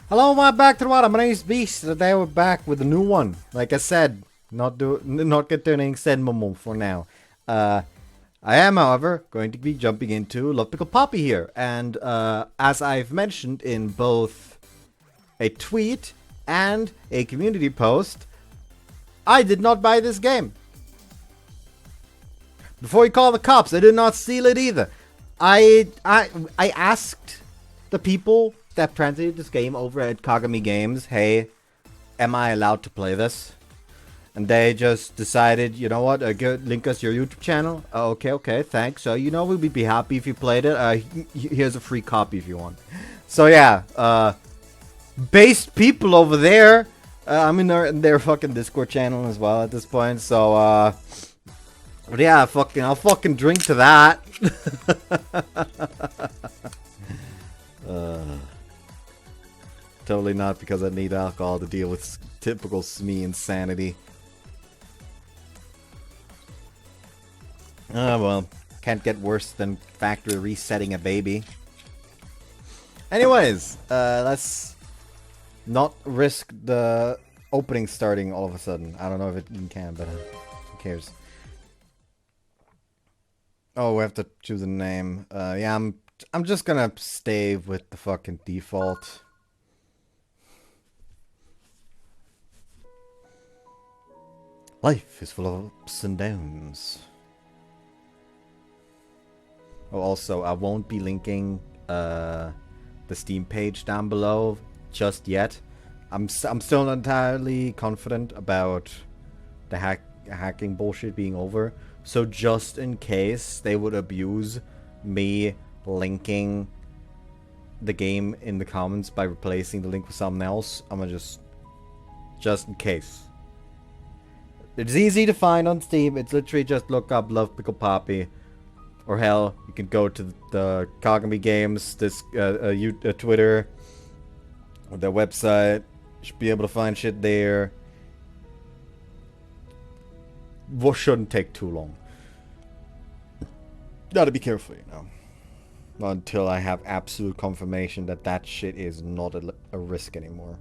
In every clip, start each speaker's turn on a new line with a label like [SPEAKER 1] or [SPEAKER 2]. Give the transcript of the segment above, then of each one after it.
[SPEAKER 1] Hello, welcome back to the water. My name is Beast. Today we're back with a new one. Like I said, not returning said Momo for now. I am, however, going to be jumping into LOVEPICAL-POPPY here, and as I've mentioned in both a tweet and a community post, I did not buy this game. Before you call the cops, I did not steal it either. I asked the people that translated this game over at Kagami Games, hey, am I allowed to play this? And they just decided, you know what, link us your YouTube channel. Okay, thanks. So, you know, we'd be happy if you played it. Here's a free copy if you want. So, yeah, based people over there. I'm in their fucking Discord channel as well at this point. So, but yeah, I'll fucking drink to that. Totally not because I need alcohol to deal with typical SME insanity. Oh well, can't get worse than factory resetting a baby. Anyways, let's not risk the opening starting all of a sudden. I don't know if it even can, but who cares? Oh, we have to choose a name. Yeah, I'm just gonna stay with the fucking default. Life is full of ups and downs. Oh, also, I won't be linking the Steam page down below just yet. I'm still not entirely confident about the hacking bullshit being over. So just in case they would abuse me linking the game in the comments by replacing the link with something else, I'm gonna just in case. It's easy to find on Steam. It's literally just look up LOVEPICAL-POPPY. Or hell, you can go to the Kagami Games, Twitter, or their website. You should be able to find shit there. What shouldn't take too long. Gotta be careful, you know. Not until I have absolute confirmation that that shit is not a risk anymore.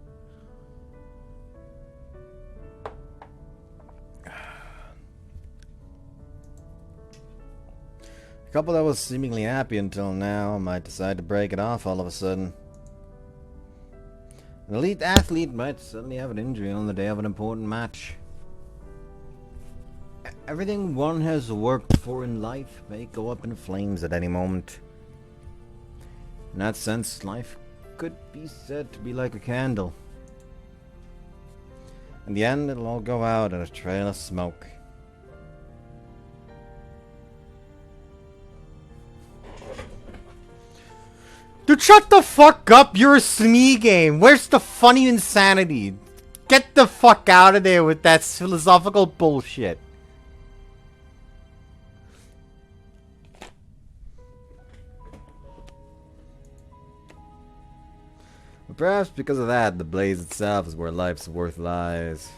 [SPEAKER 1] A couple that was seemingly happy until now might decide to break it off all of a sudden. An elite athlete might suddenly have an injury on the day of an important match. Everything one has worked for in life may go up in flames at any moment. In that sense, life could be said to be like a candle. In the end, it'll all go out in a trail of smoke. Dude, shut the fuck up! You're a SME game! Where's the funny insanity? Get the fuck out of there with that philosophical bullshit. But perhaps because of that, the blaze itself is where life's worth lies.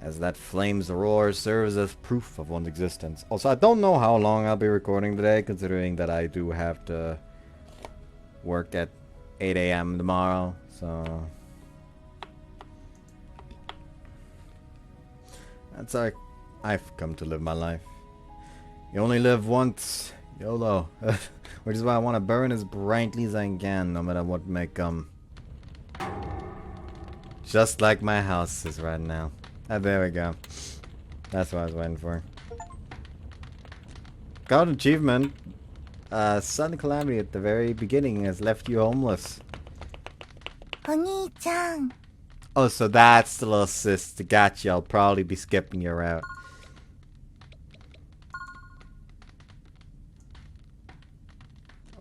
[SPEAKER 1] As that flame's roar serves as proof of one's existence. Also, I don't know how long I'll be recording today, considering that I do have to work at 8 AM tomorrow, so... That's how I've come to live my life. You only live once, YOLO. Which is why I want to burn as brightly as I can, no matter what may come. Just like my house is right now. Ah, there we go. That's what I was waiting for. Got an achievement. Sudden calamity at the very beginning has left you homeless.
[SPEAKER 2] Oni-chan.
[SPEAKER 1] Oh, so that's the little sis to got you. I'll probably be skipping you out.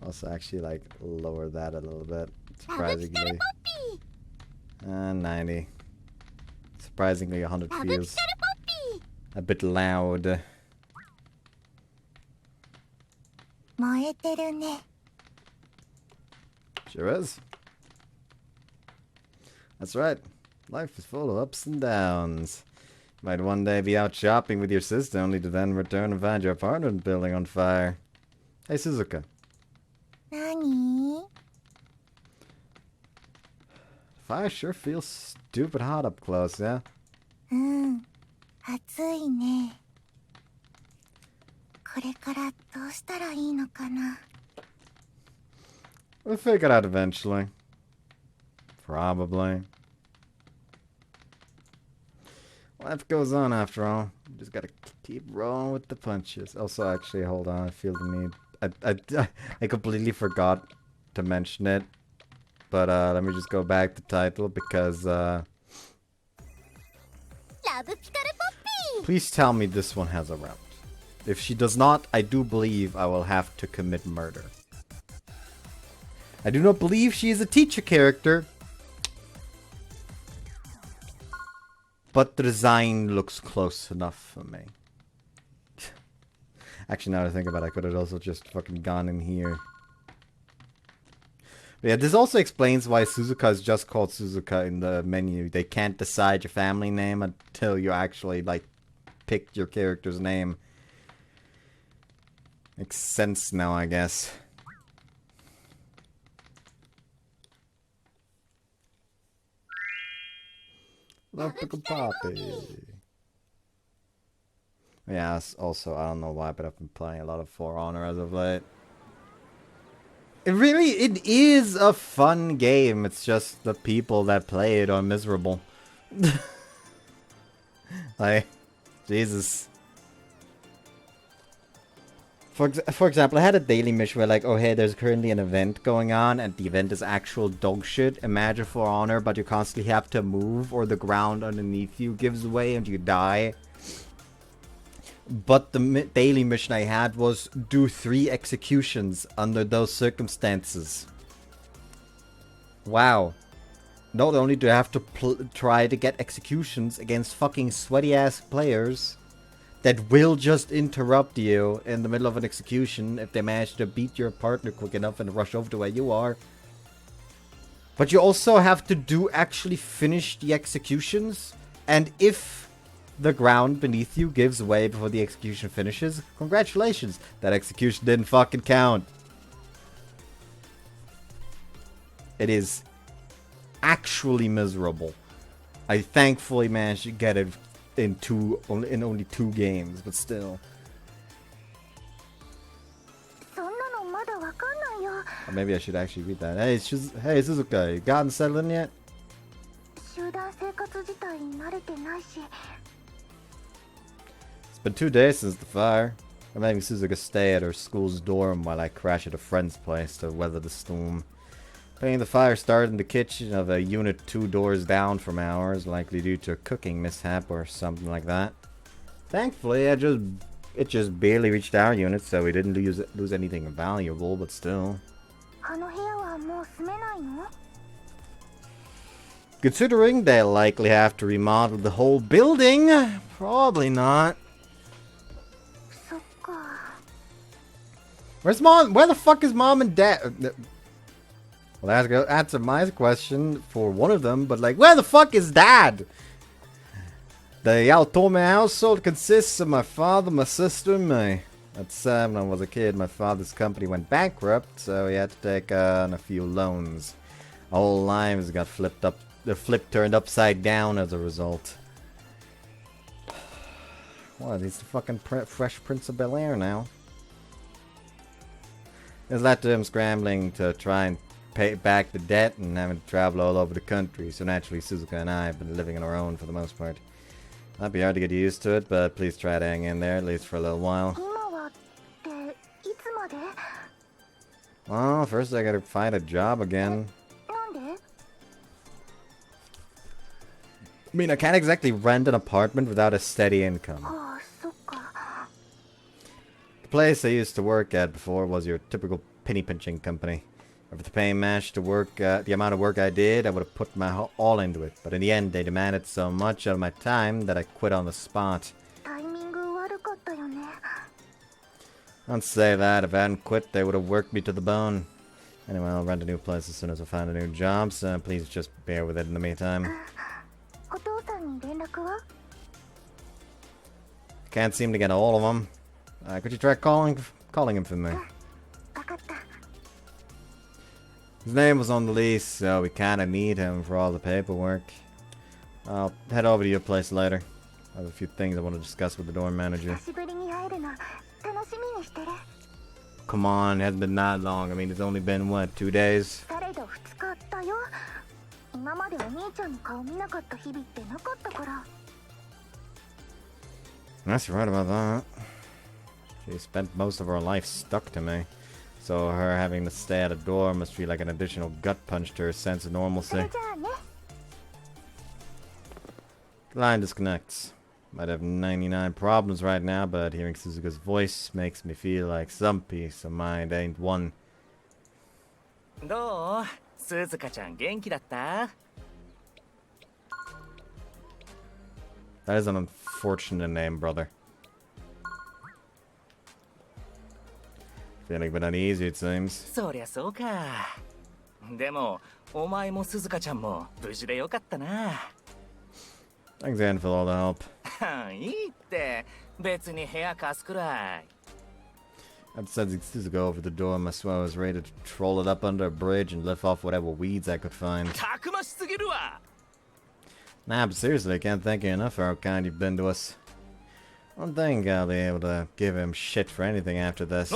[SPEAKER 1] Also, actually, like, lower that a little bit. Surprisingly. 90. Surprisingly, 100 feels a bit loud.
[SPEAKER 2] 燃えてるね。
[SPEAKER 1] Sure is. That's right. Life is full of ups and downs. You might one day be out shopping with your sister only to then return and find your apartment building on fire. Hey, Suzuka.
[SPEAKER 2] 何?
[SPEAKER 1] fire sure feels stupid hot up close, yeah?
[SPEAKER 2] うん、暑いね。これからどうしたらいいのかな。
[SPEAKER 1] We'll figure it out eventually. Probably. Life goes on after all. You just gotta keep rolling with the punches. Also, actually, hold on. I feel the need. I completely forgot to mention it. But let me just go back to title because please tell me this one has a route. If she does not, I do believe I will have to commit murder. I do not believe she is a teacher character. But the design looks close enough for me. Actually, now that I think about it, I could have also just fucking gone in here. But yeah, this also explains why Suzuka is just called Suzuka in the menu. They can't decide your family name until you actually, like, pick your character's name. Makes sense now, I guess. LOVEPICAL-POPPY. Yeah, also, I don't know why, but I've been playing a lot of For Honor as of late. It is a fun game. It's just the people that play it are miserable. Like, Jesus. For example, I had a daily mission where like, oh hey, there's currently an event going on, and the event is actual dog shit. Imagine For Honor, but you constantly have to move, or the ground underneath you gives way and you die. But the daily mission I had was do 3 executions under those circumstances. Wow. Not only do I have to try to get executions against fucking sweaty ass players that will just interrupt you in the middle of an execution if they manage to beat your partner quick enough and rush over to where you are. But you also have to actually finish the executions, and if the ground beneath you gives way before the execution finishes, congratulations, that execution didn't fucking count. It is actually miserable. I thankfully managed to get it in only 2 games, but still. Or maybe I should actually read that. Hey, Suzuka, you gotten settled in yet? It's been 2 days since the fire. I'm having Suzuka stay at her school's dorm while I crash at a friend's place to weather the storm. Apparently the fire started in the kitchen of a unit 2 doors down from ours, likely due to a cooking mishap or something like that. Thankfully, it just barely reached our unit, so we didn't lose anything valuable, but still. Considering they'll likely have to remodel the whole building, probably not. Where's Mom? Where the fuck is Mom and Dad? Well, that's gonna answer my question for one of them, but like, where the fuck is Dad? The Yaotome household consists of my father, my sister, and me. That's when I was a kid, my father's company went bankrupt, so he had to take on a few loans. Our whole lives got turned upside down as a result. What, he's the fucking Fresh Prince of Bel-Air now. There's led to him scrambling to try and pay back the debt and having to travel all over the country, so naturally Suzuka and I have been living on our own for the most part. Might be hard to get used to it, but please try to hang in there, at least for a little while. Well, first I gotta find a job again. I mean, I can't exactly rent an apartment without a steady income. The place I used to work at before was your typical penny pinching company. If the pay matched the amount of work I did, I would have put my all into it. But in the end, they demanded so much of my time that I quit on the spot. Don't say that. If I hadn't quit, they would have worked me to the bone. Anyway, I'll rent a new place as soon as I find a new job, so please just bear with it in the meantime. Can't seem to get a hold of him. Could you try calling him for me? His name was on the lease, so we kinda need him for all the paperwork. I'll head over to your place later. I have a few things I want to discuss with the dorm manager. Come on, it hasn't been that long. I mean, it's only been, what, 2 days? That's right about that. She spent most of her life stuck to me. So her having to stay at a dorm must feel like an additional gut punch to her sense of normalcy. Line disconnects. Might have 99 problems right now, but hearing Suzuka's voice makes me feel like some peace of mind ain't one.
[SPEAKER 3] That
[SPEAKER 1] is an unfortunate name, brother. Feeling a bit uneasy, it seems.
[SPEAKER 3] Thanks,
[SPEAKER 1] Anne, for all the help. I've sending Suzuka over the dorm. I swear I was ready to troll it up under a bridge and lift off whatever weeds I could find. Nah, but seriously, I can't thank you enough for how kind you've been to us. I don't think I'll be able to give him shit for anything after this.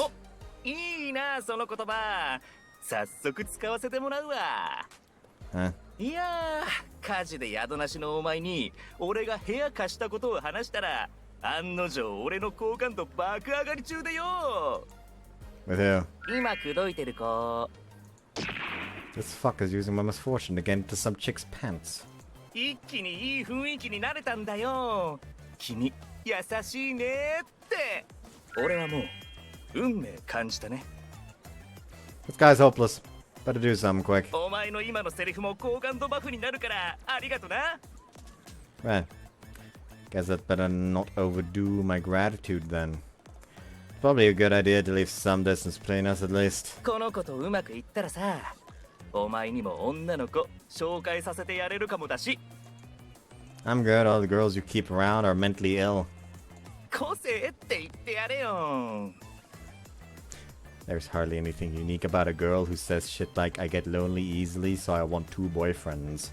[SPEAKER 1] Huh?
[SPEAKER 3] いやー、火事で宿なしのお前に俺が部屋貸したことを話したら案の定俺の好感度爆上がり中でよ。
[SPEAKER 1] With who?
[SPEAKER 3] 今口説いてる子。
[SPEAKER 1] This fuck is using my misfortune to get into some chick's pants.
[SPEAKER 3] 一気にいい雰囲気になれたんだよ。君優しいねって。俺はもう運命感じたね。
[SPEAKER 1] This guy's hopeless. Better do something quick.
[SPEAKER 3] お前の今のセリフも好感度バフになるからありがとな。
[SPEAKER 1] Right. Guess I'd better not overdo my gratitude then. Probably a good idea to leave some distance between us at least.
[SPEAKER 3] この子とうまくいったらさ、お前にも女の子紹介させてやれるかもだし。
[SPEAKER 1] I'm good. All the girls you keep around are mentally ill.
[SPEAKER 3] 個性って言ってやれよ。
[SPEAKER 1] There's hardly anything unique about a girl who says shit like I get lonely easily, so I want 2 boyfriends.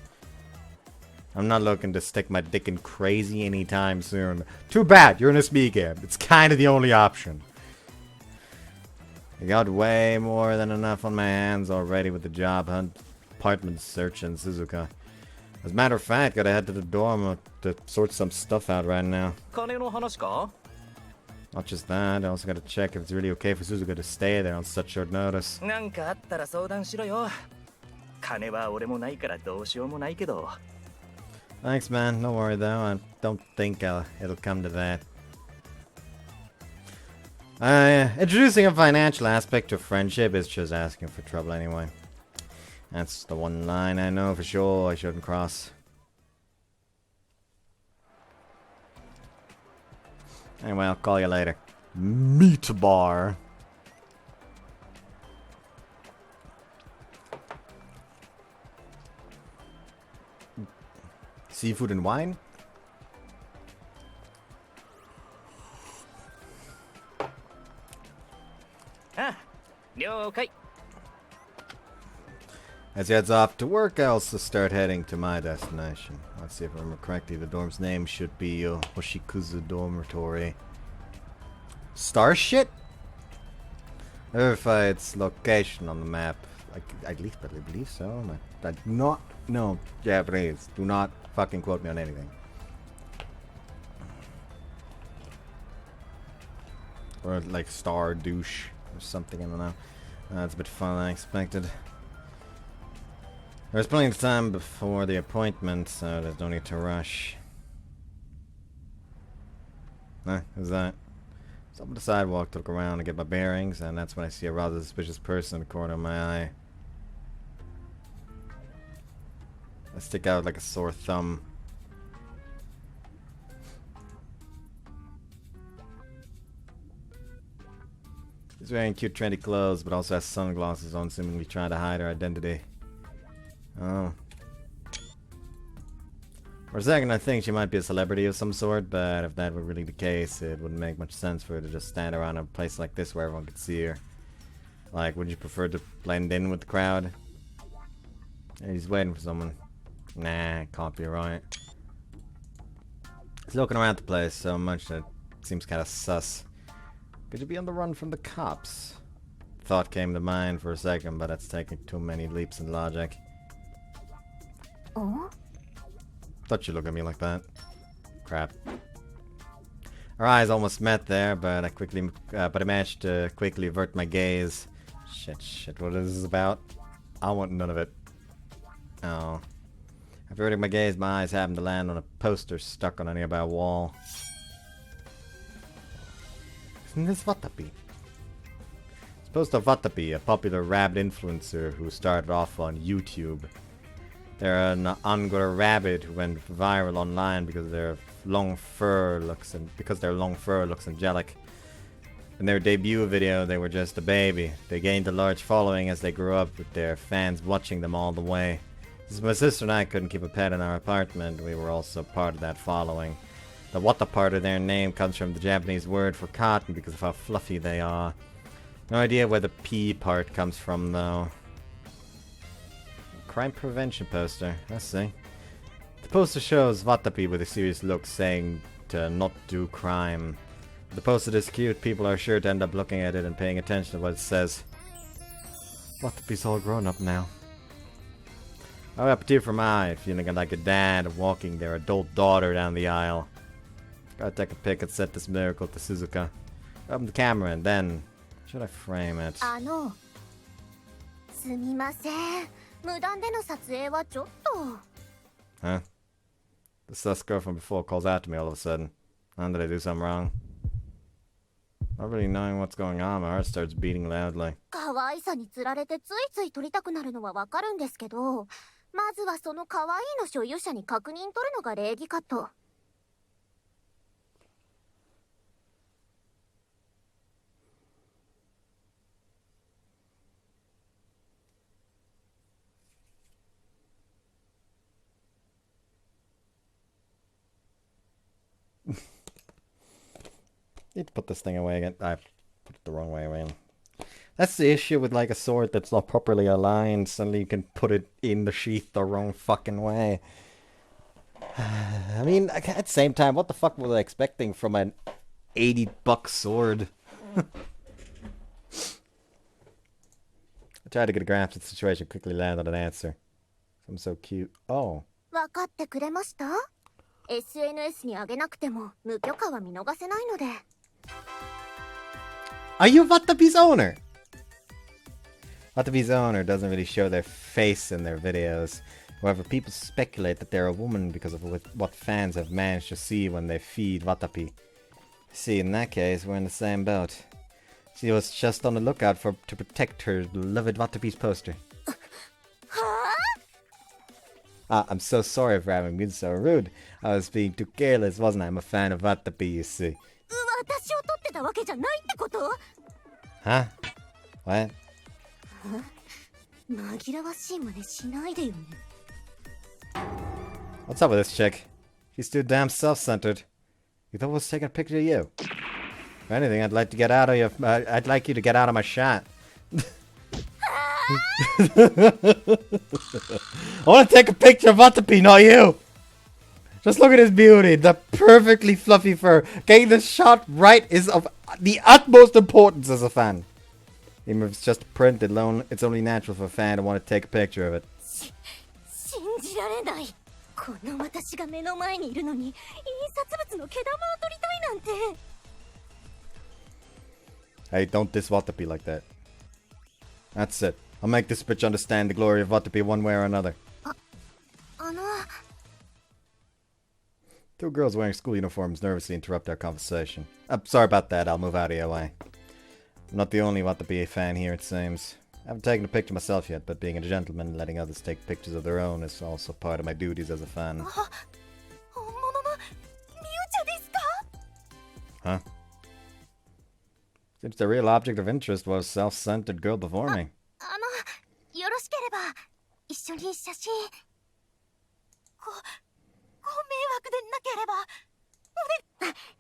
[SPEAKER 1] I'm not looking to stick my dick in crazy anytime soon. Too bad, you're in a speed game. It's kind of the only option. I got way more than enough on my hands already with the job hunt, apartment search, and Suzuka. As a matter of fact, gotta head to the dorm to sort some stuff out right now.
[SPEAKER 3] 金の話か?
[SPEAKER 1] Not just that, I also gotta check if it's really okay for Suzuka to stay there on such short notice.
[SPEAKER 3] なんかあったら相談しろよ。金は俺もないからどうしようもないけど。
[SPEAKER 1] Thanks, man. Don't worry though. I don't think it'll come to that. Introducing a financial aspect to friendship is just asking for trouble anyway. That's the one line I know for sure I shouldn't cross. Anyway, I'll call you later. Meat bar. Seafood and wine?
[SPEAKER 3] Ah, 了解.
[SPEAKER 1] As he heads off to work, I also start heading to my destination. Let's see if I remember correctly. The dorm's name should be Hoshikuzu Dormitory. Star shit? Verify its location on the map. I at least believe so. I do not know Japanese. Do not fucking quote me on anything. Or like star douche or something, I don't know. That's a bit fun than I expected. There's plenty of time before the appointment, so there's no need to rush. Who's that? So up on the sidewalk to look around and get my bearings, and that's when I see a rather suspicious person in the corner of my eye. I stick out like a sore thumb. She's wearing cute trendy clothes, but also has sunglasses on, seemingly trying to hide her identity. Oh. For a second I think she might be a celebrity of some sort, but if that were really the case, it wouldn't make much sense for her to just stand around a place like this where everyone could see her. Like, would you prefer to blend in with the crowd? He's waiting for someone. Nah, can't be right. He's looking around the place so much that it seems kind of sus. Could you be on the run from the cops? Thought came to mind for a second, but that's taking too many leaps in logic.
[SPEAKER 2] Oh?
[SPEAKER 1] Thought you'd look at me like that. Crap. Our eyes almost met there, but I managed to quickly avert my gaze. Shit, what is this about? I want none of it. Oh. After averting my gaze, my eyes happened to land on a poster stuck on a nearby wall. Isn't this Watapi? It's poster of Watapi, a popular rabbit influencer who started off on YouTube. They're an Angora rabbit who went viral online because their long fur looks angelic. In their debut video, they were just a baby. They gained a large following as they grew up, with their fans watching them all the way. Since my sister and I couldn't keep a pet in our apartment, we were also part of that following. The Wata part of their name comes from the Japanese word for cotton because of how fluffy they are. No idea where the P part comes from, though. Crime prevention poster. I see. The poster shows Watapi with a serious look saying to not do crime. The poster is cute. People are sure to end up looking at it and paying attention to what it says. Watapi's all grown up now. I up a tear from my eye, feeling like a dad walking their adult daughter down the aisle. Gotta take a pic and set this miracle to Suzuka. Open the camera and then... should I frame it?
[SPEAKER 2] すみません。無断での撮影はちょっと。
[SPEAKER 1] Huh? The sus girl from before calls out to me all of a sudden. Did I do something wrong? Not really knowing what's going on, my heart starts beating loudly.
[SPEAKER 2] 可愛さにつられてついつい撮りたくなるのはわかるんですけど、まずはその可愛いの所有者に確認取るのが礼儀かと。
[SPEAKER 1] Need to put this thing away again. I put it the wrong way away. That's the issue with like a sword that's not properly aligned. Suddenly you can put it in the sheath the wrong fucking way. I mean, at the same time, what the fuck was I expecting from an $80 sword? I tried to get a grasp of the situation, quickly landed an answer. I'm so cute. Oh.
[SPEAKER 2] わかってくれました？ SNS に上げなくても無許可は見逃せないので。
[SPEAKER 1] Are you Watapi's owner? Watapi's owner doesn't really show their face in their videos. However, people speculate that they're a woman because of what fans have managed to see when they feed Watapi. See, in that case, we're in the same boat. She was just on the lookout to protect her beloved Watapi's poster. I'm so sorry for having been so rude. I was being too careless, wasn't I? I'm a fan of Watapi, you see.
[SPEAKER 2] 私を撮ってたわけじゃないってこと？
[SPEAKER 1] Huh? What?
[SPEAKER 2] 紛らわしい真似しないでよね。
[SPEAKER 1] What's up with this chick? She's too damn self-centered. You thought I was taking a picture of you? If anything, I'd like to get out of your... I'd like you to get out of my shot. I want to take a picture of Watapi, not you! Just look at his beauty, the perfectly fluffy fur. Getting this shot right is of the utmost importance as a fan. Even if it's just a print alone, it's only natural for a fan to want to take a picture of it.
[SPEAKER 2] 信じられない。こんな私が目の前にいるのに、印刷物の毛玉を取りたいなんて。
[SPEAKER 1] Hey, don't diss Watapi like that. That's it. I'll make this bitch understand the glory of Watapi one way or another.
[SPEAKER 2] あの。
[SPEAKER 1] Two girls wearing school uniforms nervously interrupt our conversation. Sorry about that, I'll move out of your way. I'm not the only Watapi fan here, it seems. I haven't taken a picture myself yet, but being a gentleman and letting others take pictures of their own is also part of my duties as a fan. Huh? Seems the real object of interest was self-centered girl before me.
[SPEAKER 2] よろしければ一緒に写真。ご迷惑でなければ。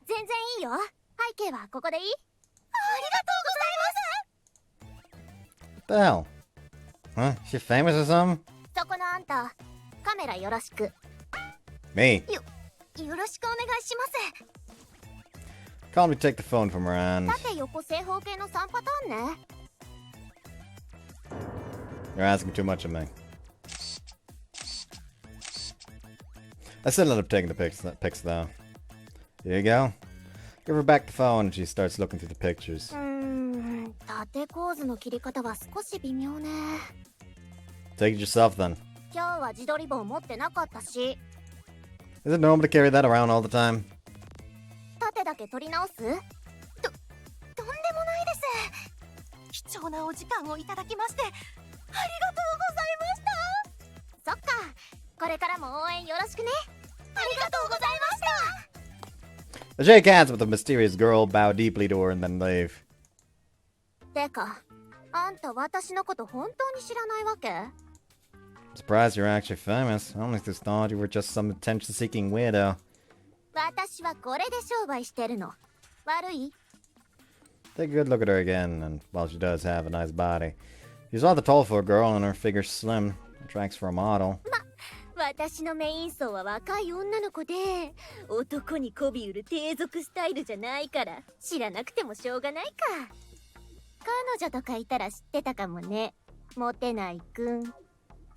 [SPEAKER 2] 全然いいよ。背景はここでいい？ありがとうございます。
[SPEAKER 1] What the hell? Huh? She famous or something?
[SPEAKER 2] そこのあんた、カメラよろしく。
[SPEAKER 1] Me.
[SPEAKER 2] よろしくお願いします。
[SPEAKER 1] Calmly take the phone from her hand.
[SPEAKER 2] 縦横正方形の3パターンね。
[SPEAKER 1] You're asking too much of me. I still end up taking the pics though. Here you go. Give her back the phone and she starts looking through the pictures.
[SPEAKER 2] 縦構図の切り方は少し微妙ね。
[SPEAKER 1] Take it yourself then.
[SPEAKER 2] 今日は自撮り棒持ってなかったし。
[SPEAKER 1] Is it normal to carry that around all the time?
[SPEAKER 2] 縦だけ撮り直す？とんでもないです。貴重なお時間をいただきましてありがとうございました。そっか、これからも応援よろしくね。ありがとうございました。
[SPEAKER 1] They shake hands with the mysterious girl, bow deeply to her, and then leave.
[SPEAKER 2] てか、あんた私のこと本当に知らないわけ？
[SPEAKER 1] Surprised you're actually famous. I only just thought you were just some attention-seeking weirdo.
[SPEAKER 2] 私はこれで商売してるの。悪い？
[SPEAKER 1] Take a good look at her again, and while she does have a nice body, she's rather tall for a girl and her figure slim. Tracks for a model.
[SPEAKER 2] 私のメイン層は若い女の子で、男に媚び売る低俗スタイルじゃないから知らなくてもしょうがないか。彼女とかいたら知ってたかもね。モテないくん。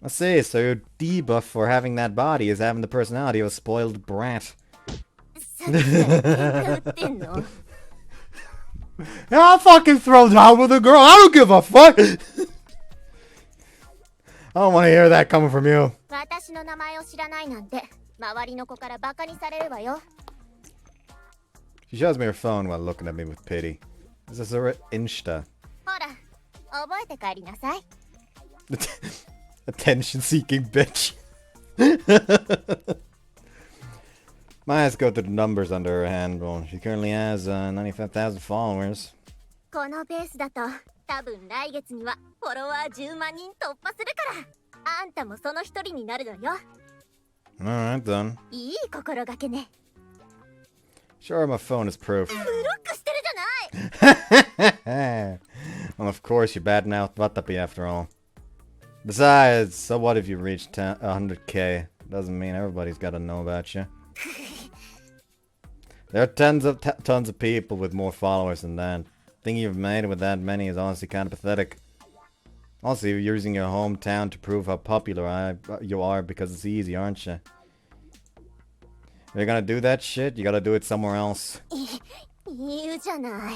[SPEAKER 1] I see, so your debuff for having that body is having the personality of a spoiled brat.
[SPEAKER 2] さっきから喧嘩売ってんの？
[SPEAKER 1] I'll fucking throw down with a girl. I don't give a fuck. I don't want to hear that coming from you.
[SPEAKER 2] 私の名前を知らないなんて周りの子からバカにされるわよ。
[SPEAKER 1] She shows me her phone while looking at me with pity. This is her Insta.
[SPEAKER 2] ほら、覚えて帰りなさい。
[SPEAKER 1] Attention-seeking bitch. My eyes go through the numbers under her handle. She currently has 95,000 followers.
[SPEAKER 2] このペースだと多分来月にはフォロワー10万人突破するから、あんたもその一人になるのよ。
[SPEAKER 1] Alright then.
[SPEAKER 2] いい心がけね。
[SPEAKER 1] Sure, my phone is proof.
[SPEAKER 2] ブロックしてるじゃない。
[SPEAKER 1] Well, of course, you're bad now. Watapi after all. Besides, so what if you reach 100k? Doesn't mean everybody's got to know about you. There are tons of people with more followers than that. Thinking you've made it with that many is honestly kind of pathetic. Also, you're using your hometown to prove how popular you are because it's easy, aren't you? If you're gonna do that shit, you gotta do it somewhere else.
[SPEAKER 2] 言うじゃない。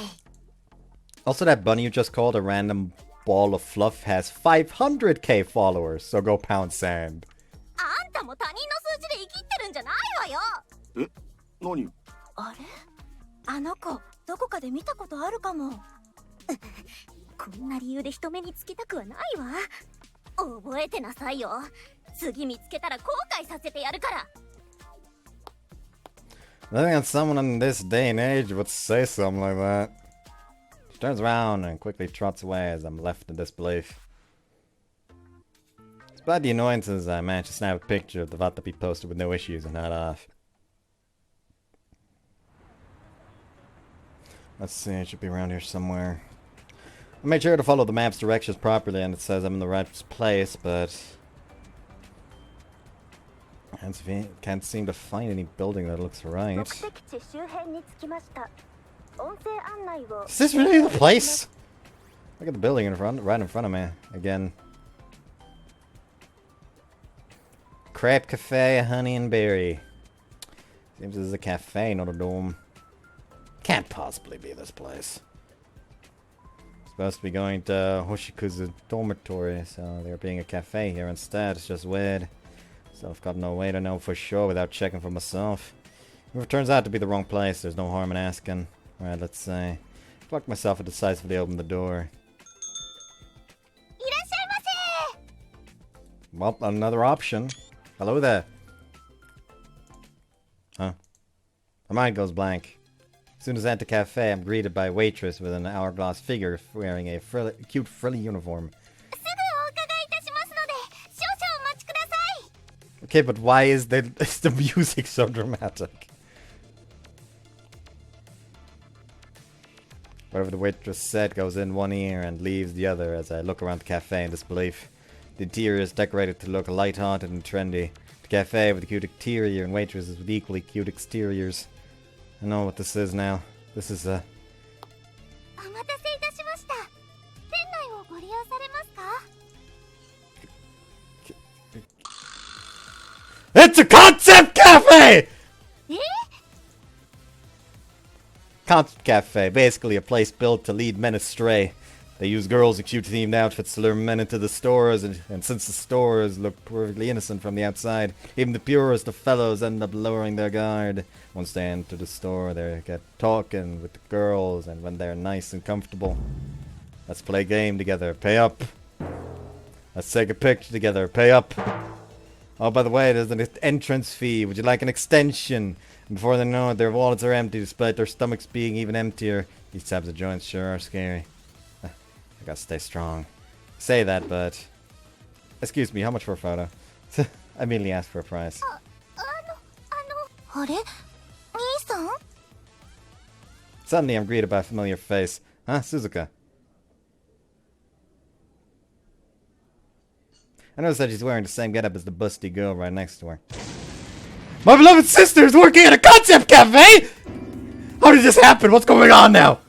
[SPEAKER 1] Also, that bunny you just called a random ball of fluff has 500k followers, so go pound sand.
[SPEAKER 2] あんたも他人の数字で生きってるんじゃないわよ。
[SPEAKER 3] え、何？
[SPEAKER 2] あれ？あの子、どこかで見たことあるかも。こんな理由で人目につきたくはないわ。覚えてなさいよ。次見つけたら後悔させてやるから。
[SPEAKER 1] I think that someone in this day and age would say something like that. She turns around and quickly trots away as I'm left in disbelief. Despite the annoyances, I managed to snap a picture of the Vatapi poster with no issues and head off. Let's see, it should be around here somewhere. I made sure to follow the map's directions properly and it says I'm in the right place, but I can't seem to find any building that looks right. Is this really the place? Look at the building right in front of me. Again. Crab Cafe, Honey and Berry. Seems this is a cafe, not a dorm. Can't possibly be this place. Supposed to be going to Hoshiku's dormitory, so there being a cafe here instead. It's just weird. So I've got no way to know for sure without checking for myself. If it turns out to be the wrong place, there's no harm in asking. Alright, let's see. Plucked myself and decisively opened the door. Well, another option. Hello there. Huh? My mind goes blank. As soon as I enter the cafe, I'm greeted by a waitress with an hourglass figure wearing a cute frilly uniform. Okay, but why is the music so dramatic? Whatever the waitress said goes in one ear and leaves the other as I look around the cafe in disbelief. The interior is decorated to look light-hearted and trendy. The cafe with a cute interior and waitresses with equally cute exteriors. I know what this is now. This is a...
[SPEAKER 2] お待たせいたしました。店内をご利用されますか？
[SPEAKER 1] It's a concept cafe! Concept cafe, basically a place built to lead men astray. They use girls in cute themed outfits to lure men into the stores, and since the stores look perfectly innocent from the outside, even the purest of fellows end up lowering their guard. Once they enter the store, they get talking with the girls, and when they're nice and comfortable, let's play a game together, pay up. Let's take a picture together, pay up. Oh, by the way, there's an entrance fee. Would you like an extension? And before they know it, their wallets are empty, despite their stomachs being even emptier. These types of joints sure are scary. I gotta stay strong. Say that, but... Excuse me, how much for a photo? I immediately asked for a price.
[SPEAKER 2] あれ？兄さん？
[SPEAKER 1] Suddenly I'm greeted by a familiar face. Huh, Suzuka? I noticed that she's wearing the same getup as the busty girl right next to her. My beloved sister is working at a concept cafe! How did this happen? What's going on now?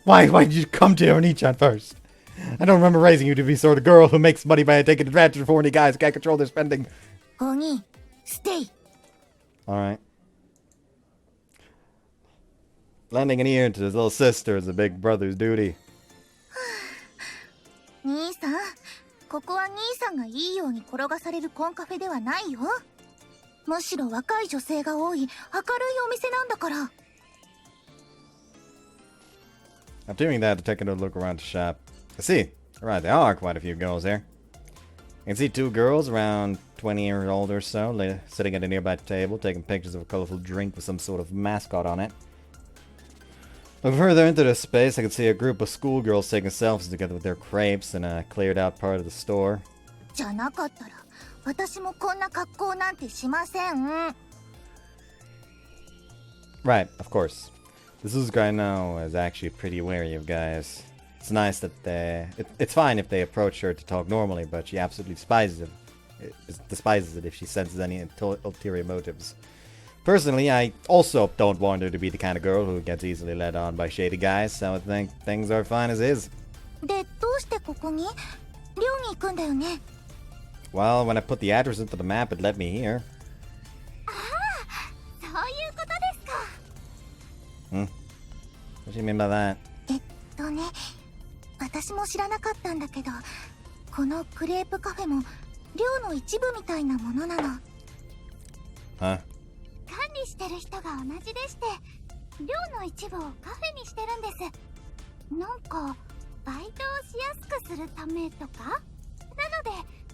[SPEAKER 1] Why did you come to Onichan first? I don't remember raising you to be sort of girl who makes money by taking advantage of horny guys who can't control their spending.
[SPEAKER 2] Oni, stay.
[SPEAKER 1] Alright. Lending an ear to his little sister is a big brother's duty.
[SPEAKER 2] 兄さん、ここは兄さんがいいように転がされるコンカフェではないよ。むしろ若い女性が多い明るいお店なんだから。
[SPEAKER 1] I'm doing that to take a look around the shop. I see. Right, there are quite a few girls here. You can see two girls around 20 years old or so, sitting at a nearby table, taking pictures of a colorful drink with some sort of mascot on it. Looking further into this space, I can see a group of schoolgirls taking selfies together with their crepes in a cleared out part of the store.
[SPEAKER 2] じゃなかったら、私もこんな格好なんてしません。
[SPEAKER 1] Right, of course. This Suzuka I know is actually pretty wary of guys. It's nice that it's fine if they approach her to talk normally, but she absolutely despises it if she senses any ulterior motives. Personally, I also don't want her to be the kind of girl who gets easily led on by shady guys, so I think things are fine as is.
[SPEAKER 2] で、どうしてここに？寮に行くんだよね。
[SPEAKER 1] Well, when I put the address into the map, it led me here.
[SPEAKER 2] ああ、そういうことですか。
[SPEAKER 1] Hmm? What do you mean by that?
[SPEAKER 2] ね、私も知らなかったんだけど、このクレープカフェも寮の一部みたいなものなの。
[SPEAKER 1] Huh?
[SPEAKER 2] 管理してる人が同じでして、寮の一部をカフェにしてるんです。なんかバイトをしやすくするためとか？なので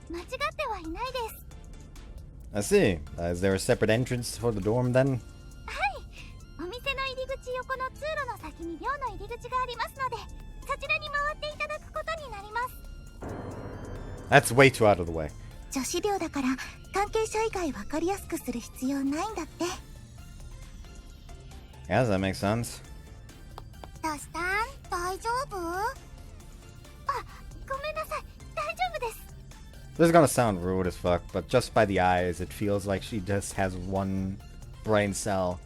[SPEAKER 2] 間違ってはいないです。
[SPEAKER 1] I see. Is there a separate entrance for the dorm then?
[SPEAKER 2] はい。お店の入り口横の通路の先に寮の入り口がありますので、そちらに回っていただくことになります。
[SPEAKER 1] That's way too out of the way.
[SPEAKER 2] 女子寮だから関係者以外分かりやすくする必要ないんだって。
[SPEAKER 1] Yes, that makes sense.
[SPEAKER 2] どうしたん？大丈夫？あ、ごめんなさい。大丈夫です。
[SPEAKER 1] This is gonna sound rude as fuck, but just by the eyes, it feels like she just has one brain cell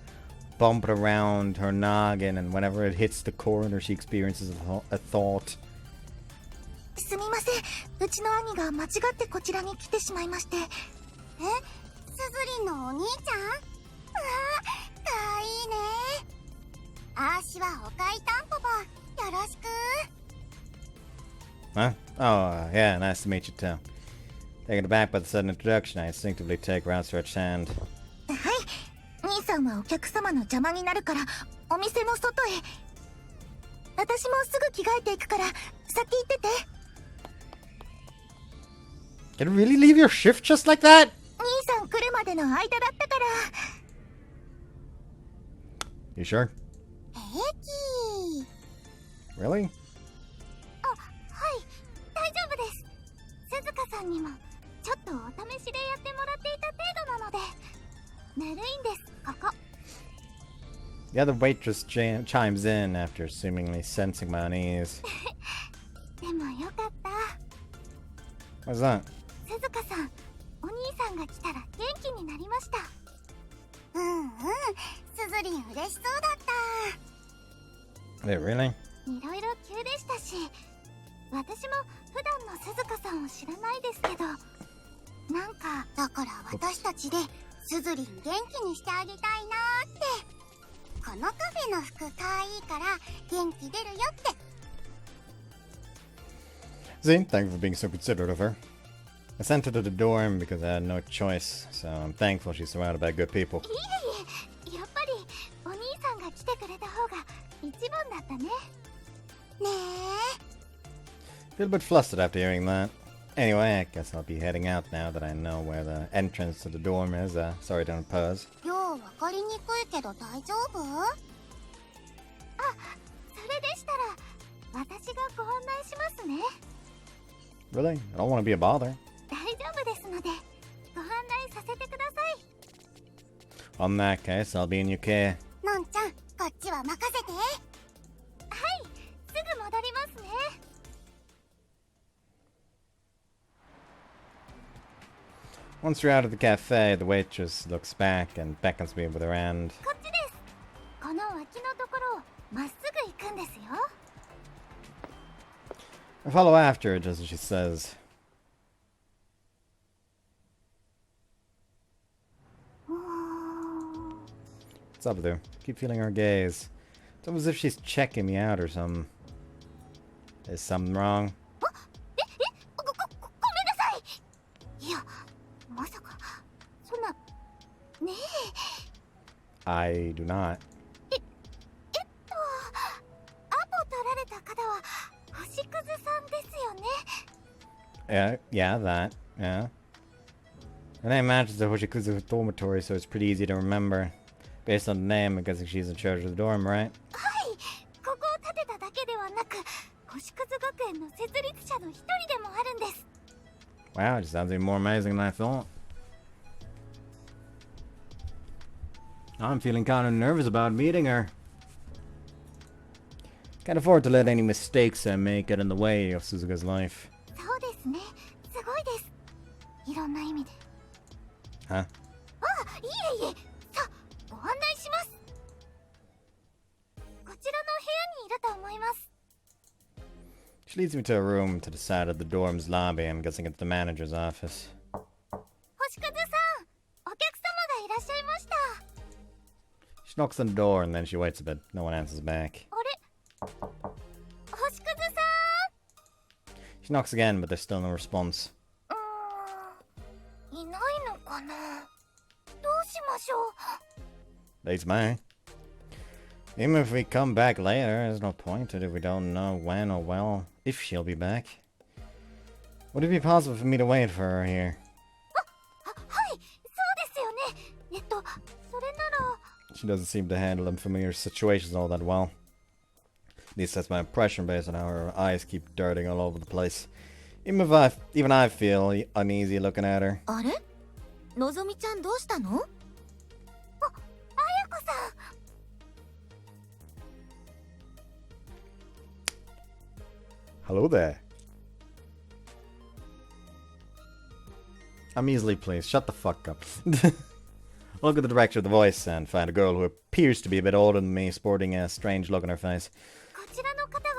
[SPEAKER 1] bumping around her noggin, and whenever it hits the corner, she experiences a thought.
[SPEAKER 2] すみません。うちの兄が間違ってこちらに来てしまいまして。え？すずりんのお兄ちゃん？うわー、かわいいね。あーしはおかいたんぽぽ。よろしく。
[SPEAKER 1] Huh? Oh, yeah, nice to meet you too. Taken aback by the sudden introduction, I instinctively take her outstretched hand.
[SPEAKER 2] はい。兄さんはお客様の邪魔になるから、お店の外へ。私もすぐ着替えていくから、先行ってて。
[SPEAKER 1] Can you really leave your shift just like that?
[SPEAKER 2] 兄さん来るまでの間だったから。
[SPEAKER 1] You sure?
[SPEAKER 2] 平気。
[SPEAKER 1] Really?
[SPEAKER 2] あ、はい。大丈夫です。鈴鹿さんにもちょっとお試しでやってもらっていた程度なので、ぬるいんです、ここ。
[SPEAKER 1] The other waitress chimes in after seemingly sensing my unease.
[SPEAKER 2] でもよかった。
[SPEAKER 1] What's that?
[SPEAKER 2] 鈴鹿さん、お兄さんが来たら元気になりました。すずりん嬉しそうだった。
[SPEAKER 1] Wait, really?
[SPEAKER 2] いろいろ急でしたし、私も普段の鈴鹿さんを知らないですけど、なんかだから私たちですずりん元気にしてあげたいなーって。このカフェの服かわいいから元気出るよって。
[SPEAKER 1] See, thank you for being so considerate of her. I sent her to the dorm because I had no choice, so I'm thankful she's surrounded by good people.
[SPEAKER 2] いえいえ、やっぱりお兄さんが来てくれた方が一番だったね。ねえ。
[SPEAKER 1] Feel a bit flustered after hearing that. Anyway, I guess I'll be heading out now that I know where the entrance to the dorm is. Sorry to interpose.
[SPEAKER 2] よう分かりにくいけど大丈夫？あ、それでしたら私がご案内しますね。
[SPEAKER 1] Really? I don't want to be a bother.
[SPEAKER 2] 大丈夫ですのでご案内させてください。
[SPEAKER 1] On that case, I'll be in your care.
[SPEAKER 2] のんちゃん、こっちは任せて。はい、すぐ戻りますね。
[SPEAKER 1] Once you're out of the cafe, the waitress looks back and beckons me with her hand.
[SPEAKER 2] こっちです。この脇のところをまっすぐ行くんですよ。
[SPEAKER 1] I follow after her just as she says. What's up with her? Keep feeling her gaze. It's almost as if she's checking me out or something. Is something wrong?
[SPEAKER 2] ごめんなさい。いや、まさかそんな。ねえ。
[SPEAKER 1] I do not.
[SPEAKER 2] アポ取られた方は星屑さんですよね。
[SPEAKER 1] Yeah, that. Yeah. Her name matches the Hoshikuzu Dormitory, so it's pretty easy to remember. Based on the name, I'm guessing she's in charge of the dorm, right?
[SPEAKER 2] はい、ここを建てただけではなく、星屑学園の設立者の一人でもあるんです。
[SPEAKER 1] Wow, it sounds even more amazing than I thought. I'm feeling kind of nervous about meeting her. Can't afford to let any mistakes I make get in the way of Suzuka's life.
[SPEAKER 2] そうですね、すごいです。いろんな意味で。
[SPEAKER 1] Huh?
[SPEAKER 2] あ、いえいえ、さあ、ご案内します。こちらの部屋にいると思います。
[SPEAKER 1] She leads me to a room to the side of the dorm's lobby. I'm guessing it's the manager's office.
[SPEAKER 2] 星屑さん、お客様がいらっしゃいました。
[SPEAKER 1] She knocks on the door and then she waits a bit. No one answers back.
[SPEAKER 2] あれ、星屑さ
[SPEAKER 1] She knocks again, but there's still no response.
[SPEAKER 2] ん、いないのかな。どうしましょう。
[SPEAKER 1] Beats me. Even if we come back later, there's no point to it if we don't know when or well if she'll be back. Would it be possible for me to wait for her here?
[SPEAKER 2] はい、そうですよね。それなら。
[SPEAKER 1] She doesn't seem to handle unfamiliar situations all that well. At least that's my impression based on how her eyes keep darting all over the place. Even I feel uneasy looking at her.
[SPEAKER 2] あれ、のぞみちゃんどうしたの？あ、あやこさん。
[SPEAKER 1] Hello there. I'm easily pleased. Shut the fuck up. Look at the direction of the voice and find a girl who appears to be a bit older than me, sporting a strange look on her face.
[SPEAKER 2] こちらの方が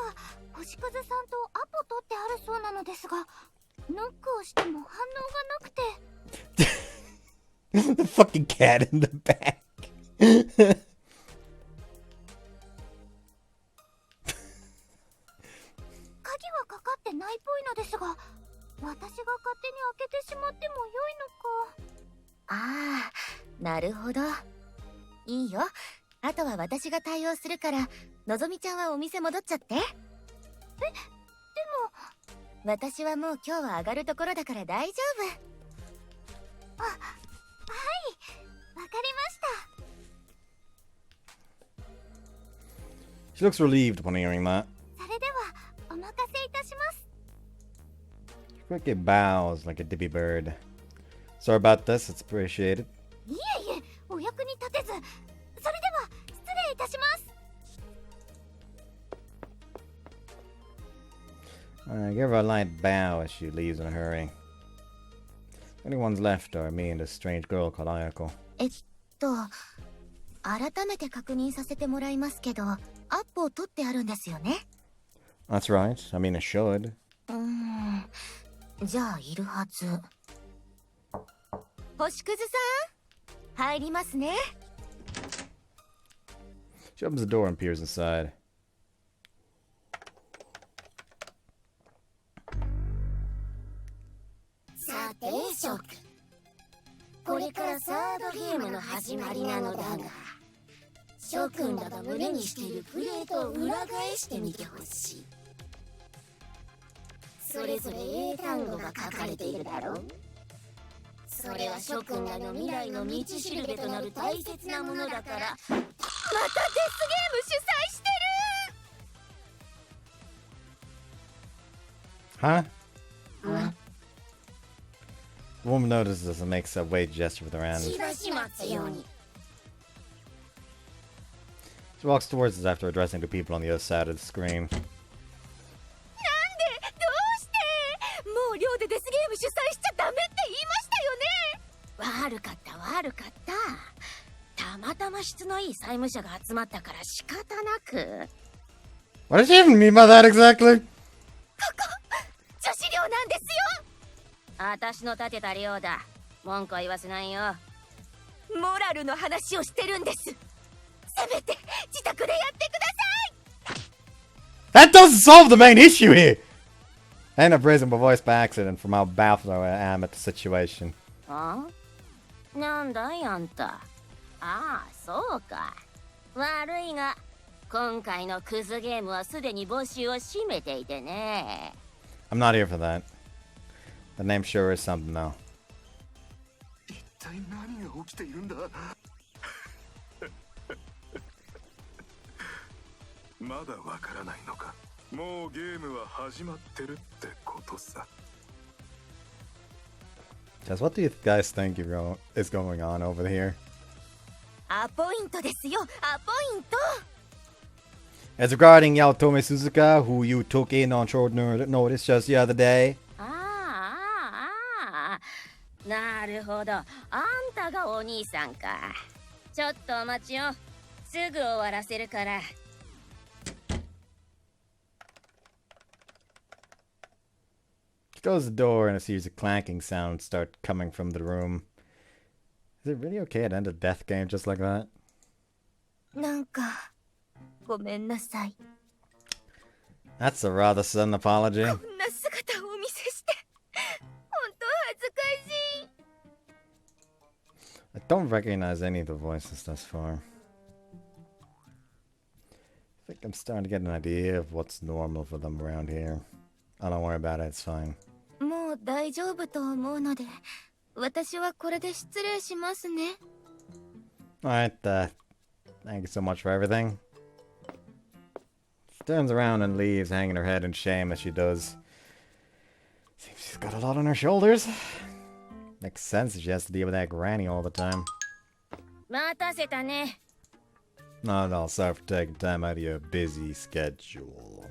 [SPEAKER 2] 星屑さんとアポ取ってあるそうなのですが、ノックをしても反応がなくて。
[SPEAKER 1] The fucking cat in the back.
[SPEAKER 2] 鍵はかかってないっぽいのですが、私が勝手に開けてしまっても良いのか。ああ、なるほど。いいよ。あとは私が対応するから、のぞみちゃんはお店戻っちゃって。でも私はもう今日は上がるところだから大丈夫。あ、はい、わかりました。
[SPEAKER 1] She looks relieved upon hearing that.
[SPEAKER 2] それではお任せいたします。
[SPEAKER 1] She quickly bows like a dippy bird. Sorry about this, it's appreciated.
[SPEAKER 2] いえいえ、お役に立てず。それでは失礼いたします。
[SPEAKER 1] Give her a light bow as she leaves in a hurry. Only ones left are me and a strange girl called Ayako.
[SPEAKER 2] 改めて確認させてもらいますけど、アップを取ってあるんですよね。
[SPEAKER 1] That's right. I mean, it should.
[SPEAKER 2] じゃあいるはず。星屑さん、入りますね。
[SPEAKER 1] She opens the door and peers inside.
[SPEAKER 2] さて、ショック。これからサードゲームの始まりなのだが、諸君らが胸にしているプレートを裏返してみてほしい。それぞれ英単語が書かれているだろう。それは諸君らの未来の道しるべとなる大切なものだから。またデスゲーム主催してる。
[SPEAKER 1] Huh? The woman notices and makes a wave gesture with her hand. She walks towards us after addressing the people on the other side of the screen.
[SPEAKER 2] どうしてもう寮でデスゲーム主催しちゃダメって言いましたよね。悪かった悪かった。たまたま質のいい債務者が集まったから仕方なく。
[SPEAKER 1] What does she even mean by that exactly?
[SPEAKER 2] ここ女子寮なんですよ。私の建てた寮だ。文句は言わせないよ。モラルの話をしてるんです。せめて自宅でやってください。
[SPEAKER 1] That doesn't solve the main issue here! I end up raising my voice by accident from how baffled I am at the situation.
[SPEAKER 2] なんだいあんた。ああ、そうか。悪いが、今回のクズゲームはすでに募集を閉めていてね。
[SPEAKER 1] I'm not here for that. The name sure is something though.
[SPEAKER 3] 一体何が起きているんだ。まだわからないのか。もうゲームは始まってるってことさ。
[SPEAKER 1] Just what do you guys think is going on over here?
[SPEAKER 2] アポイントですよ、アポイント。
[SPEAKER 1] It's regarding Yaotome Suzuka, who you took in on short notice just the other day.
[SPEAKER 2] なるほど、あんたがお兄さんか。ちょっとお待ちよ、すぐ終わらせるから。
[SPEAKER 1] She closes the door and a series of clanking sounds start coming from the room. Is it really okay to end a death game just like that?
[SPEAKER 2] なんかごめんなさい。
[SPEAKER 1] That's a rather sudden apology.
[SPEAKER 2] こんな姿をお見せして本当恥ずかしい。
[SPEAKER 1] I don't recognize any of the voices thus far. I think I'm starting to get an idea of what's normal for them around here. Oh, don't worry about it, it's fine.
[SPEAKER 2] もう大丈夫と思うので、私はこれで失礼しますね。
[SPEAKER 1] Alright, thank you so much for everything. She turns around and leaves, hanging her head in shame as she does. Seems she's got a lot on her shoulders. Makes sense if she has to deal with that granny all the time.
[SPEAKER 2] 待たせたね。
[SPEAKER 1] Not at all, sorry for taking time out of your busy schedule.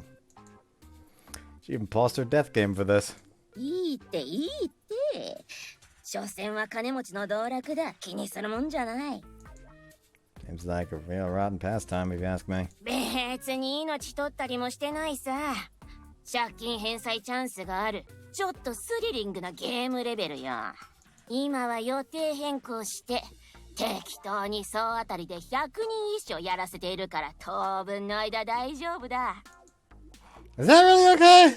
[SPEAKER 1] She even paused her death game for this.
[SPEAKER 2] いいっていいって。所詮は金持ちの道楽だ。気にするもんじゃない。
[SPEAKER 1] Seems like a real rotten pastime if you ask me.
[SPEAKER 2] 別に命取ったりもしてないさ。借金返済チャンスがある。ちょっとスリリングなゲームレベルよ。今は予定変更して適当に総当たりで100人以上やらせているから当分の間大丈夫だ。
[SPEAKER 1] Is that really okay?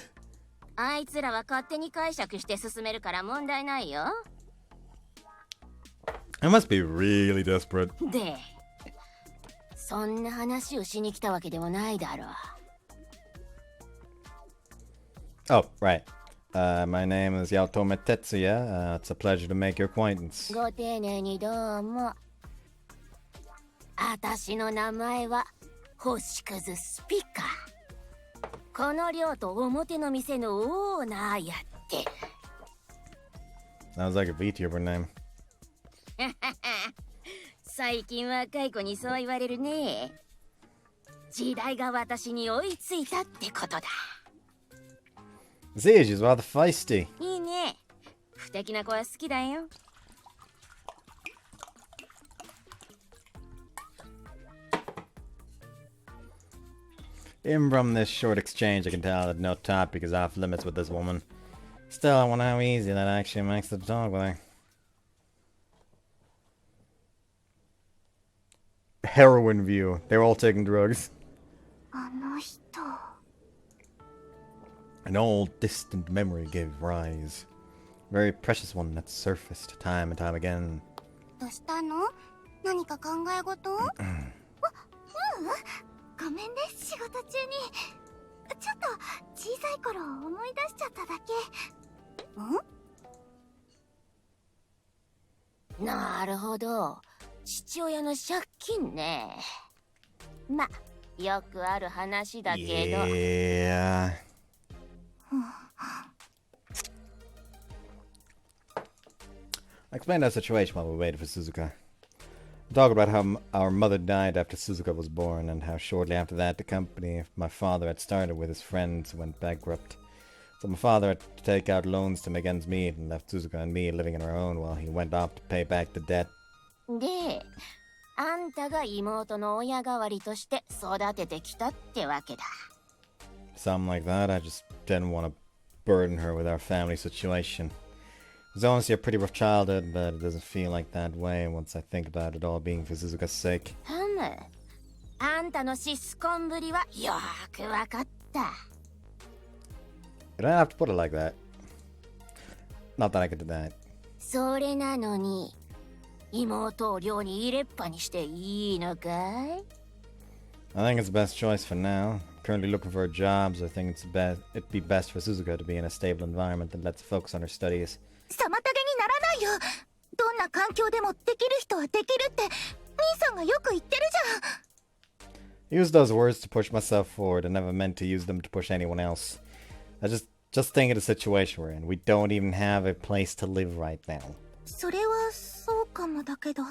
[SPEAKER 2] あいつらは勝手に解釈して進めるから問題ないよ。
[SPEAKER 1] I must be really desperate.
[SPEAKER 2] で、そんな話をしに来たわけでもないだろう。
[SPEAKER 1] Oh, right. My name is Yaotome Tetsuya. It's a pleasure to make your acquaintance.
[SPEAKER 2] ご丁寧にどうも。あたしの名前は星屑スピカ。この寮と表の店のオーナーやってる。
[SPEAKER 1] Sounds like a VTuber name.
[SPEAKER 2] 最近若い子にそう言われるね。時代が私に追いついたってことだ。
[SPEAKER 1] See, she's rather feisty.
[SPEAKER 2] いいね。不敵な子は好きだよ。
[SPEAKER 1] Even from this short exchange, I can tell that no topic is off limits with this woman. Still, I wonder how easy that actually makes to talk with her. Heroin view. They're all taking drugs.
[SPEAKER 2] あの人。
[SPEAKER 1] An old, distant memory gave rise. A very precious one that surfaced time and time again.
[SPEAKER 2] どうしたの？何か考え事？ううん。ごめんね、仕事中に。ちょっと小さい頃を思い出しちゃっただけ。なるほど。父親の借金ね。ま、よくある話だけど。
[SPEAKER 1] Yeah. I explained our situation while we waited for Suzuka. We talked about how our mother died after Suzuka was born, and how shortly after that the company my father had started with his friends went bankrupt. So my father had to take out loans to make ends meet, and left Suzuka and me living on our own while he went off to pay back the debt.
[SPEAKER 2] で、あんたが妹の親代わりとして育ててきたってわけだ。
[SPEAKER 1] Something like that. I just didn't want to burden her with our family situation. It was honestly a pretty rough childhood, but it doesn't feel like that way once I think about it all being for Suzuka's sake.
[SPEAKER 2] あんたのシスコンぶりはよーくわかった。
[SPEAKER 1] You don't have to put it like that. Not that I could deny it.
[SPEAKER 2] それなのに、妹を寮に入れっぱにしていいのかい？
[SPEAKER 1] I think it's the best choice for now. Currently looking for a job, so I think it'd be best for Suzuka to be in a stable environment that lets her focus on her studies.
[SPEAKER 2] 妨げにならないよ。どんな環境でもできる人はできるって兄さんがよく言ってるじゃん。
[SPEAKER 1] Use those words to push myself forward and never meant to use them to push anyone else. I just think of the situation we're in. We don't even have a place to live right now.
[SPEAKER 2] それはそうかもだけど。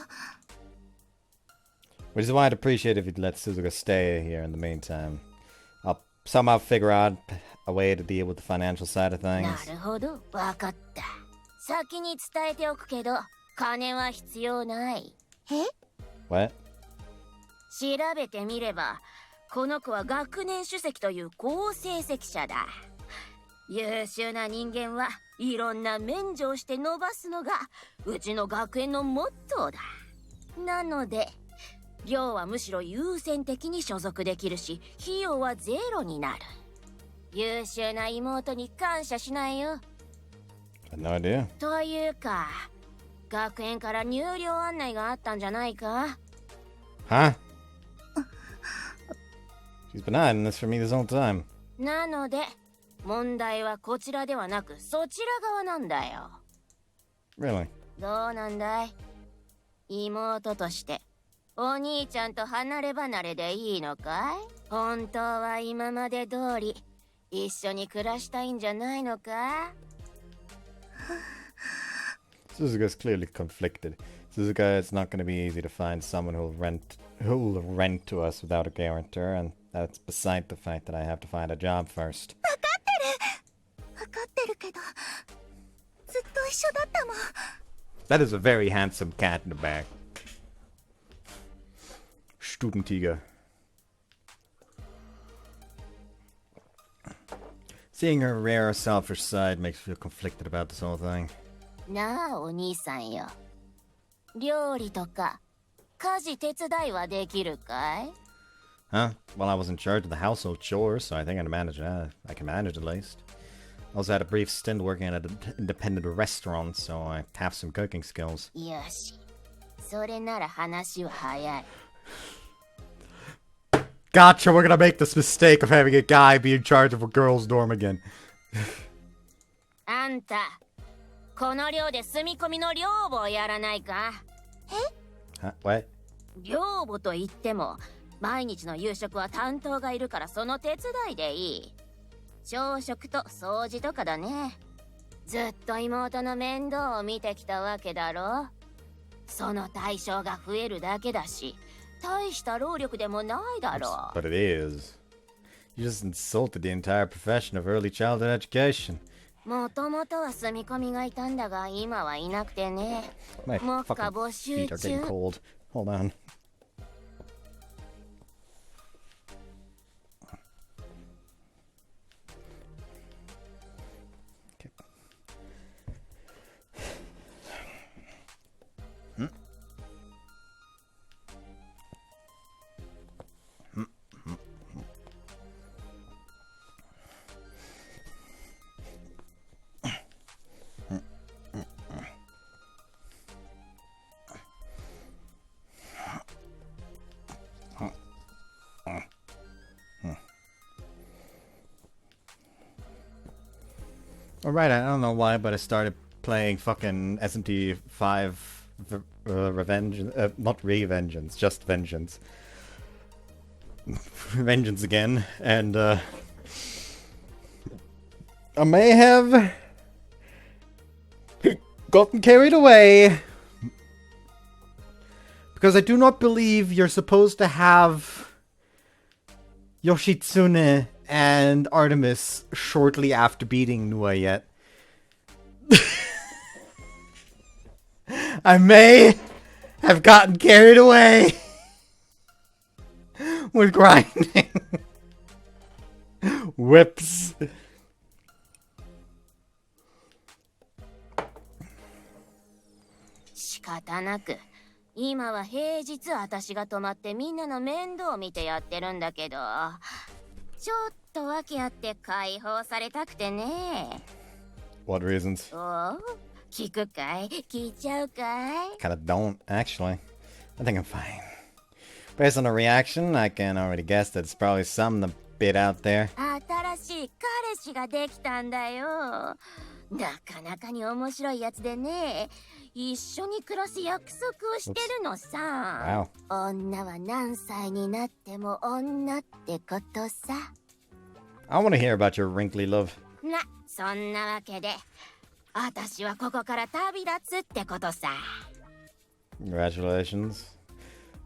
[SPEAKER 1] Which is why I'd appreciate if you'd let Suzuka stay here in the meantime. I'll somehow figure out a way to deal with the financial side of things.
[SPEAKER 2] なるほど、わかった。先に伝えておくけど、金は必要ない。え？
[SPEAKER 1] What?
[SPEAKER 2] 調べてみれば、この子は学年主席という好成績者だ。優秀な人間はいろんな免除をして伸ばすのがうちの学園のモットーだ。なので、寮はむしろ優先的に所属できるし、費用はゼロになる。優秀な妹に感謝しないよ。
[SPEAKER 1] No idea.
[SPEAKER 2] というか、学園から入寮案内があったんじゃないか？
[SPEAKER 1] Huh? She's been hiding this from me this whole time.
[SPEAKER 2] なので、問題はこちらではなくそちら側なんだよ。
[SPEAKER 1] Really?
[SPEAKER 2] どうなんだい？妹としてお兄ちゃんと離れ離れでいいのかい？本当は今まで通り一緒に暮らしたいんじゃないのか？
[SPEAKER 1] Suzuka's clearly conflicted. Suzuka, it's not going to be easy to find someone who'll rent to us without a guarantor, and that's beside the fact that I have to find a job first.
[SPEAKER 2] わかってるけど、ずっと一緒だったもん。
[SPEAKER 1] That is a very handsome cat in the back. Stubentiger. Seeing her rare selfish side makes me feel conflicted about this whole thing.
[SPEAKER 2] なあお兄さんよ。料理とか家事手伝いはできるかい？
[SPEAKER 1] Huh? Well, I was in charge of the household chores, so I think I can manage that. I can manage at least. I also had a brief stint working at an independent restaurant, so I have some cooking skills.
[SPEAKER 2] よし。それなら話は早い。
[SPEAKER 1] Gotcha, we're gonna make this mistake of having a guy be in charge of a girl's dorm again.
[SPEAKER 2] あんた、この寮で住み込みの寮母をやらないか？
[SPEAKER 1] Huh? What?
[SPEAKER 2] 寮母と言っても、毎日の夕食は担当がいるからその手伝いでいい。朝食と掃除とかだね。ずっと妹の面倒を見てきたわけだろ。その対象が増えるだけだし、大した労力でもないだろう。
[SPEAKER 1] But it is. You just insulted the entire profession of early childhood education.
[SPEAKER 2] もともとは住み込みがいたんだが今はいなくてね。
[SPEAKER 1] My
[SPEAKER 2] 目
[SPEAKER 1] fucking
[SPEAKER 2] 下募集
[SPEAKER 1] feet are getting
[SPEAKER 2] 中。
[SPEAKER 1] cold. Hold on. Alright, I don't know why, but I started playing fucking SMT 5 Revenge, not Revengeance, just Vengeance. Vengeance again, and I may have gotten carried away. Because I do not believe you're supposed to have Yoshitsune and Artemis shortly after beating Nua yet. I may have gotten carried away with grinding. Whips.
[SPEAKER 2] 仕方なく。今は平日私が泊まってみんなの面倒を見てやってるんだけど、ちょっと訳あって解放されたくてね。
[SPEAKER 1] What reasons?
[SPEAKER 2] おう、聞くかい？聞いちゃうかい？
[SPEAKER 1] Kinda don't, actually. I think I'm fine. Based on the reaction, I can already guess that it's probably some a bit out there.
[SPEAKER 2] 新しい彼氏ができたんだよ。なかなかに面白いやつでね。一緒に暮らす約束をしてるのさ。女は何歳になっても女ってことさ。
[SPEAKER 1] I want to hear about your wrinkly love.
[SPEAKER 2] な、そんなわけで、私はここから旅立つってことさ。
[SPEAKER 1] Congratulations.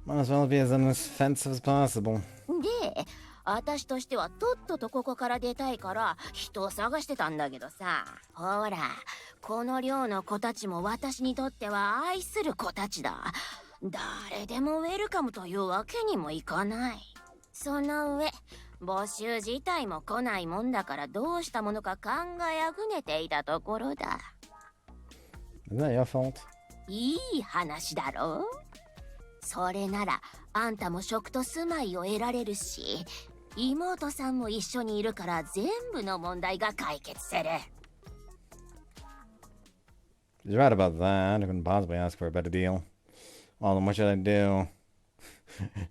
[SPEAKER 1] Might as well be as inoffensive as possible.
[SPEAKER 2] で、私としてはとっととここから出たいから人を探してたんだけどさ。ほら、この寮の子たちも私にとっては愛する子たちだ。誰でもウェルカムというわけにもいかない。その上、募集自体も来ないもんだからどうしたものか考えあぐねていたところだ。
[SPEAKER 1] Is that your fault?
[SPEAKER 2] いい話だろう？それならあんたも職と住まいを得られるし、妹さんも一緒にいるから全部の問題が解決する。
[SPEAKER 1] He's right about that. I couldn't possibly ask for a better deal. Well, then what should I do?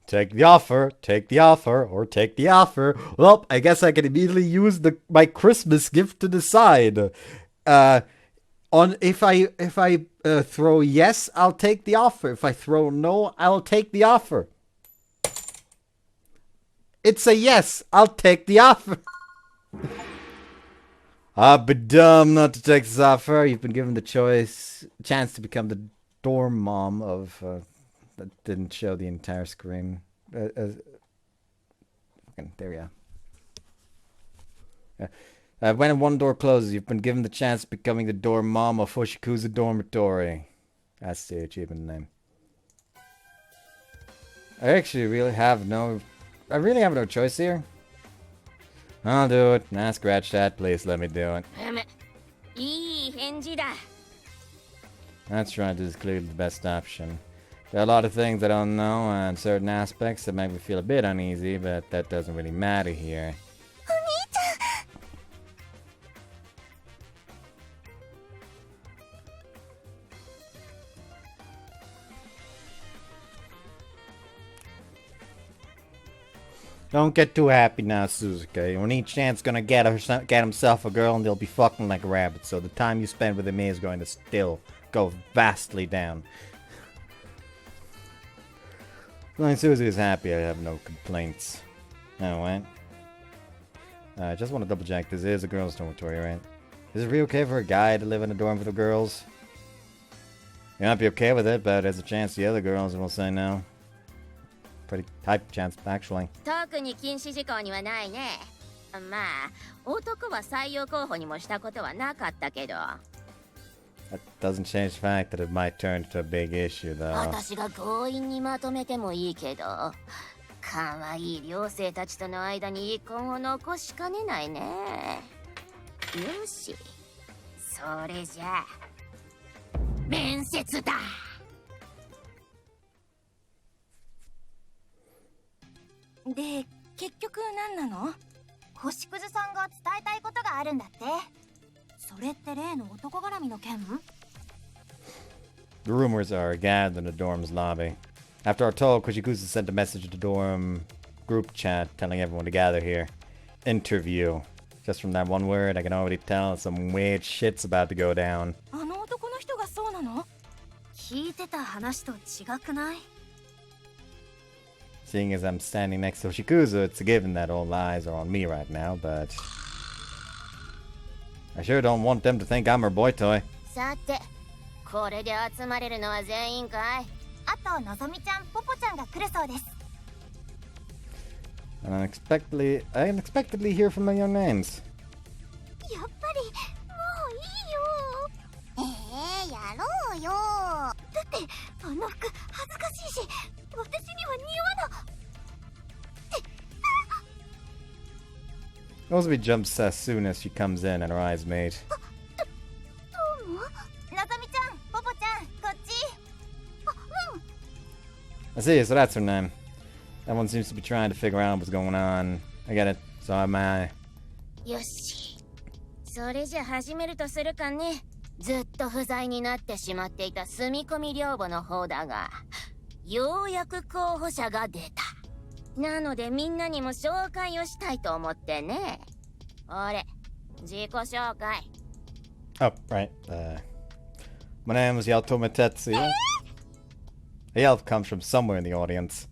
[SPEAKER 1] Take the offer, or take the offer. Well, I guess I can immediately use my Christmas gift to decide. If I throw yes, I'll take the offer. If I throw no, I'll take the offer. It's a yes. I'll take the offer. I'd be dumb not to take this offer. You've been given the chance to become the dorm mom of. That didn't show the entire screen. There we go. When one door closes, you've been given the chance of becoming the dorm mom of Hoshikuza Dormitory. That's the achievement name. I really have no choice here. I'll do it. Nah, scratch that. Please let me do it.
[SPEAKER 2] いい返事だ。
[SPEAKER 1] That's right. This is clearly the best option. There are a lot of things I don't know and certain aspects that make me feel a bit uneasy, but that doesn't really matter here. Don't get too happy now, Suzuki. Oni-chan's gonna get himself a girl and they'll be fucking like a rabbit, so the time you spend with him is going to still go vastly down. As long as Susie is happy, I have no complaints. Anyway. I just want to double check, this is a girls' dormitory, right? Is it really okay for a guy to live in a dorm with the girls? You might be okay with it, but there's a chance the other girls will say no. pretty high chance, actually.
[SPEAKER 2] 特に禁止事項にはないね。まあ、男は採用候補にもしたことはなかったけど。
[SPEAKER 1] That doesn't change the fact that it might turn into a big issue, though.
[SPEAKER 2] 私が強引にまとめてもいいけど、可愛い寮生たちとの間に遺恨を残しかねないね。よし、それじゃあ面接だ。で、結局何なの？星屑さんが伝えたいことがあるんだって。それって例の男絡みの件？
[SPEAKER 1] The rumors are gathered in the dorm's lobby. After our talk, Koshikusa sent a message to the dorm group chat telling everyone to gather here. Interview. Just from that one word, I can already tell some weird shit's about to go down.
[SPEAKER 2] あの男の人がそうなの？聞いてた話と違くない？
[SPEAKER 1] Seeing as I'm standing next to Koshikusa, it's a given that all eyes are on me right now, but I sure don't want them to think I'm her boy toy.
[SPEAKER 2] さて、これで集まれるのは全員かい？あと、のぞみちゃん、ポポちゃんが来るそうです。
[SPEAKER 1] And I unexpectedly hear familiar names.
[SPEAKER 2] やっぱり、もういいよ。やろうよ。だって、あの服、恥ずかしいし、私には似合わな。
[SPEAKER 1] Nosby jumps as soon as she comes in and her eyes meet.
[SPEAKER 2] どうも。のぞみちゃん、ポポちゃん、こっち。
[SPEAKER 1] I see, so that's her name. Everyone seems to be trying to figure out what's going on. I get it, so am I.
[SPEAKER 2] よし。それじゃ始めるとするかね。ずっと不在になってしまっていた住み込み寮母の方だが、ようやく候補者が出た。なのでみんなにも紹介をしたいと思ってね。俺、自己紹介。
[SPEAKER 1] Oh, right. My name is Yaltome Tetsuya. A yelp comes from somewhere in the audience.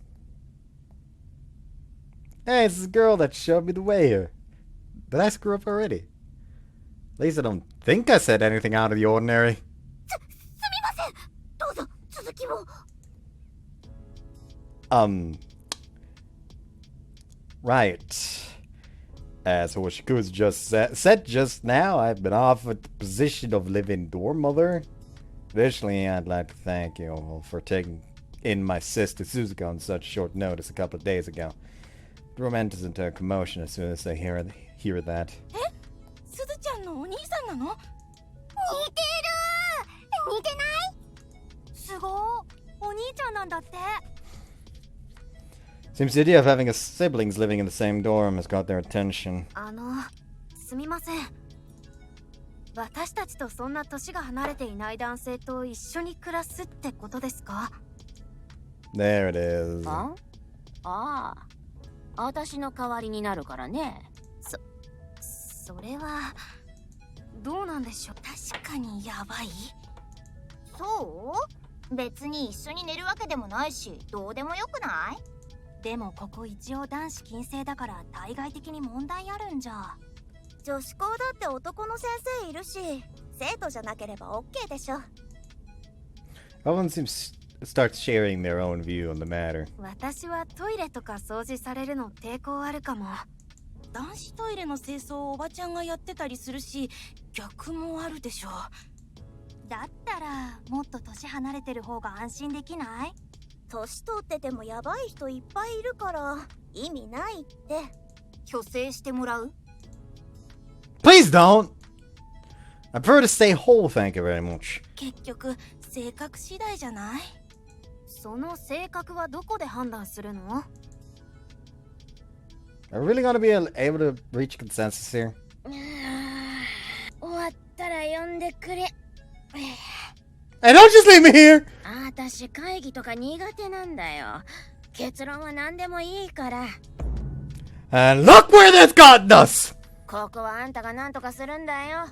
[SPEAKER 1] Hey, it's this girl that showed me the way here. Did I screw up already? At least I don't think I said anything out of the ordinary.
[SPEAKER 2] すみません。どうぞ、続きを。
[SPEAKER 1] Right. As Hoshiku's just said just now, I've been offered the position of living dorm mother. Additionally, I'd like to thank you all for taking in my sister Suzuka on such short notice a couple of days ago. The room enters into a commotion as soon as they hear that.
[SPEAKER 2] すずちゃんのお兄さんなの？似てる！似てない？すごー。お兄ちゃんなんだって。
[SPEAKER 1] Seems the idea of having siblings living in the same dorm has got their attention.
[SPEAKER 2] すみません。私たちとそんな年が離れていない男性と一緒に暮らすってことですか？
[SPEAKER 1] There it is.
[SPEAKER 2] ああ、私の代わりになるからね。それはどうなんでしょう。確かにやばい。そう？別に一緒に寝るわけでもないし、どうでもよくない？でもここ一応男子禁制だから対外的に問題あるんじゃ。女子校だって男の先生いるし、生徒じゃなければ OK でしょ。
[SPEAKER 1] Everyone starts sharing their own view on the matter.
[SPEAKER 2] 私はトイレとか掃除されるの抵抗あるかも。男子トイレの清掃をおばちゃんがやってたりするし、逆もあるでしょ。だったらもっと年離れてる方が安心できない？年取っててもやばい人いっぱいいるから意味ないって。虚勢してもらう？
[SPEAKER 1] Please don't! I prefer to stay whole, thank you very much.
[SPEAKER 2] 結局性格次第じゃない？その性格はどこで判断するの？
[SPEAKER 1] Are we really gonna be able to reach consensus here?
[SPEAKER 2] 終わったら呼んでくれ。
[SPEAKER 1] Hey, don't just leave me here!
[SPEAKER 2] 私会議とか苦手なんだよ。結論は何でもいいから。
[SPEAKER 1] And look where this got us!
[SPEAKER 2] ここはあんたが何とかするんだよ。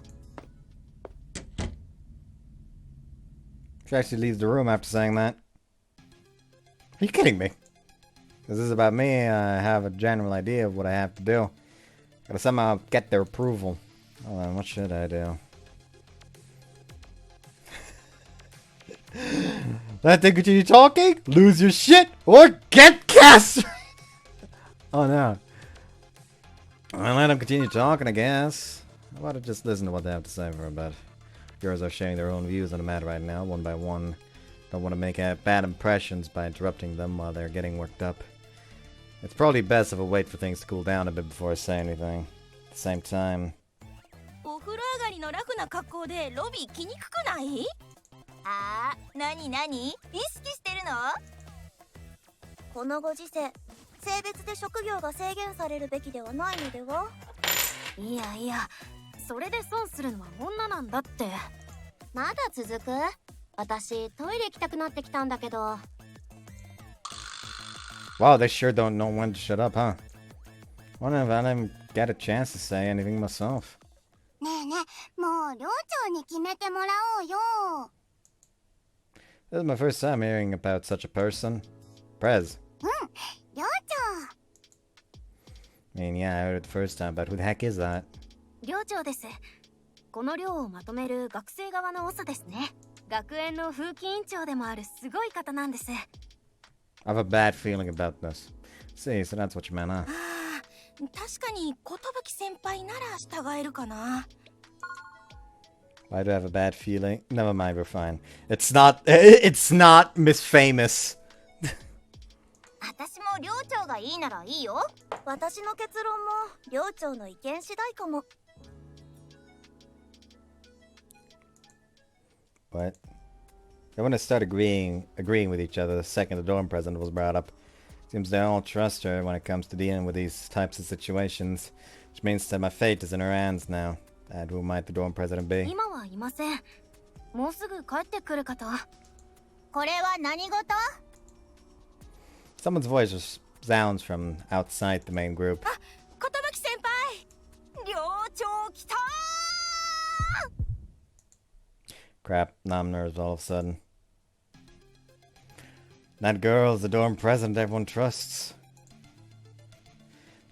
[SPEAKER 1] She actually leaves the room after saying that. Are you kidding me? This is about me. I have a general idea of what I have to do. Gotta somehow get their approval. Hold on, what should I do? Let them continue talking, lose your shit, or get cast! Oh no. Well, let them continue talking, I guess. I want to just listen to what they have to say for a bit. Girls are sharing their own views on the matter right now, one by one. Don't want to make bad impressions by interrupting them while they're getting worked up. It's probably best if I wait for things to cool down a bit before I say anything. At the same time...
[SPEAKER 2] お風呂上がりのラフな格好でロビー来にくくない？あー、なになに？意識してるの？このご時世、性別で職業が制限されるべきではないのでは？いやいや、それで損するのは女なんだって。まだ続く？私、トイレ行きたくなってきたんだけど。
[SPEAKER 1] Wow, they sure don't know when to shut up, huh? Wonder if I didn't get a chance to say anything myself.
[SPEAKER 2] ねえねえ、もう寮長に決めてもらおうよ。
[SPEAKER 1] This is my first time hearing about such a person. Prez.
[SPEAKER 2] 寮長。
[SPEAKER 1] I mean, yeah, I heard it the first time, but who the heck is that?
[SPEAKER 2] 寮長です。この寮をまとめる学生側の長ですね。学園の風紀委員長でもあるすごい方なんです。
[SPEAKER 1] I have a bad feeling about this. See, so that's what you meant, huh?
[SPEAKER 2] 確かに寿先輩なら従えるかな。
[SPEAKER 1] Why do I have a bad feeling? Never mind, we're fine. It's not Miss Famous.
[SPEAKER 2] 私も寮長がいいならいいよ。私の結論も寮長の意見次第かも。
[SPEAKER 1] What? They want to start agreeing with each other the second the dorm president was brought up. Seems they all trust her when it comes to dealing with these types of situations, which means that my fate is in her hands now. And who might the dorm president be?
[SPEAKER 2] 今はいません。もうすぐ帰ってくるかと。これは何事？
[SPEAKER 1] Someone's voice just sounds from outside the main group.
[SPEAKER 2] あ、寿先輩。寮長来たー。
[SPEAKER 1] Crap, now I'm nervous all of a sudden. That girl is the dorm president everyone trusts.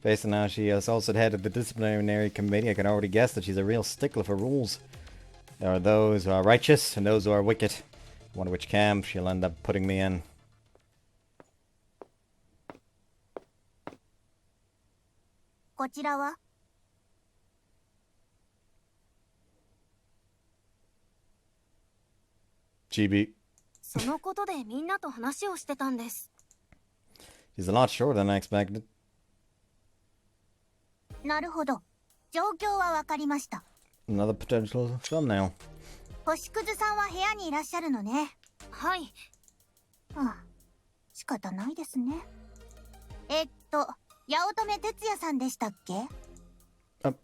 [SPEAKER 1] Based on how she has also headed the disciplinary committee, I can already guess that she's a real stickler for rules. There are those who are righteous and those who are wicked. I wonder which camp she'll end up putting me in.
[SPEAKER 2] こちらは
[SPEAKER 1] GB.
[SPEAKER 2] そのことでみんなと話をしてたんです。
[SPEAKER 1] She's a lot shorter than I expected.
[SPEAKER 2] なるほど。状況はわかりました。
[SPEAKER 1] Another potential thumbnail.
[SPEAKER 2] 星屑さんは部屋にいらっしゃるのね。はい。仕方ないですね。八乙女哲也さんでしたっけ？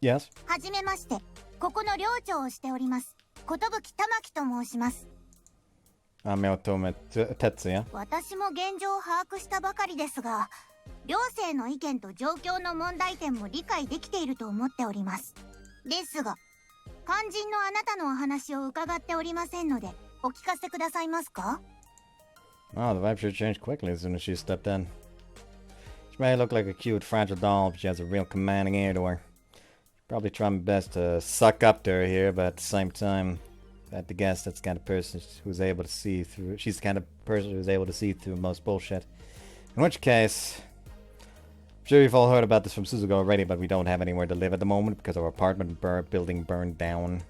[SPEAKER 1] Yes.
[SPEAKER 2] はじめまして。ここの寮長をしております。寿玉木と申します。
[SPEAKER 1] I'm Otome Tetsuya.
[SPEAKER 2] 私も現状を把握したばかりですが、寮生の意見と状況の問題点も理解できていると思っております。ですが、肝心のあなたのお話を伺っておりませんので、お聞かせくださいますか？
[SPEAKER 1] Oh, the vibe sure changed quickly as soon as she stepped in. She may look like a cute, fragile doll, but she has a real commanding ear to her. Probably try my best to suck up to her here, but at the same time, I have to guess that's the kind of person who's able to see through. She's the kind of person who's able to see through most bullshit. In which case, I'm sure you've all heard about this from Suzuka already, but we don't have anywhere to live at the moment because our apartment building burned down.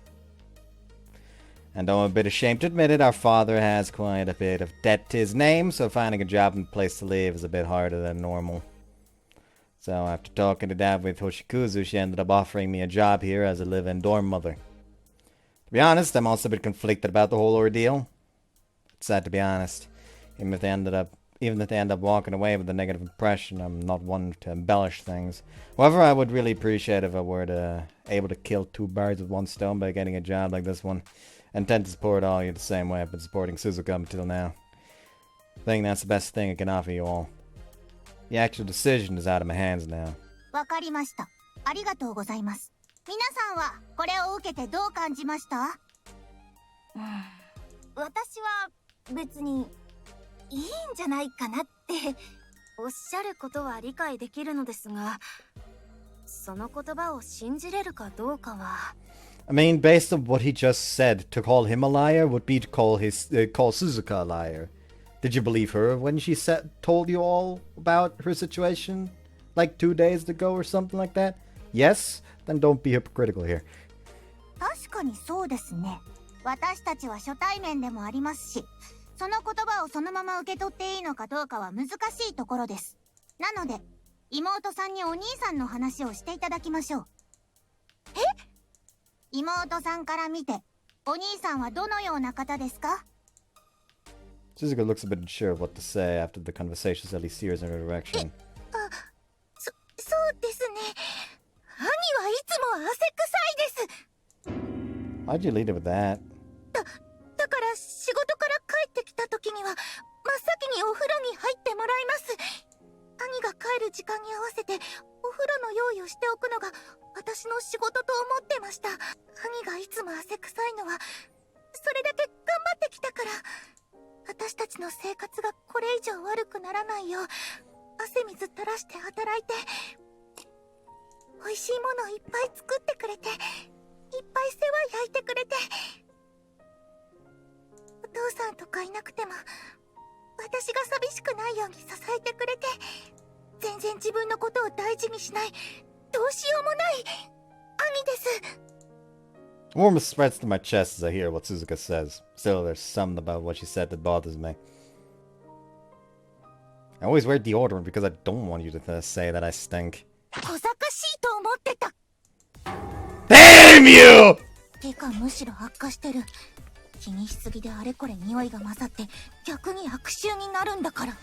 [SPEAKER 1] And though I'm a bit ashamed to admit it, our father has quite a bit of debt to his name, so finding a job and place to live is a bit harder than normal. So after talking to Dad with Hoshikuzu, she ended up offering me a job here as a live-in dorm mother. To be honest, I'm also a bit conflicted about the whole ordeal. It's sad to be honest. Even if they end up walking away with a negative impression, I'm not one to embellish things. However, I would really appreciate if I were able to kill two birds with one stone by getting a job like this one. I intend to support all of you the same way I've been supporting Suzuka until now. I think that's the best thing I can offer you all. The actual decision is out of my hands now.
[SPEAKER 2] わかりました。ありがとうございます。皆さんはこれを受けてどう感じました？私は別にいいんじゃないかなっておっしゃることは理解できるのですが、その言葉を信じれるかどうかは。
[SPEAKER 1] I mean, based on what he just said, to call him a liar would be to call Suzuka a liar. Did you believe her when she told you all about her situation? Like 2 days ago or something like that? Yes? Then don't be hypocritical here.
[SPEAKER 2] 確かにそうですね。私たちは初対面でもありますし、その言葉をそのまま受け取っていいのかどうかは難しいところです。なので、妹さんにお兄さんの話をしていただきましょう。え？妹さんから見て、お兄さんはどのような方ですか？
[SPEAKER 1] Suzuka looks a bit unsure of what to say after the conversation Ellie steers in her direction.
[SPEAKER 2] そうですね。兄はいつも汗臭いです。
[SPEAKER 1] Why'd you lead it with that?
[SPEAKER 2] だから仕事から帰ってきた時には真っ先にお風呂に入ってもらいます。兄が帰る時間に合わせてお風呂の用意をしておくのが私の仕事と思ってました。兄がいつも汗臭いのはそれだけ頑張ってきたから。私たちの生活がこれ以上悪くならないよう汗水垂らして働いて美味しいものをいっぱい作ってくれて、いっぱい世話焼いてくれて、お父さんとかいなくても私が寂しくないように支えてくれて、全然自分のことを大事にしないどうしようもない兄です。
[SPEAKER 1] Warmth spreads to my chest as I hear what Suzuka says. Still, there's something about what she said that bothers me. I always wear deodorant because I don't want you to say that I stink.
[SPEAKER 2] 小賢しいと思ってた。
[SPEAKER 1] Damn you!
[SPEAKER 2] てかむしろ悪化してる。気にしすぎであれこれ匂いが混ざって逆に悪臭になるんだから。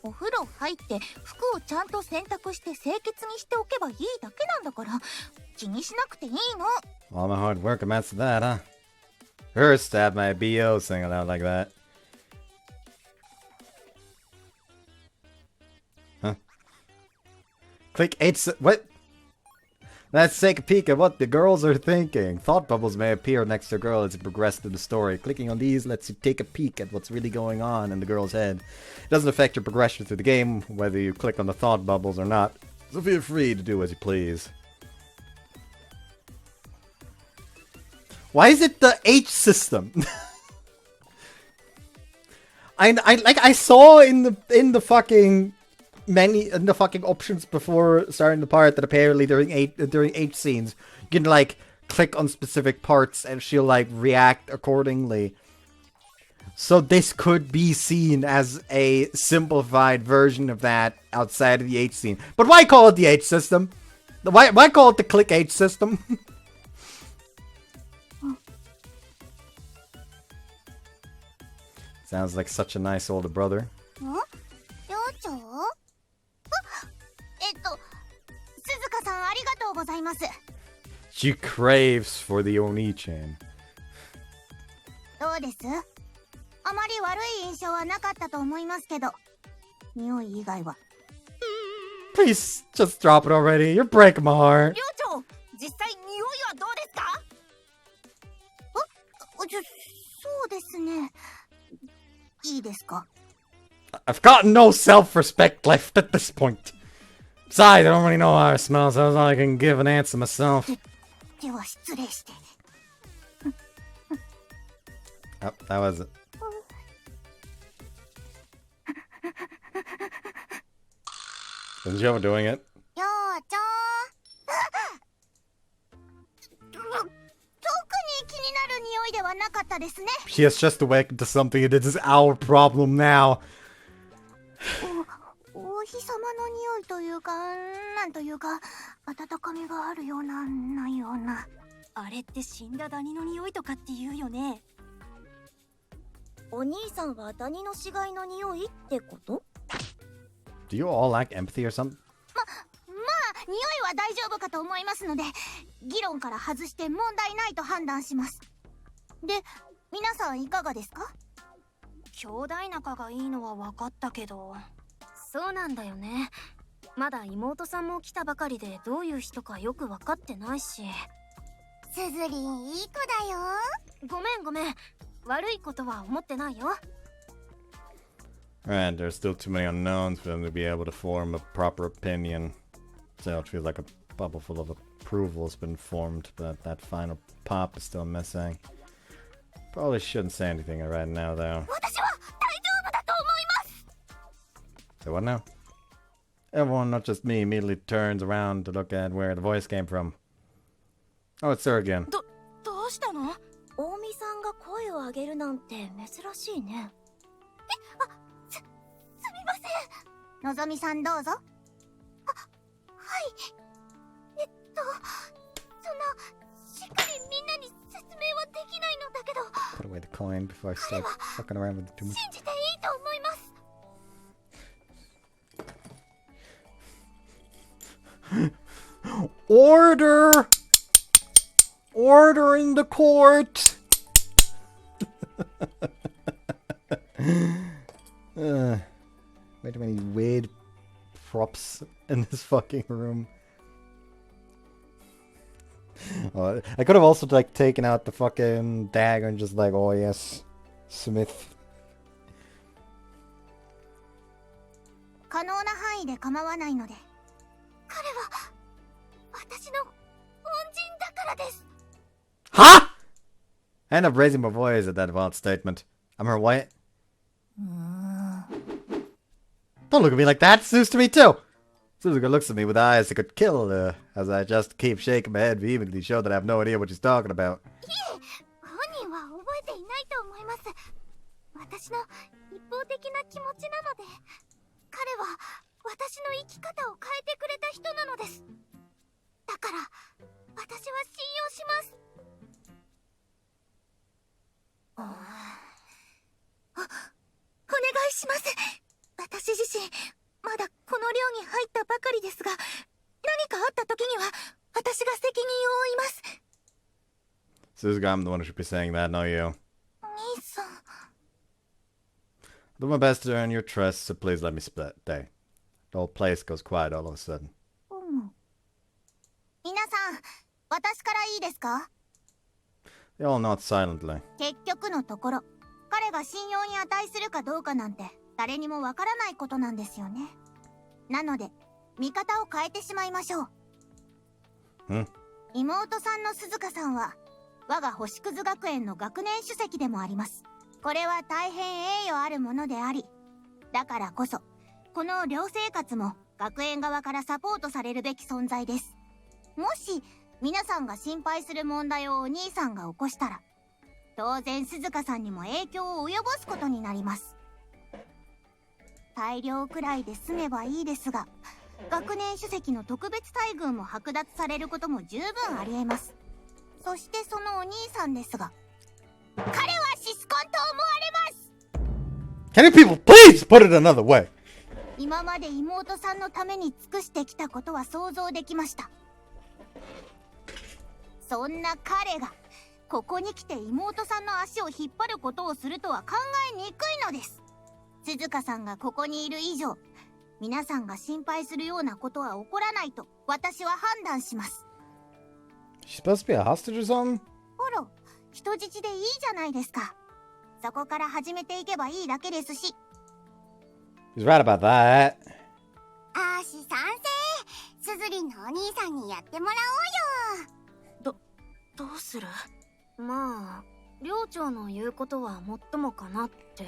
[SPEAKER 2] お風呂入って服をちゃんと洗濯して清潔にしておけばいいだけなんだから気にしなくていいの。
[SPEAKER 1] All my hard work amounts to that, huh? Her stab my BO saying it out like that. Huh? Click H. What? Let's take a peek at what the girls are thinking. Thought bubbles may appear next to a girl as you progress through the story. Clicking on these lets you take a peek at what's really going on in the girl's head. It doesn't affect your progression through the game, whether you click on the thought bubbles or not. So feel free to do as you please. Why is it the H system? I saw in the fucking many in the fucking options before starting the part that apparently during H scenes you can like click on specific parts and she'll like react accordingly. So this could be seen as a simplified version of that outside of the H scene. But why call it the H system? Why call it the click H system? Sounds like such a nice older brother.
[SPEAKER 2] 寮長？鈴鹿さんありがとうございます。
[SPEAKER 1] She craves for the Oni-chan.
[SPEAKER 2] どうです？あまり悪い印象はなかったと思いますけど、匂い以外は。
[SPEAKER 1] Please, just drop it already. You're breaking my heart.
[SPEAKER 2] 寮長、実際匂いはどうですか？そうですね。いいですか？
[SPEAKER 1] I've got no self-respect left at this point. Besides, I don't really know how it smells, so I can give an answer myself.
[SPEAKER 2] では失礼して。
[SPEAKER 1] Oh, that was it. Isn't she overdoing it?
[SPEAKER 2] 寮長。特に気になる匂いではなかったですね。
[SPEAKER 1] She has just awakened to something and it is our problem now.
[SPEAKER 2] お日様の匂いというか、なんというか、温かみがあるような、ないような。あれって死んだダニの匂いとかって言うよね。お兄さんはダニの死骸の匂いってこと？
[SPEAKER 1] Do you all lack empathy or something?
[SPEAKER 2] まあ、匂いは大丈夫かと思いますので、議論から外して問題ないと判断します。で、皆さんいかがですか？兄弟仲がいいのは分かったけど。そうなんだよね。まだ妹さんも来たばかりでどういう人かよく分かってないし。すずりんいい子だよ。ごめん。悪いことは思ってないよ。
[SPEAKER 1] Alright, there's still too many unknowns for them to be able to form a proper opinion. So it feels like a bubble full of approval has been formed, but that final pop is still missing. Probably shouldn't say anything right now, though.
[SPEAKER 2] 私は大丈夫だと
[SPEAKER 1] So what now? Everyone, not just me, immediately turns around to look at where the voice came from. Oh, it's her again.
[SPEAKER 2] どうしたの？大見さんが声を上げるなんて珍しいね。すみません。のぞみさんどうぞ。はい。そんなしっかりみんなに説明はできないのだけど。
[SPEAKER 1] Put away the coin before I start fucking around with it too much.
[SPEAKER 2] 信じていいと思います。
[SPEAKER 1] Order! Order in the court! Way too many weird props in this fucking room. Oh, I could have also like taken out the fucking dagger and just like, oh yes, Smith.
[SPEAKER 2] 可能な範囲で構わないので。彼は私の恩人だからです。
[SPEAKER 1] Huh? I end up raising my voice at that advanced statement. I'm her wife. Don't look at me like that. It's news to me too. Suzuka looks at me with eyes that could kill her as I just keep shaking my head vehemently, show that I have no idea what she's talking about.
[SPEAKER 2] いえ、本人は覚えていないと思います。私の一方的な気持ちなので、彼は私の生き方を変えてくれた人なのです。だから私は信用します。お願いします。私自身まだこの寮に入ったばかりですが、何かあった時には私が責任を負います。
[SPEAKER 1] Suzuka, I'm the one who should be saying that, not you.
[SPEAKER 2] 兄さん。
[SPEAKER 1] I'll do my best to earn your trust, so please let me split day. The whole place goes quiet all of a sudden.
[SPEAKER 2] 皆さん、私からいいですか？
[SPEAKER 1] They all nod silently.
[SPEAKER 2] 結局のところ、彼が信用に値するかどうかなんて誰にもわからないことなんですよね。なので、見方を変えてしまいましょう。妹さんの鈴鹿さんは、我が星屑学園の学年主席でもあります。これは大変栄誉あるものであり、だからこそ、この寮生活も学園側からサポートされるべき存在です。もし、皆さんが心配する問題をお兄さんが起こしたら、当然鈴鹿さんにも影響を及ぼすことになります。大量くらいで済めばいいですが、学年主席の特別待遇も剥奪されることも十分ありえます。そしてそのお兄さんですが、彼はシスコンと思われます。
[SPEAKER 1] Can you people please put it another way?
[SPEAKER 2] 今まで妹さんのために尽くしてきたことは想像できました。そんな彼がここに来て妹さんの足を引っ張ることをするとは考えにくいのです。鈴鹿さんがここにいる以上、皆さんが心配するようなことは起こらないと私は判断します。
[SPEAKER 1] She's supposed to be a hostage or something?
[SPEAKER 2] ほら、人質でいいじゃないですか。そこから始めていけばいいだけですし。
[SPEAKER 1] He's right about that.
[SPEAKER 2] あーし賛成。すずりんのお兄さんにやってもらおうよ。どうする？まあ、寮長の言うことはもっともかなって。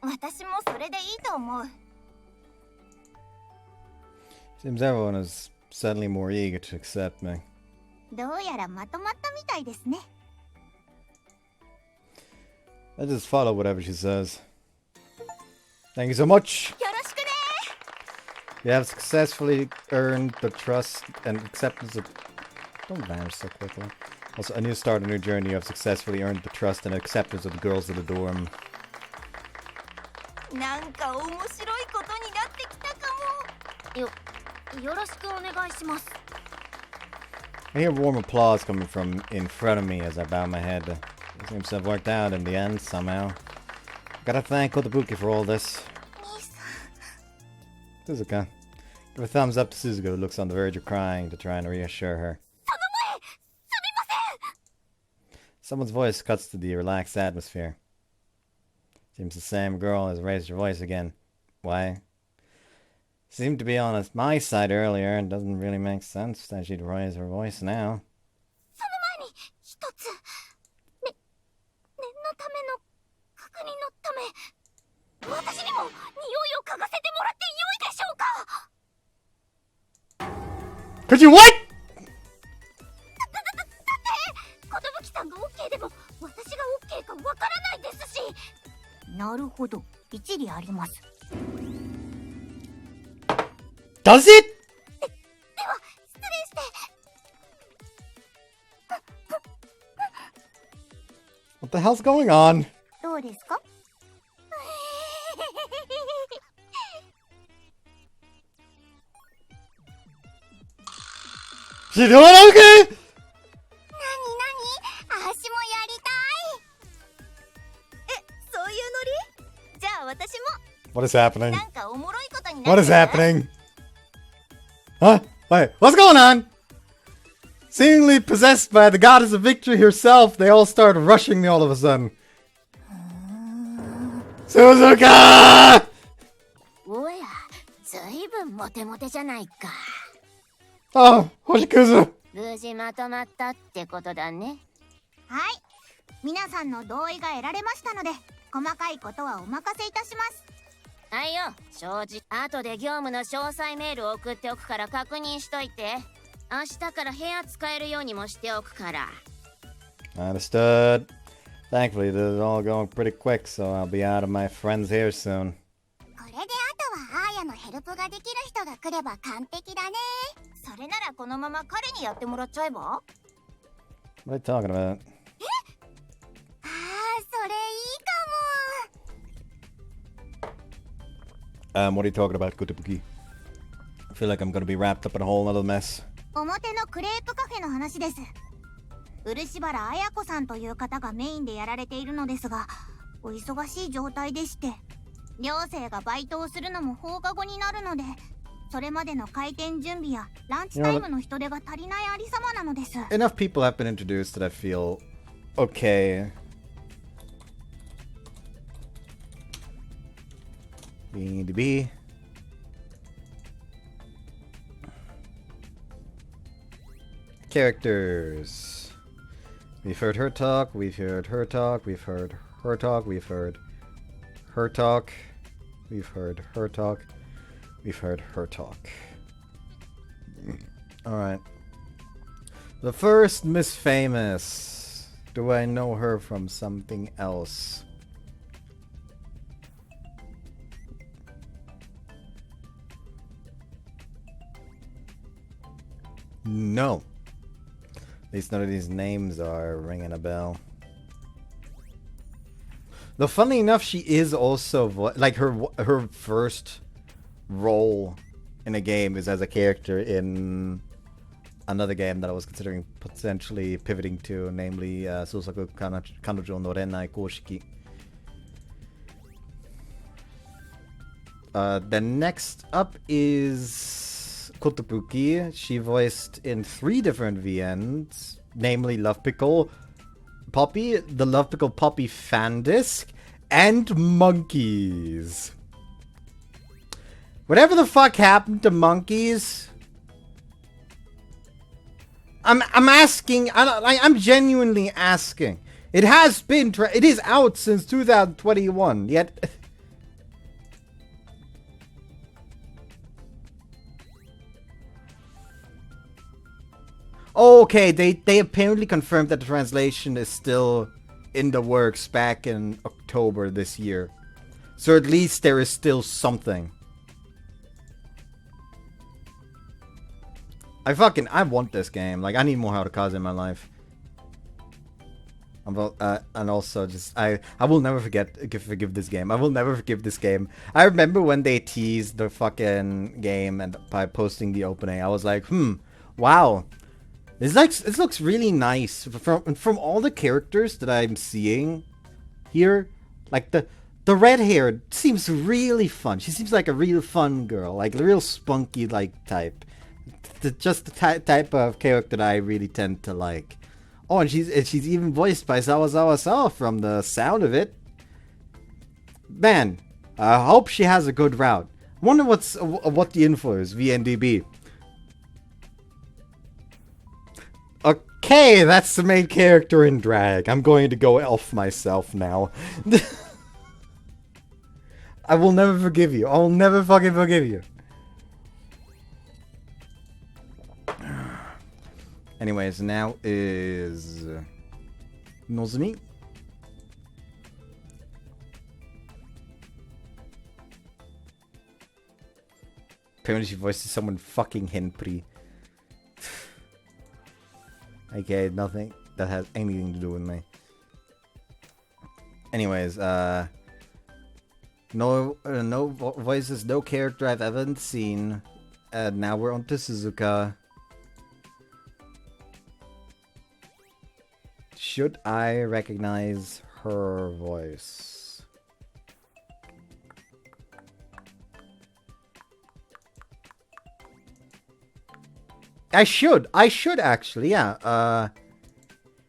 [SPEAKER 2] 私もそれでいいと思う。
[SPEAKER 1] Seems everyone is suddenly more eager to accept me.
[SPEAKER 2] どうやらまとまったみたいですね。
[SPEAKER 1] I just follow whatever she says. Thank you so much.
[SPEAKER 2] よろしくね。
[SPEAKER 1] You have successfully earned the trust and acceptance of... Don't vanish so quickly. Also, a new start, a new journey. You have successfully earned the trust and acceptance of the girls of the dorm.
[SPEAKER 2] なんか面白いことになってきたかも。よろしくお願いします。
[SPEAKER 1] I hear warm applause coming from in front of me as I bow my head. It seems to have worked out in the end, somehow. Gotta thank Kotobuki for all this. Suzuka. Give a thumbs up to Suzuka, who looks on the verge of crying to try and reassure her. Someone's voice cuts to the relaxed atmosphere. Seems the same girl has raised her voice again. Why? Seemed to be on my side earlier, and doesn't really make sense that she'd raise her voice now.
[SPEAKER 2] その前に一つ、念のための確認のため、私にも匂いを嗅がせても
[SPEAKER 1] Could you what?
[SPEAKER 2] 寿さんが OK でも私が OK かわからないですし。なるほど、一理あります。
[SPEAKER 1] Does it?
[SPEAKER 2] では失礼して。
[SPEAKER 1] What the hell's going on?
[SPEAKER 2] どうですか？
[SPEAKER 1] She doing okay?
[SPEAKER 2] なになに、足もやりたい。え、そういうノリ？じゃあ私も。
[SPEAKER 1] What is happening?
[SPEAKER 2] なんかおもろいことになってる。
[SPEAKER 1] What is happening? Huh? Wait, what's going on? Seemingly possessed by the goddess of victory herself, they all start rushing me all of a sudden. Suzuka!
[SPEAKER 2] おや、ずいぶんモテモテじゃないか。
[SPEAKER 1] Oh, Hoshikuzu!
[SPEAKER 2] 無事まとまったってことだね。はい、皆さんの同意が得られましたので、細かいことはお任せいたします。はいよ、正直後で業務の詳細メールを送っておくから確認しといて。明日から部屋使えるようにもしておくから。
[SPEAKER 1] Understood. Thankfully, this is all going pretty quick, so I'll be out of my friend's hair soon.
[SPEAKER 2] これであとはアーヤのヘルプができる人が来れば完璧だね。それならこのまま彼にやってもらっちゃえば？
[SPEAKER 1] What are you talking about?
[SPEAKER 2] ああ、それいいかも。
[SPEAKER 1] What are you talking about, Kotobuki? I feel like I'm gonna be wrapped up in a whole other mess.
[SPEAKER 2] 表のクレープカフェの話です。漆原綾子さんという方がメインでやられているのですが、お忙しい状態でして、寮生がバイトをするのも放課後になるので、それまでの開店準備やランチタイムの人手が足りないありさまなのです。
[SPEAKER 1] Enough people have been introduced that I feel okay. B. Characters. We've heard her talk, we've heard her talk, we've heard her talk, we've heard her talk, we've heard her talk, we've heard her talk. Alright. The first Miss Famous. Do I know her from something else? No. At least none of these names are ringing a bell. Though funny enough, she is also like her first role in a game is as a character in another game that I was considering potentially pivoting to, namely Susaku Kanojo no Renai Koshiki. The next up is Kotobuki. She voiced in 3 different VNs, namely LOVEPICAL-POPPY, the LOVEPICAL-POPPY fan disc, and Monkeys. Whatever the fuck happened to Monkeys? I'm asking. I'm genuinely asking. It has been. It is out since 2021. Yet. Okay, they apparently confirmed that the translation is still in the works back in October this year. So at least there is still something. I want this game. Like, I need more Harukaze in my life. And also just, I will never forgive this game. I will never forgive this game. I remember when they teased the fucking game and by posting the opening, I was like, wow. This looks really nice. From all the characters that I'm seeing here, like the red hair seems really fun. She seems like a real fun girl, like a real spunky like type. Just the type of character that I really tend to like. Oh, and she's even voiced by Sawa from the sound of it. Man, I hope she has a good route. Wonder what the info is. VNDB. Okay, that's the main character in drag. I'm going to go elf myself now. I will never forgive you. I will never fucking forgive you. Anyways, now is Nozomi. Apparently she voices someone fucking henpri. Okay, nothing that has anything to do with me. Anyways, no voices, no character I've ever seen. Now we're on to Suzuka. Should I recognize her voice? I should actually, yeah.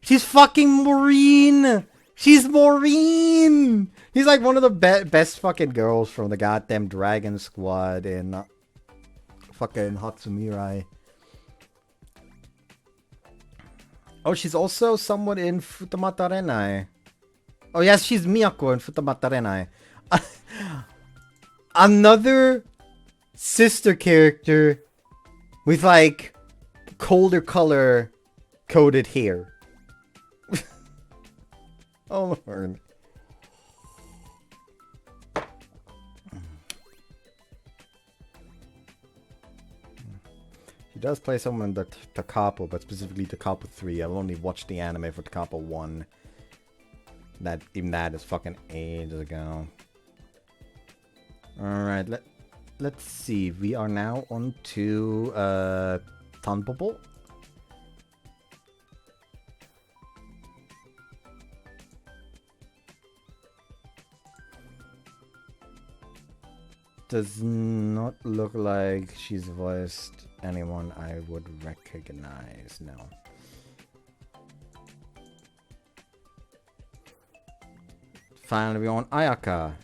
[SPEAKER 1] She's fucking Maureen! She's Maureen! He's like one of the best fucking girls from the goddamn Dragon Squad in fucking Hatsumirai. Oh, she's also someone in Futamata Renai. Oh yes, she's Miyako in Futamata Renai. Another sister character with like colder color coded hair. Oh Lord. She does play someone in the Takapo, but specifically Takapo 3. I've only watched the anime for Takapo 1. Even that is fucking ages ago. Alright, let's see. We are now on to Tanpopo. Does not look like she's voiced anyone I would recognize, no. Finally, we're on Ayaka.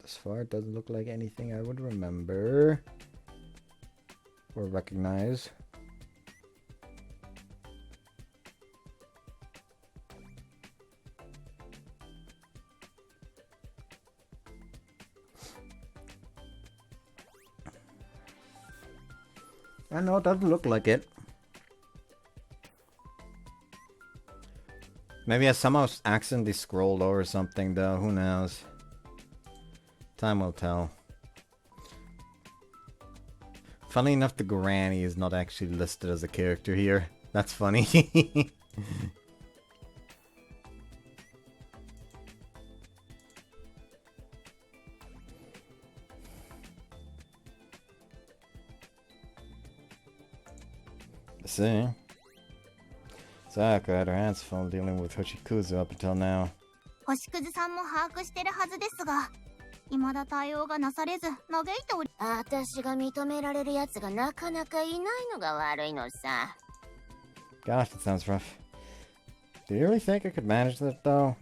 [SPEAKER 1] Thus far, it doesn't look like anything I would remember or recognize. I know it doesn't look like it. Maybe I somehow accidentally scrolled over something though, who knows. Time will tell. Funny enough, the granny is not actually listed as a character here. That's funny. Let's see. Sayaka had her hands full dealing with Hoshikuzu up until now.
[SPEAKER 2] 星屑さんも把握してるはずですが、未だ対応がなされず嘆いており。
[SPEAKER 4] 私が認められるやつがなかなかいないのが悪いのさ。
[SPEAKER 1] Gosh, that sounds rough. Do you really think I could manage that though?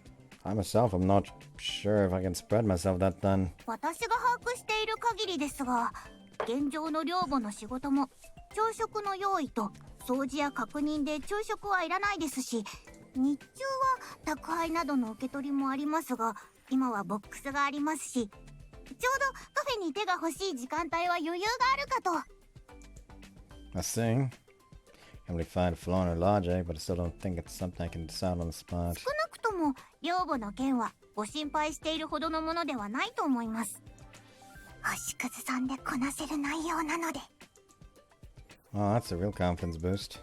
[SPEAKER 1] I myself am not sure if I can spread myself that thin.
[SPEAKER 2] 私が把握している限りですが、現状の寮母の仕事も朝食の用意と掃除や確認で朝食はいらないですし、日中は宅配などの受け取りもありますが、今はボックスがありますし、ちょうどカフェに手が欲しい時間帯は余裕があるかと。
[SPEAKER 1] I see. Can't really find a flaw in her logic, but I still don't think it's something I can decide on the spot.
[SPEAKER 2] 少なくとも寮母の件はご心配しているほどのものではないと思います。星屑さんでこなせる内容なので。
[SPEAKER 1] Oh, that's a real confidence boost.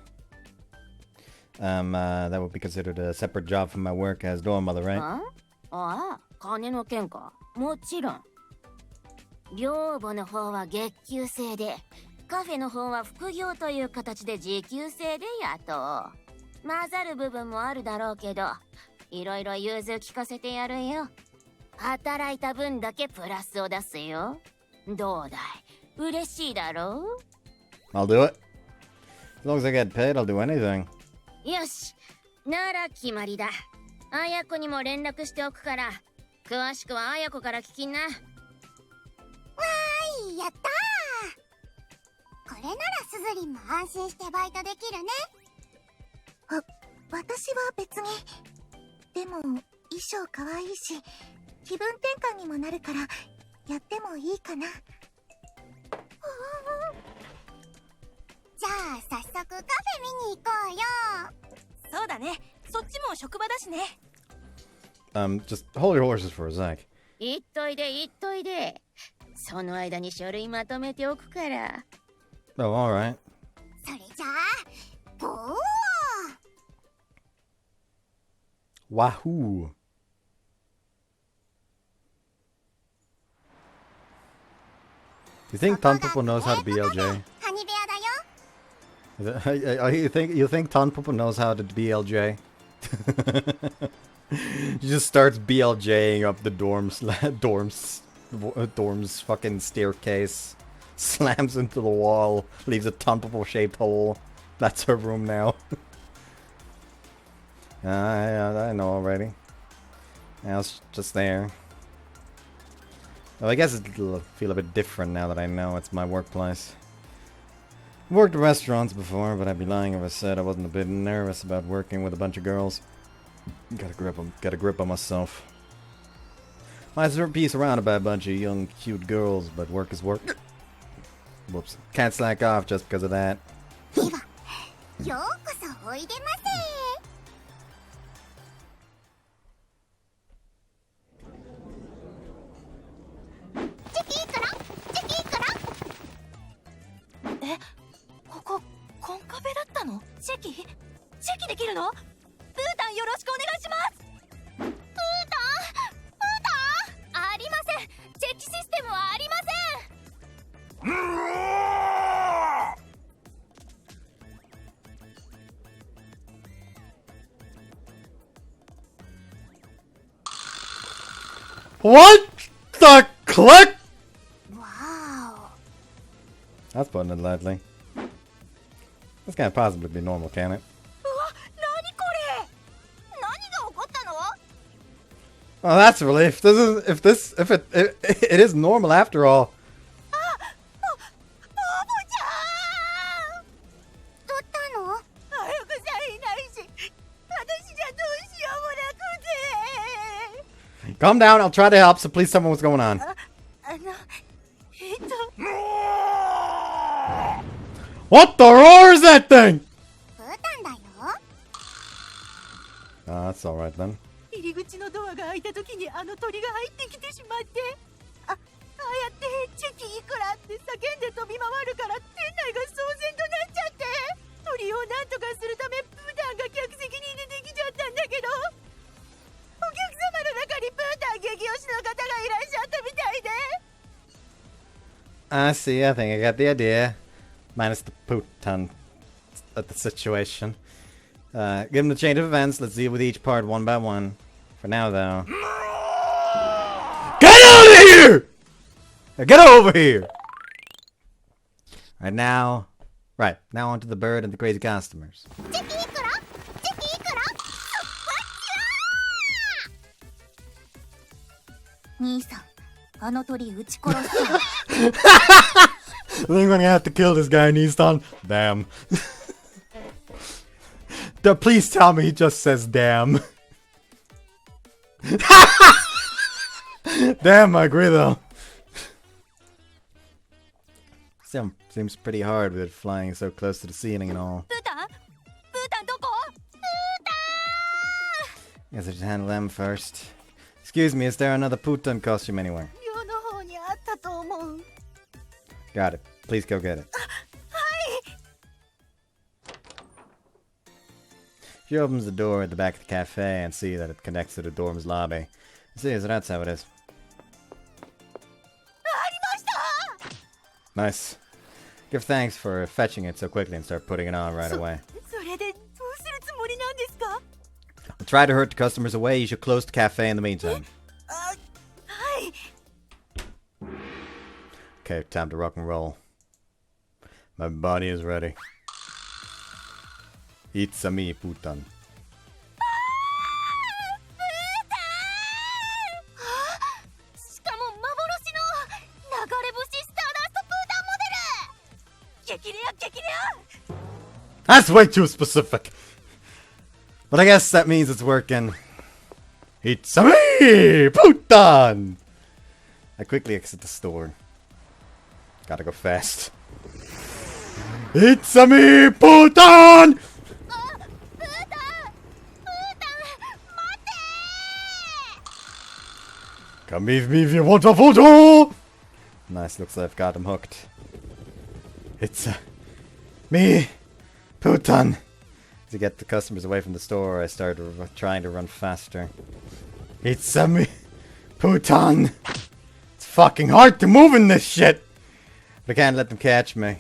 [SPEAKER 1] That would be considered a separate job from my work as door mother, right?
[SPEAKER 4] ああ、金の件か。もちろん。寮母の方は月給制で、カフェの方は副業という形で時給制で雇う。混ざる部分もあるだろうけど、いろいろ融通聞かせてやるよ。働いた分だけプラスを出すよ。どうだい？嬉しいだろう？
[SPEAKER 1] I'll do it. As long as I get paid, I'll do anything.
[SPEAKER 4] よし、なら決まりだ。あやこにも連絡しておくから、詳しくはあやこから聞きな。
[SPEAKER 2] わーい、やったー。これならすずりんも安心してバイトできるね。私は別に。でも衣装可愛いし気分転換にもなるからやってもいいかな。じゃあ早速カフェ見に行こうよ。そうだね、そっちも職場だしね。
[SPEAKER 1] Just hold your horses for a sec.
[SPEAKER 4] 言っといで言っといで。その間に書類まとめておくから。
[SPEAKER 1] Oh, alright.
[SPEAKER 2] それじゃあゴー。
[SPEAKER 1] Wahoo. You think Tanpopo knows how to BLJ?
[SPEAKER 2] ハニ部屋だよ。
[SPEAKER 1] You think Tanpopo knows how to BLJ? He just starts BLJing up the dorm's fucking staircase, slams into the wall, leaves a Tanpopo shaped hole. That's her room now. I know already. I was just there. Well, I guess it'll feel a bit different now that I know it's my workplace. I've worked at restaurants before, but I'd be lying if I said I wasn't a bit nervous about working with a bunch of girls. Got a grip on myself. Might be surrounded by a bunch of young, cute girls, but work is work. Whoops. Can't slack off just because of that.
[SPEAKER 2] では、ようこそおいでませ。チェキいいから、チェキいいから。え、ここコンカフェだったの？チェキできるの？プータンよろしくお願いします。プータンありません。チェキシステムはありません。
[SPEAKER 1] What the click?
[SPEAKER 2] Wow.
[SPEAKER 1] That's putting it lightly. This can't possibly be normal, can it?
[SPEAKER 2] うわ、何これ？何が起こったの？
[SPEAKER 1] Oh, that's a relief. It is normal after all.
[SPEAKER 2] あ、ボボちゃん。どうったの？早くさいないし、私じゃどうしようもなくて。
[SPEAKER 1] Calm down, I'll try to help, so please tell me what's going on.
[SPEAKER 2] あの、
[SPEAKER 1] What the roar is that thing?
[SPEAKER 2] プータンだよ。
[SPEAKER 1] That's alright then.
[SPEAKER 2] 入り口のドアが開いた時にあの鳥が入ってきてしまって、ああやってチェキいくらって叫んで飛び回るから店内が騒然となっちゃって、鳥をなんとかするためプータンが客席に出てきちゃったんだけど、お客様の中にプータン激推しの方がいらっしゃったみたいで。
[SPEAKER 1] I see, I think I got the idea. Minus the Putan at the situation. Given the chain of events, let's deal with each part one by one. For now, though. Get out of here! Get over here! Right now on to the bird and the crazy customers.
[SPEAKER 2] チェキいくら？チェキいくら？兄さん、あの鳥撃ち殺す。
[SPEAKER 1] I think we're gonna have to kill this guy, Nistan. Damn. Please tell me he just says damn. Damn, I agree though. Seems pretty hard with it flying so close to the ceiling and all.
[SPEAKER 2] プータンどこ？プータン。
[SPEAKER 1] Guess I should handle them first. Excuse me, is there another Putan costume anywhere?
[SPEAKER 2] 寮の方にあったと思う。
[SPEAKER 1] Got it. Please go get it.
[SPEAKER 2] はい。
[SPEAKER 1] She opens the door at the back of the cafe and see that it connects to the dorm's lobby. See, so that's how it is.
[SPEAKER 2] ありました。
[SPEAKER 1] Nice. Give thanks for fetching it so quickly and start putting it on right away.
[SPEAKER 2] それでどうするつもりなんですか？
[SPEAKER 1] I'll try to hurt the customers away. You should close the cafe in the meantime.
[SPEAKER 2] はい。
[SPEAKER 1] Okay, time to rock and roll. My body is ready. It's a me, Putan.
[SPEAKER 2] しかも幻の流れ星スターダストプータンモデル。激レア。
[SPEAKER 1] That's way too specific. But I guess that means it's working. It's me, Putan! I quickly exit the store. Gotta go fast. It's me, Putan! Come with me if you want a photo! Nice, looks like I've got him hooked. It's me, Putan. To get the customers away from the store, I started trying to run faster. It's me, Putan. It's fucking hard to move in this shit. But I can't let them catch me.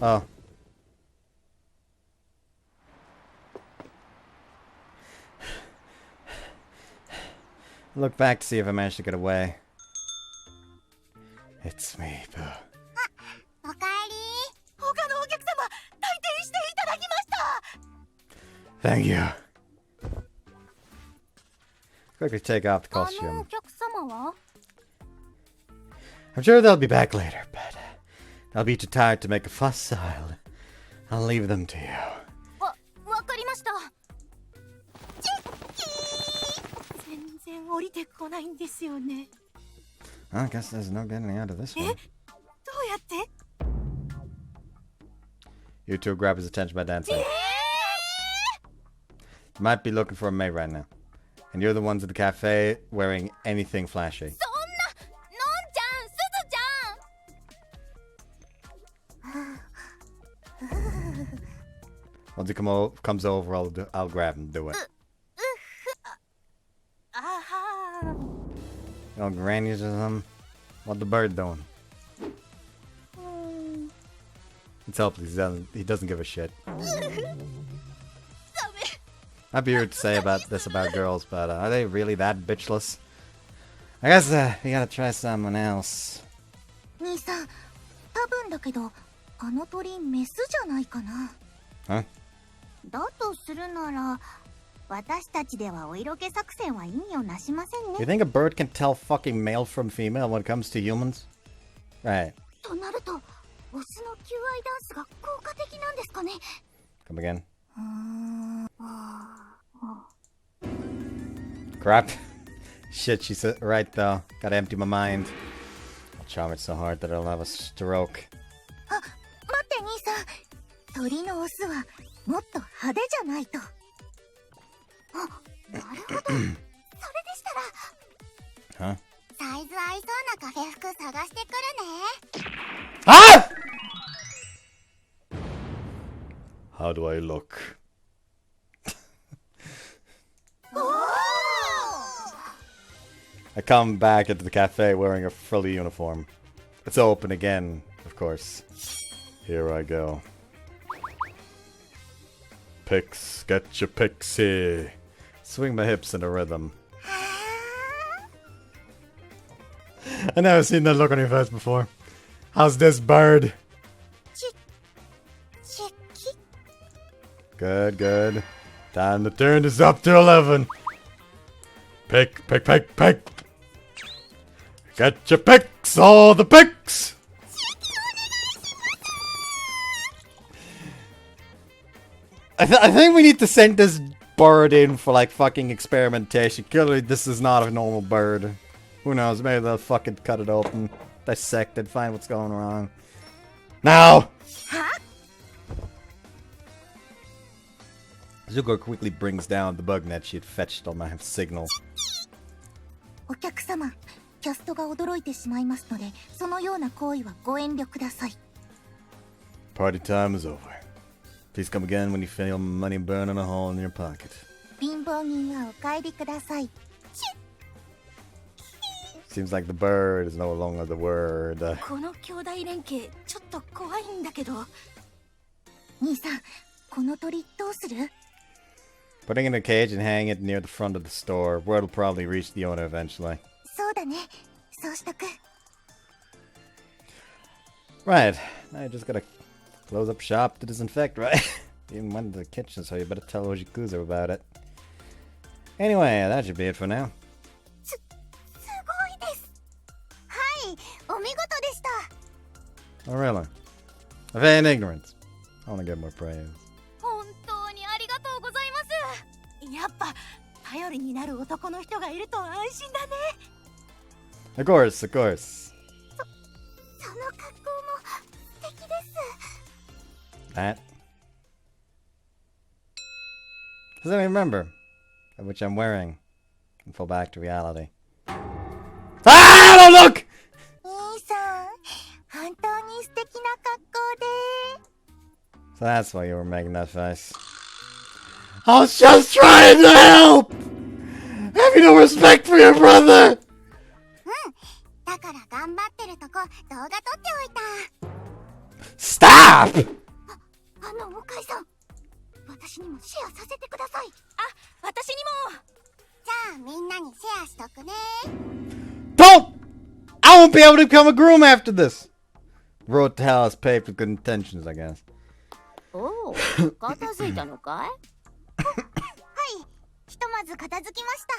[SPEAKER 1] Oh. Look back to see if I managed to get away. It's me, Pooh.
[SPEAKER 2] おかえり。他のお客様、退店していただきました。
[SPEAKER 1] Thank you. Quickly take off the
[SPEAKER 2] お
[SPEAKER 1] costume.
[SPEAKER 2] 客様は
[SPEAKER 1] I'm sure they'll be back later, but I'll be too tired to make a fuss, so I'll leave them to you.
[SPEAKER 2] わかりました。チッキー。全然降りてこないんですよね。
[SPEAKER 1] I guess there's no getting out of this one.
[SPEAKER 2] どうやって
[SPEAKER 1] You two grab his attention by dancing. You might be looking for a maid right now. And you're the ones at the cafe wearing anything flashy.
[SPEAKER 2] そんなのんちゃん、すずちゃん。
[SPEAKER 1] Once he comes over, I'll grab him. Do it.
[SPEAKER 2] あはー。
[SPEAKER 1] You know, grannies or something? What the bird doing? It's helpless. He doesn't give a shit. I'd be weird to say about this about girls, but are they really that bitchless? I guess you gotta try someone else.
[SPEAKER 2] 兄さん、多分だけど、あの鳥メスじゃないかな。
[SPEAKER 1] Huh?
[SPEAKER 2] だとするなら、私たちではお色気作戦は意味をなしません
[SPEAKER 1] You
[SPEAKER 2] ね。
[SPEAKER 1] think a bird can tell fucking male from female when it comes to humans? Right.
[SPEAKER 2] となると、オスの求愛ダンスが効果的なんですかね。
[SPEAKER 1] Come again. Crap. Shit, she's right though. Gotta empty my mind. I'll charm it so hard that I'll have a stroke.
[SPEAKER 2] あ、待って兄さん。鳥のオスはもっと派手じゃないと。あ、なるほど。それでしたら。
[SPEAKER 1] Huh?
[SPEAKER 2] サイズ合いそうなカフェ服探してくるね。
[SPEAKER 1] Ah! How do I look? I come back into the cafe wearing a frilly uniform. It's open again, of course. Here I go. Picks, get your pixie. Swing my hips in a rhythm. I've never seen that look on your face before. How's this bird? Good, good. Time to turn this up to 11. Pick, pick, pick, pick. Get your picks, all the picks. I think we need to send this bird in for like fucking experimentation. Clearly this is not a normal bird. Who knows, maybe they'll fucking cut it open, dissect it, find what's going wrong. Now! Zuko quickly brings down the bug net she had fetched on my signal.
[SPEAKER 2] お客様、キャストが驚いてしまいますので、そのような行為はご遠慮ください。
[SPEAKER 1] Party time is over. Please come again when you feel money burning a hole in your pocket.
[SPEAKER 2] 貧乏人はお帰りください。
[SPEAKER 1] Seems like the bird is no longer the word.
[SPEAKER 2] この兄弟連携、ちょっと怖いんだけど。兄さん、この鳥どうする？
[SPEAKER 1] Putting it in a cage and hanging it near the front of the store. Word will probably reach the owner eventually.
[SPEAKER 2] そうだね。そうしとく。
[SPEAKER 1] Right. Now you just gotta close up shop to disinfect, right? You even went to the kitchen, so you better tell Ojikuzo about it. Anyway, that should be it for now.
[SPEAKER 2] すごいです。はい、お見事でした。
[SPEAKER 1] Oh, really? I feign ignorance. I wanna get more praise.
[SPEAKER 2] 本当にありがとうございます。やっぱ頼りになる男の人がいると安心だね。
[SPEAKER 1] Of course, of course.
[SPEAKER 2] その格好も素敵です。
[SPEAKER 1] That. Does anyone remember which I'm wearing? And fall back to reality. Ah! Don't look!
[SPEAKER 2] 兄さん、本当に素敵な格好で。
[SPEAKER 1] So that's why you were making that face. I was just trying to help! Have you no respect for your brother?
[SPEAKER 2] だから頑張ってるとこ動画撮っておいた。
[SPEAKER 1] Stop!
[SPEAKER 2] 向井さん、私にもシェアさせてください。あ、私にも。じゃあみんなにシェアしとくね。
[SPEAKER 1] Don't! I won't be able to become a groom after this! Road to hell is paved with good intentions, I guess.
[SPEAKER 4] おお、片付いたのかい？
[SPEAKER 2] はい、ひとまず片付きました。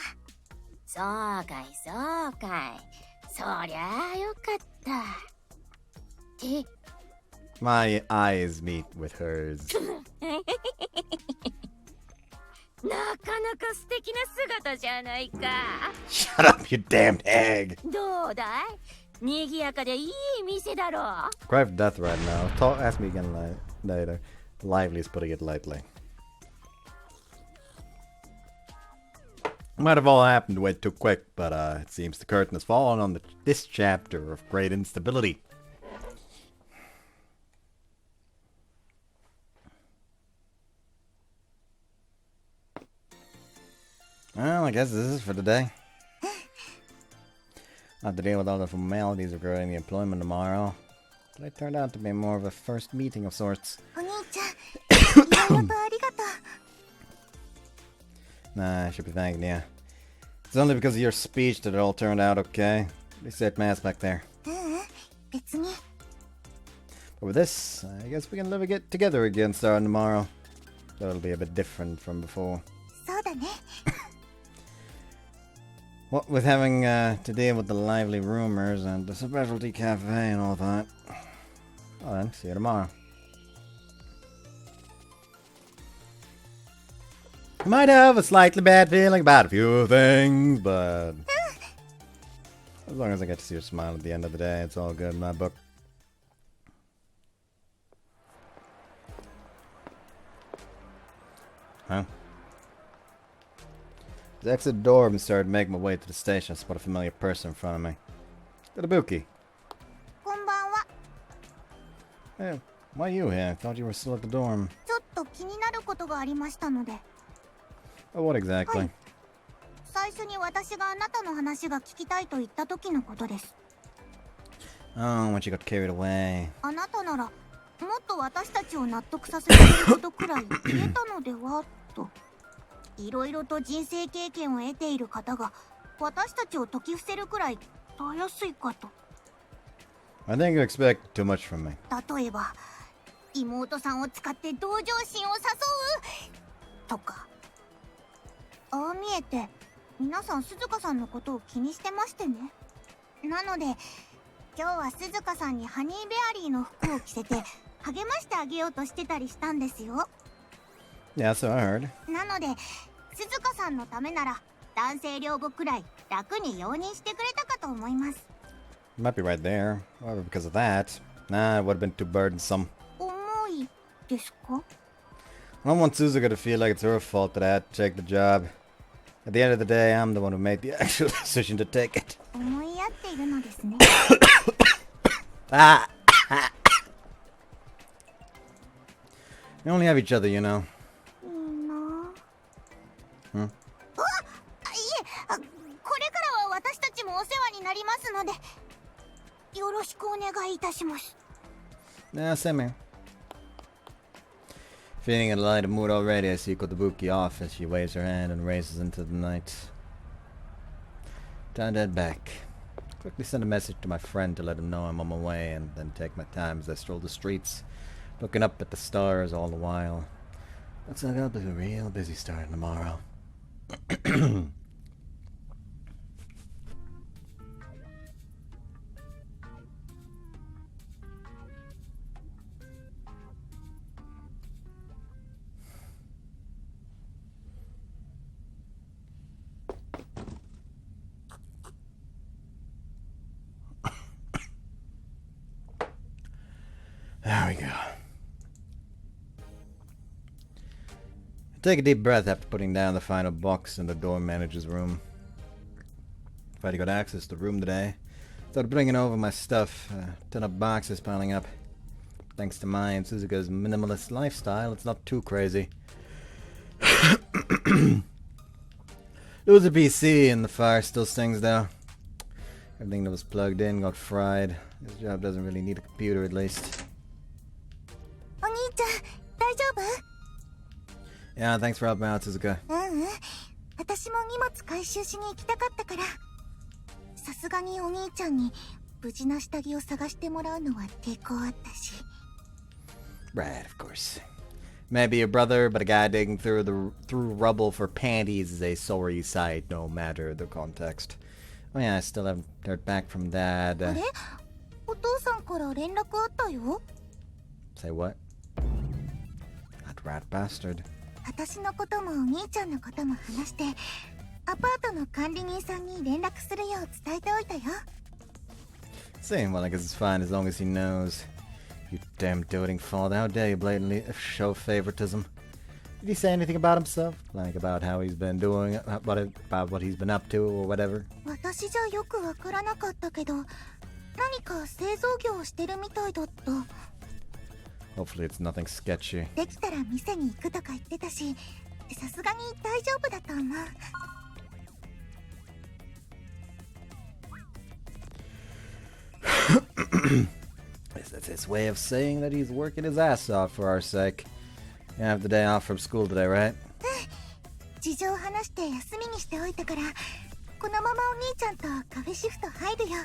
[SPEAKER 4] そうかい、そうかい。そりゃあよかった。って、
[SPEAKER 1] My eyes meet with hers.
[SPEAKER 4] なかなか素敵な姿じゃないか。
[SPEAKER 1] Shut up, you damned egg!
[SPEAKER 4] どうだい？賑やかでいい店だろう。
[SPEAKER 1] Cry for death right now. Ask me again later. Lively is putting it lightly. Might have all happened way too quick, but it seems the curtain has fallen on this chapter of great instability. Well, I guess this is for today. I have to deal with all the formalities regarding the employment tomorrow. But it turned out to be more of a first meeting of sorts.
[SPEAKER 2] お兄ちゃん、いろいろとありがとう。
[SPEAKER 1] Nah, I should be thanking you. It's only because of your speech that it all turned out okay. They said mass back there.
[SPEAKER 2] 別に。
[SPEAKER 1] But with this, I guess we can live together again starting tomorrow. So it'll be a bit different from before.
[SPEAKER 2] そうだね。
[SPEAKER 1] What with having to deal with the lively rumors and the specialty cafe and all that. Well then, see you tomorrow. I might have a slightly bad feeling about a few things, but as long as I get to see your smile at the end of the day, it's all good in my book. Huh? As I exited the door and started making my way to the station, I spotted a familiar person in front of me. Tadabuki.
[SPEAKER 2] こんばんは。
[SPEAKER 1] Hey, why are you here? I thought you were still at the dorm.
[SPEAKER 2] ちょっと気になることがありましたので。
[SPEAKER 1] Oh, what exactly?
[SPEAKER 2] 最初に私があなたの話が聞きたいと言った時のことです。
[SPEAKER 1] Oh, when she got carried away.
[SPEAKER 2] あなたならもっと私たちを納得させられることくらい言えたのではと。いろいろと人生経験を得ている方が私たちを解き伏せるくらいたやすいかと。
[SPEAKER 1] I think you expect too much from me.
[SPEAKER 2] 例えば妹さんを使って同情心を誘うとか。ああ見えて皆さん鈴鹿さんのことを気にしてましてね。なので今日は鈴鹿さんにハニーベアリーの服を着せて励ましてあげようとしてたりしたんですよ。
[SPEAKER 1] Yeah, so I heard.
[SPEAKER 2] なので鈴鹿さんのためなら男性寮母くらい楽に容認してくれたかと思います。
[SPEAKER 1] You might be right there. However, because of that, nah, it would have been too burdensome.
[SPEAKER 2] 重いですか？
[SPEAKER 1] I don't want Suzuka to feel like it's her fault that I had to take the job. At the end of the day, I'm the one who made the actual decision to take it.
[SPEAKER 2] 思い合っているのですね。
[SPEAKER 1] Ah! We only have each other, you know.
[SPEAKER 2] いいな。
[SPEAKER 1] Hmm?
[SPEAKER 2] いえ、これからは私たちもお世話になりますのでよろしくお願いいたします。
[SPEAKER 1] Yeah, same here. Feeling in a lighter mood already, I see Kotobuki off as she waves her hand and races into the night. Time to head back. Quickly send a message to my friend to let him know I'm on my way, and then take my time as I stroll the streets, looking up at the stars all the while. Looks like I'll be a real busy start tomorrow. There we go. Take a deep breath after putting down the final box in the dorm manager's room. Finally got access to the room today. Started bringing over my stuff. Ton of boxes piling up. Thanks to mine and Suzuka's minimalist lifestyle, it's not too crazy. Lose a PC and the fire still stings though. Everything that was plugged in got fried. This job doesn't really need a computer at least. Yeah, thanks for helping out, Suzuka.
[SPEAKER 2] 私も荷物回収しに行きたかったから。さすがにお兄ちゃんに無事な下着を探してもらうのは抵抗あったし。
[SPEAKER 1] Right, of course. Maybe your brother, but a guy digging through rubble for panties is a sorry sight, no matter the context. Oh yeah, I still haven't heard back from Dad.
[SPEAKER 2] あれ？お父さんから連絡あったよ。
[SPEAKER 1] Say what? That rat bastard.
[SPEAKER 2] 私のこともお兄ちゃんのことも話して、アパートの管理人さんに連絡するよう伝えておいたよ。
[SPEAKER 1] Saying, well, I guess it's fine as long as he knows. You damn doting father, how dare you blatantly show favoritism? Did he say anything about himself? Like about how he's been doing, about what he's been up to or whatever?
[SPEAKER 2] 私じゃよくわからなかったけど、何か製造業をしてるみたいだった。
[SPEAKER 1] Hopefully it's nothing sketchy.
[SPEAKER 2] できたら店に行くとか言ってたし、さすがに大丈夫だと思う。
[SPEAKER 1] That's his way of saying that he's working his ass off for our sake. You have the day off from school today, right?
[SPEAKER 2] 事情を話して休みにしておいたから、このままお兄ちゃんとカフェシフト入るよ。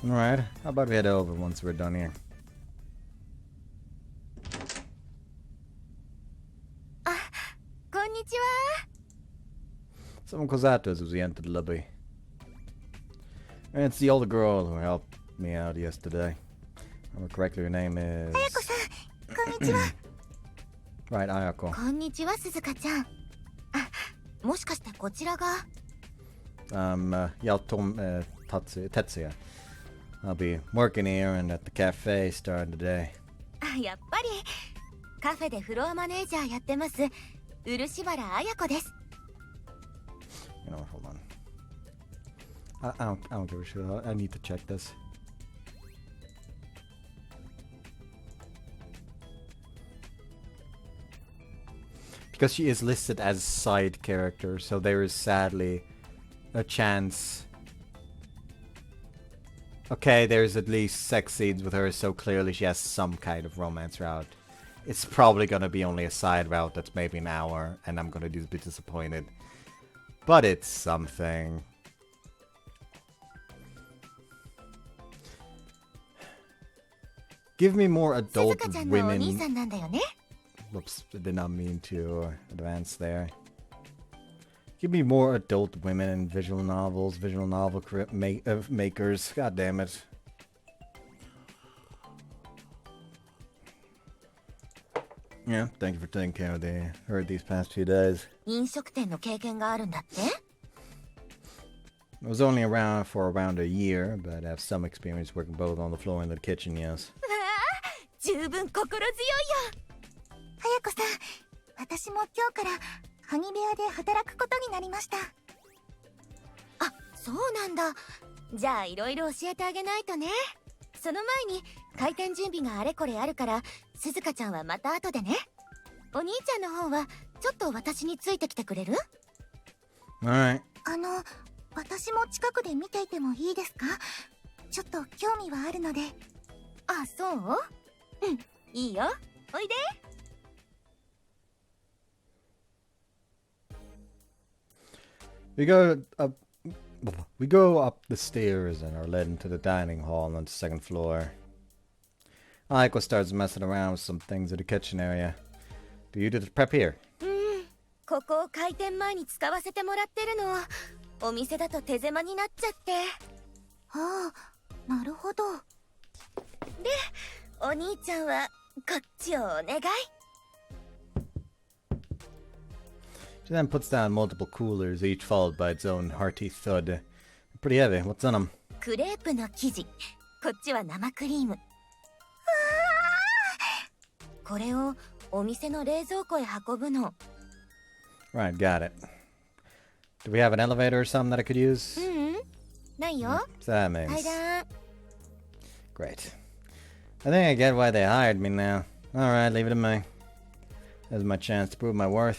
[SPEAKER 1] Alright, how about we head over once we're done here?
[SPEAKER 4] あ、こんにちは。
[SPEAKER 1] Someone calls out to us as we enter the lobby. And it's the older girl who helped me out yesterday. If I remember correctly, her name is...
[SPEAKER 2] あやこさん、こんにちは。
[SPEAKER 1] Right, Ayako.
[SPEAKER 4] こんにちは、鈴鹿ちゃん。あ、もしかしてこちらが。
[SPEAKER 1] Tetsuya. I'll be working here and at the cafe starting today.
[SPEAKER 4] あ、やっぱりカフェでフロアマネージャーやってます漆原彩子です。
[SPEAKER 1] You know what, hold on. I don't give a shit. I need to check this. Because she is listed as side character, so there is sadly a chance. Okay, there's at least sex scenes with her, so clearly she has some kind of romance route. It's probably gonna be only a side route that's maybe an hour, and I'm gonna be disappointed. But it's something. Give me more adult women. Whoops, I did not mean to advance there. Give me more adult women in visual novels, visual novel makers. God damn it. Yeah, thank you for taking care of her these past few days.
[SPEAKER 4] 飲食店の経験があるんだって？
[SPEAKER 1] I was only around for around a year, but I have some experience working both on the floor and the kitchen, yes.
[SPEAKER 4] わあ、十分心強いよ。
[SPEAKER 2] あやこさん、私も今日からハニ部屋で働くことになりました。
[SPEAKER 4] あ、そうなんだ。じゃあいろいろ教えてあげないとね。その前に開店準備があれこれあるから鈴鹿ちゃんはまた後でね。お兄ちゃんの方はちょっと私についてきてくれる？
[SPEAKER 1] Alright.
[SPEAKER 2] 私も近くで見ていてもいいですか？ちょっと興味はあるので。
[SPEAKER 4] あ、そう？うん、いいよ。おいで。
[SPEAKER 1] We go up the stairs and are led into the dining hall on the second floor. Aiko starts messing around with some things in the kitchen area. Do you do the prep here?
[SPEAKER 4] ここを開店前に使わせてもらってるの。お店だと手狭になっちゃって。
[SPEAKER 2] ああ、なるほど。
[SPEAKER 4] で、お兄ちゃんはこっちをお願い。
[SPEAKER 1] She then puts down multiple coolers, each followed by its own hearty thud. Pretty heavy. What's on them?
[SPEAKER 4] クレープの生地。こっちは生クリーム。わこれをお店の冷蔵庫へ運ぶの。
[SPEAKER 1] Right, got it. Do we have an elevator or something that I could use?
[SPEAKER 4] ないよ。
[SPEAKER 1] So that means...
[SPEAKER 4] 階段。
[SPEAKER 1] Great. I think I get why they hired me now. Alright, leave it to me. This is my chance to prove my worth.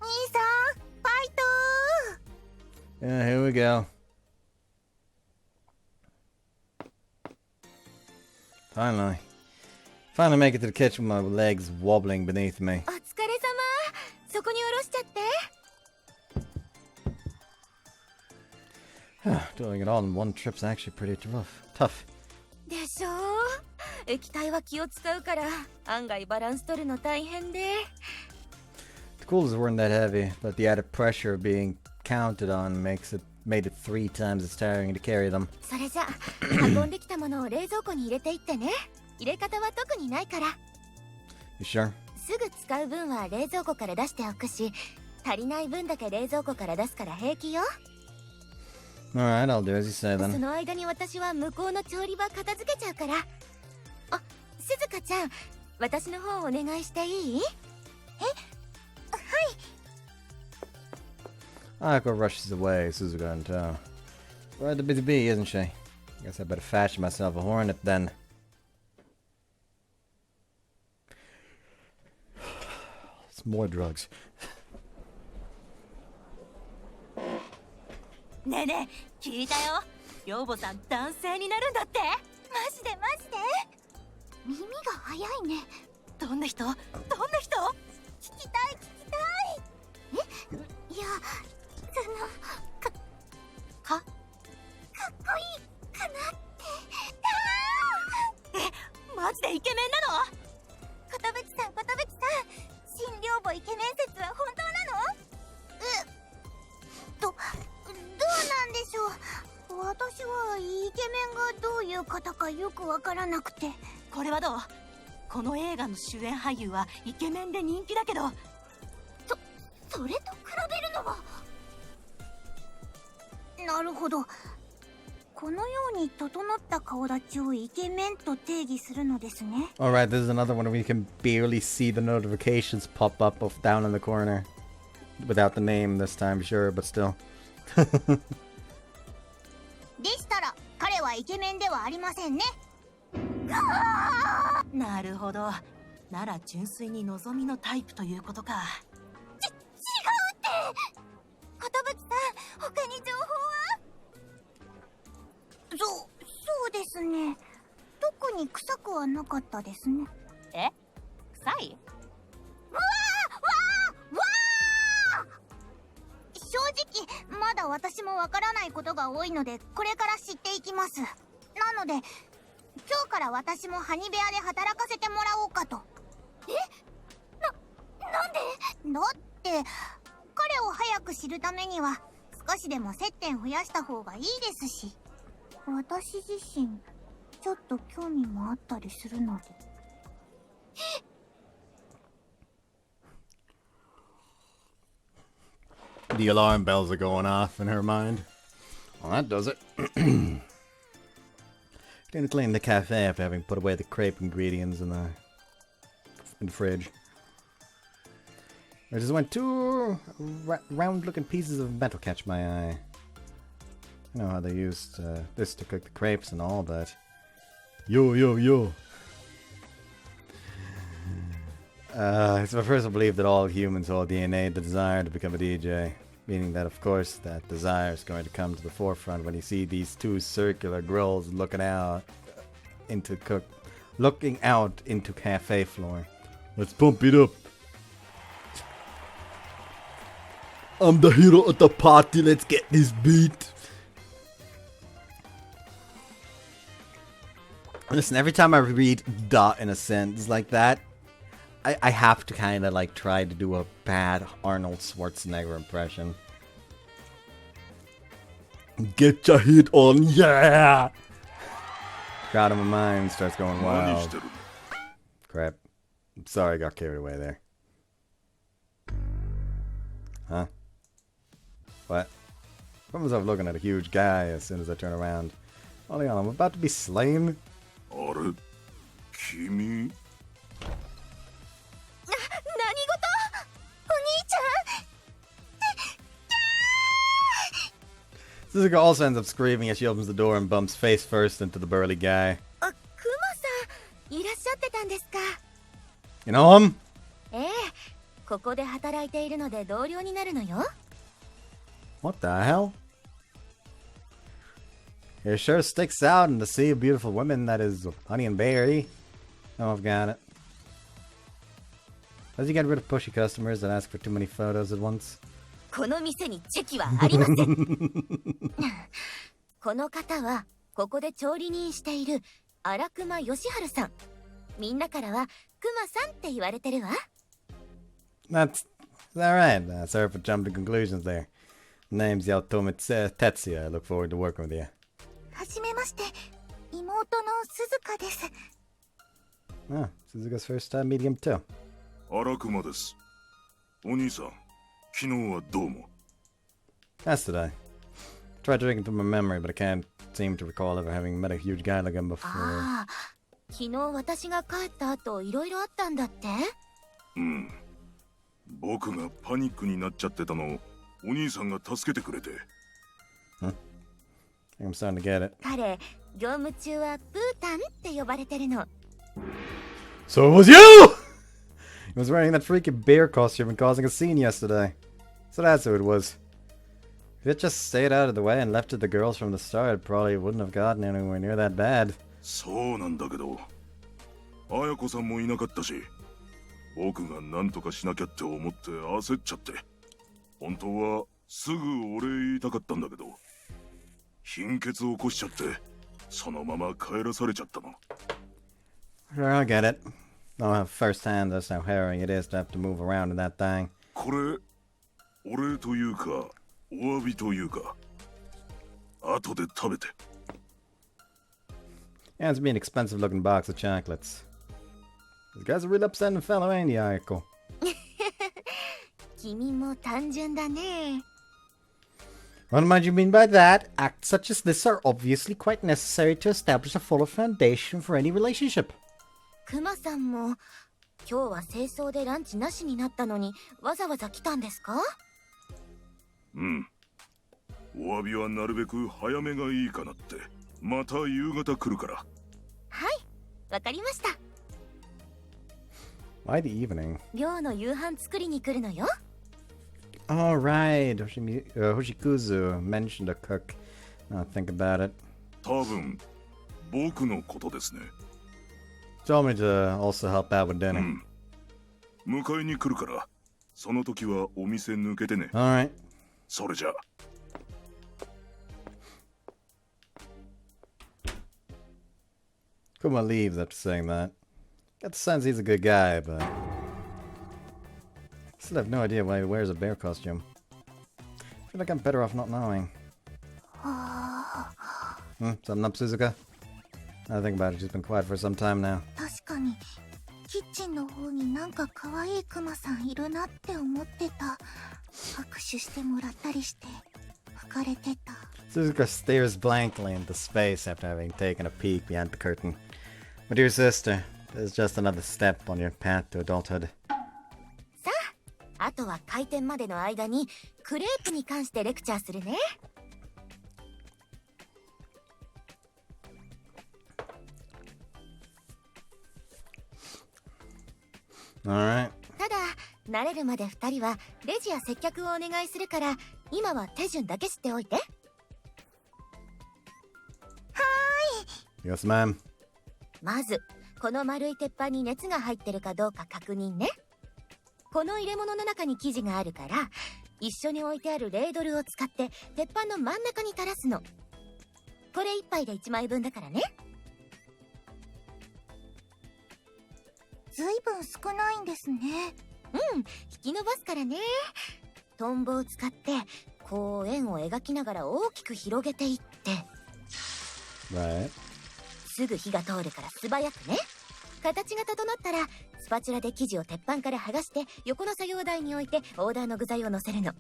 [SPEAKER 2] 兄さん、ファイト
[SPEAKER 1] Yeah, here we go. Finally. Finally make it to the kitchen with my legs wobbling beneath me.
[SPEAKER 4] お疲れ様。そこに下ろしちゃって。
[SPEAKER 1] Doing it all in one trip's actually pretty tough.
[SPEAKER 4] でしょう。液体は気を使うから案外バランス取るの大変で。
[SPEAKER 1] The coolers weren't that heavy, but the added pressure of being counted on made it 3 times as tiring to carry them.
[SPEAKER 4] それじゃ運んできたものを冷蔵庫に入れていってね。入れ方は特にないから。
[SPEAKER 1] You sure?
[SPEAKER 4] すぐ使う分は冷蔵庫から出しておくし、足りない分だけ冷蔵庫から出すから平気よ。
[SPEAKER 1] Alright, I'll do as you say
[SPEAKER 4] そ
[SPEAKER 1] then.
[SPEAKER 4] の間に私は向こうの調理場片付けちゃうから。あ、静香ちゃん、私の方お願いしていい？
[SPEAKER 1] Akko rushes away, Suzuka and tow. Quite a busy bee, isn't she? Guess I better fashion myself a hornet then. It's more drugs.
[SPEAKER 4] ねえねえ、聞いたよ。養母さん男性になるんだって。
[SPEAKER 2] マジでマジで耳が早いね。
[SPEAKER 4] どんな人？どんな人？
[SPEAKER 2] 聞きたい聞きたい。いや、かっこいいかなって。
[SPEAKER 4] マジでイケメンなの？
[SPEAKER 2] 寿さん、新寮母イケメン説は本当なの？どうなんでしょう。私はイケメンがどういう方かよくわからなくて。
[SPEAKER 4] これはどう？この映画の主演俳優はイケメンで人気だけど。
[SPEAKER 2] それと比べるのは。なるほど。このように整った顔立ちをイケメンと定義するのですね。
[SPEAKER 1] Alright, this is another one where we can barely see the notifications pop up down in the corner. Without the name this time, sure, but still.
[SPEAKER 2] でしたら彼はイケメンではありませんね。
[SPEAKER 4] なるほど。なら純粋に望みのタイプということか。
[SPEAKER 2] 違うって。寿さん、他に情報は？そうですね。特に臭くはなかったですね。
[SPEAKER 4] え？臭い？
[SPEAKER 2] わあ正直まだ私もわからないことが多いので、これから知っていきます。なので今日から私もハニ部屋で働かせてもらおうかと。なんで？だって彼を早く知るためには少しでも接点増やした方がいいですし、私自身ちょっと興味もあったりするので。
[SPEAKER 1] The alarm bells are going off in her mind. Well, that does it. Gonna clean the cafe after having put away the crepe ingredients in the fridge. I just went 2 round-looking pieces of metal catch my eye. I know how they used this to cook the crepes and all, but yo. It's my personal belief that all humans hold DNA the desire to become a DJ, meaning that of course that desire is going to come to the forefront when you see these 2 circular grills looking out into cafe floor. Let's pump it up. I'm the hero of the party, let's get this beat. Listen, every time I read "dot" in a sentence like that, I have to kind of like try to do a bad Arnold Schwarzenegger impression. Get your hit on, yeah! Crowd in my mind starts going wild. Crap. I'm sorry I got carried away there. Huh? What? I found myself looking at a huge guy as soon as I turn around. Hold on, I'm about to be slain.
[SPEAKER 5] あれ君
[SPEAKER 1] Suzuka also ends up screaming as she opens the door and bumps face first into the burly guy.
[SPEAKER 2] あ、クマさん、いらっしゃってたんですか。
[SPEAKER 1] You know him?
[SPEAKER 4] ええ、ここで働いているので同僚になるのよ。
[SPEAKER 1] What the hell? It sure sticks out in the sea of beautiful women that is Honey and Berry. Oh, I've got it. Does he get rid of pushy customers that ask for too many photos at once?
[SPEAKER 4] この店にチェキはありません。この方はここで調理人している荒熊義治さん。みんなからはクマさんって言われてるわ。
[SPEAKER 1] Is that right? Sorry for jumping conclusions there. Name's Yaotomi Tetsuya. I look forward to working with you.
[SPEAKER 2] はじめまして、妹の鈴鹿です。
[SPEAKER 1] Oh, Suzuka's first time meeting him too.
[SPEAKER 5] 荒熊です。お兄さん、昨日はどうも。
[SPEAKER 1] As did I. Tried drinking through my memory, but I can't seem to recall ever having met a huge guy like him before.
[SPEAKER 4] ああ、昨日私が帰った後いろいろあったんだって。
[SPEAKER 5] うん。僕がパニックになっちゃってたのをお兄さんが助けてくれて。
[SPEAKER 1] I'm starting to get it.
[SPEAKER 4] 彼、業務中はプータンって呼ばれてるの。
[SPEAKER 1] So it was you! He was wearing that freaking bear costume and causing a scene yesterday. So that's who it was. If it just stayed out of the way and left it to the girls from the start, it probably wouldn't have gotten anywhere near that bad.
[SPEAKER 5] そうなんだけど、綾子さんもいなかったし、僕が何とかしなきゃって思って焦っちゃって。本当はすぐお礼言いたかったんだけど、貧血を起こしちゃって、そのまま帰らされちゃったの。
[SPEAKER 1] Sure, I get it. Oh, firsthand, that's how harrowing it is to have to move around in that thing.
[SPEAKER 5] これ、お礼というか、お詫びというか、後で食べて。
[SPEAKER 1] Yeah, it's me an expensive looking box of chocolates. This guy's a real upstanding fellow, ain't he, Ayako?
[SPEAKER 4] 君も単純だね。
[SPEAKER 1] What might you mean by that? Acts such as this are obviously quite necessary to establish a fuller foundation for any relationship.
[SPEAKER 4] クマさんも今日は清掃でランチなしになったのにわざわざ来たんですか？
[SPEAKER 5] うん。お詫びはなるべく早めがいいかなって。また夕方来るから。
[SPEAKER 4] はい、わかりました。
[SPEAKER 1] Why the evening?
[SPEAKER 4] 寮の夕飯作りに来るのよ。
[SPEAKER 1] All right, Hoshikuzu mentioned a cook. Now think about it.
[SPEAKER 5] 多分、僕のことですね。
[SPEAKER 1] Told me to also help out with dinner.
[SPEAKER 5] うん。迎えに来るから、その時はお店抜けてね。
[SPEAKER 1] All right.
[SPEAKER 5] それじゃ。
[SPEAKER 1] Kuma leaves after saying that. Got the sense he's a good guy, but I still have no idea why he wears a bear costume. I feel like I'm better off not knowing. Something up, Suzuka? I think about it, she's been quiet for some time now.
[SPEAKER 2] 確かに、キッチンの方になんか可愛いクマさんいるなって思ってた。握手してもらったりして、浮かれてた。
[SPEAKER 1] Suzuka stares blankly into space after having taken a peek behind the curtain. My dear sister, this is just another step on your path to adulthood.
[SPEAKER 4] さあ、あとは開店までの間にクレープに関してレクチャーするね。
[SPEAKER 1] Alright.
[SPEAKER 4] ただ、慣れるまで2人はレジや接客をお願いするから、今は手順だけ知っておいて。
[SPEAKER 1] Yes, ma'am.
[SPEAKER 4] まず、この丸い鉄板に熱が入ってるかどうか確認ね。この入れ物の中に生地があるから、一緒に置いてあるレードルを使って鉄板の真ん中に垂らすの。これ1杯で1枚分だからね。
[SPEAKER 2] ずいぶん少ないんですね。
[SPEAKER 4] うん、引き伸ばすからね。トンボを使ってこう円を描きながら大きく広げていって、
[SPEAKER 1] Right.
[SPEAKER 4] すぐ火が通るから素早くね。形が整ったらスパチュラで生地を鉄板から剥がして横の作業台に置いてオーダーの具材を乗せるの。あ、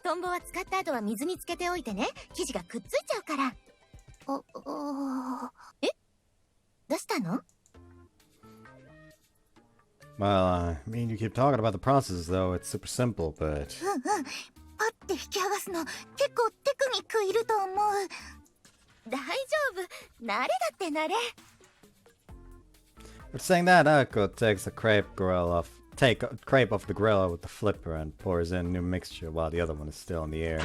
[SPEAKER 4] トンボは使った後は水につけておいてね。生地がくっついちゃうから。え、どうしたの？
[SPEAKER 1] Well, I mean, you keep talking about the process, though. It's super simple, but...
[SPEAKER 2] パッて引き剥がすの結構テクニックいると思う。大丈夫、慣れだって慣れ。
[SPEAKER 1] But saying that, Ako takes a crepe crepe off the grill with the flipper and pours in new mixture while the other one is still in the air.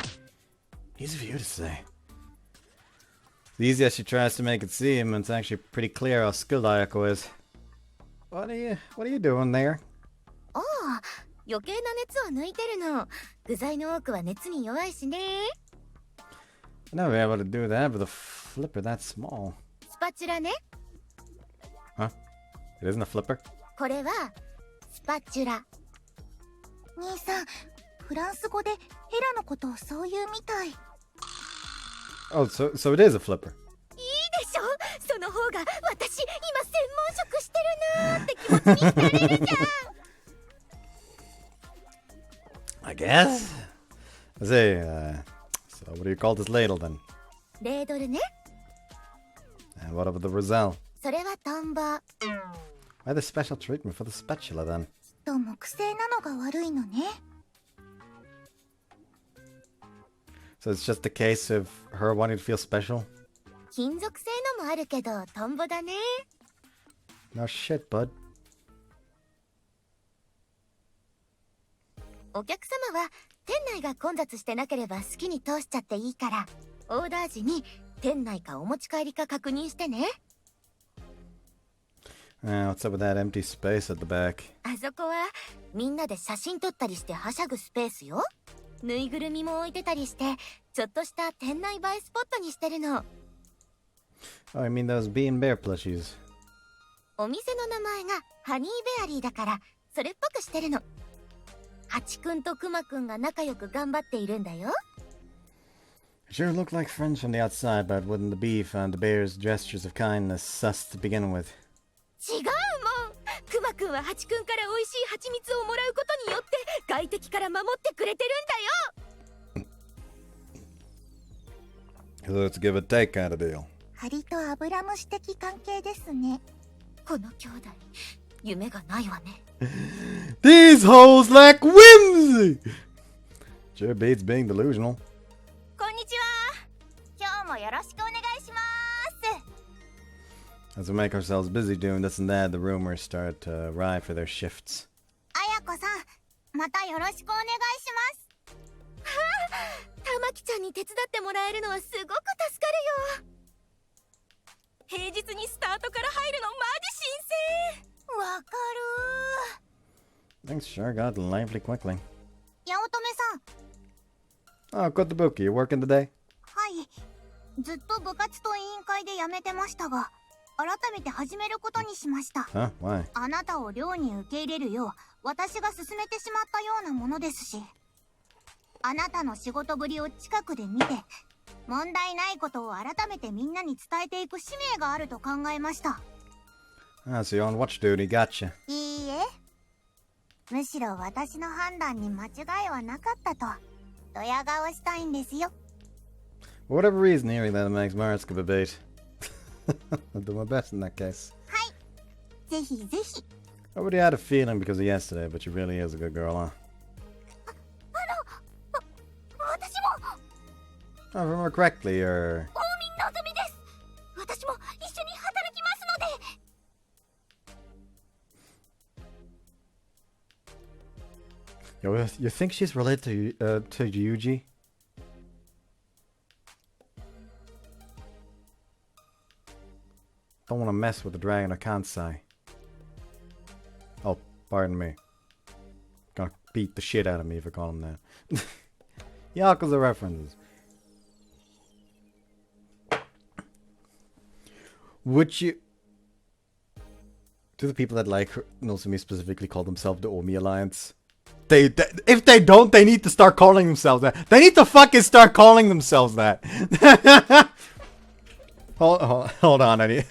[SPEAKER 1] Easy for you to say. The easy as she tries to make it seem, it's actually pretty clear how skilled Ayako is. What are you doing there?
[SPEAKER 2] ああ、余計な熱を抜いてるの。具材の多くは熱に弱いしね。
[SPEAKER 1] I'd never be able to do that with a flipper that small.
[SPEAKER 2] スパチュラね。
[SPEAKER 1] Huh? It isn't a flipper?
[SPEAKER 2] これはスパチュラ。兄さん、フランス語でヘラのことをそう言うみたい。
[SPEAKER 1] Oh, so it is a flipper.
[SPEAKER 2] いいでしょ、その方が私今専門職してるなーって気持ちになれるじゃん。
[SPEAKER 1] I guess. I say, so what do you call this ladle then?
[SPEAKER 2] レードルね。
[SPEAKER 1] And what about the Roselle?
[SPEAKER 2] それはトンボ。
[SPEAKER 1] Why the special treatment for the spatula then?
[SPEAKER 2] と木製なのが悪いのね。
[SPEAKER 1] So it's just a case of her wanting to feel special?
[SPEAKER 2] 金属製のもあるけどトンボだね。
[SPEAKER 1] No shit, bud.
[SPEAKER 2] お客様は店内が混雑してなければ好きに通しちゃっていいから、オーダー時に店内かお持ち帰りか確認してね。
[SPEAKER 1] What's up with that empty space at the back?
[SPEAKER 2] あそこはみんなで写真撮ったりしてはしゃぐスペースよ。ぬいぐるみも置いてたりして、ちょっとした店内映えスポットにしてるの。
[SPEAKER 1] Oh, I mean those bee and bear plushies.
[SPEAKER 2] お店の名前がハニーベアリーだから、それっぽくしてるの。ハチくんとクマくんが仲良く頑張っているんだよ。
[SPEAKER 1] Sure looked like friends from the outside, but wouldn't the bee found the bear's gestures of kindness sus to begin with?
[SPEAKER 2] 違うもん。クマくんはハチくんから美味しい蜂蜜をもらうことによって外敵から守ってくれてるんだよ。
[SPEAKER 1] Let's give a take kind of deal.
[SPEAKER 2] ハリとアブラムシ的関係ですね。この兄弟、夢がないわね。
[SPEAKER 1] These hoes lack whimsy! Sure beats being delusional.
[SPEAKER 2] こんにちは。今日もよろしくお願いします。
[SPEAKER 1] As we make ourselves busy doing this and that, the rumors start to arrive for their shifts.
[SPEAKER 2] あやこさん、またよろしくお願いします。はあ、たまきちゃんに手伝ってもらえるのはすごく助かるよ。平日にスタートから入るのマジ新鮮。わかる。
[SPEAKER 1] Things sure got lively quickly.
[SPEAKER 2] 八乙女さん。
[SPEAKER 1] Oh, Kotobuki, you working today?
[SPEAKER 2] はい。ずっと部活と委員会で辞めてましたが、改めて始めることにしました。
[SPEAKER 1] Huh? Why?
[SPEAKER 2] あなたを寮に受け入れるよう私が勧めてしまったようなものですし、あなたの仕事ぶりを近くで見て、問題ないことを改めてみんなに伝えていく使命があると考えました。
[SPEAKER 1] Ah, so you're on watch duty, gotcha.
[SPEAKER 2] いいえ、むしろ私の判断に間違いはなかったとドヤ顔したいんですよ。
[SPEAKER 1] For whatever reason, hearing that makes Mars give a bait. I'll do my best in that case.
[SPEAKER 2] はい、ぜひぜひ。
[SPEAKER 1] I already had a feeling because of yesterday, but she really is a good girl, huh?
[SPEAKER 2] 私も。
[SPEAKER 1] If I remember correctly, you're...
[SPEAKER 2] 大見のぞみです。私も一緒に働きますので。
[SPEAKER 1] Yo, you think she's related to Yuji? Don't want to mess with the dragon of Kansai. Oh, pardon me. Gonna beat the shit out of me if I call him that. Yakuza references. Would you... Do the people that like Nosumi specifically call themselves the Omi Alliance? If they don't, they need to start calling themselves that. They need to fucking start calling themselves that. hold on, I need...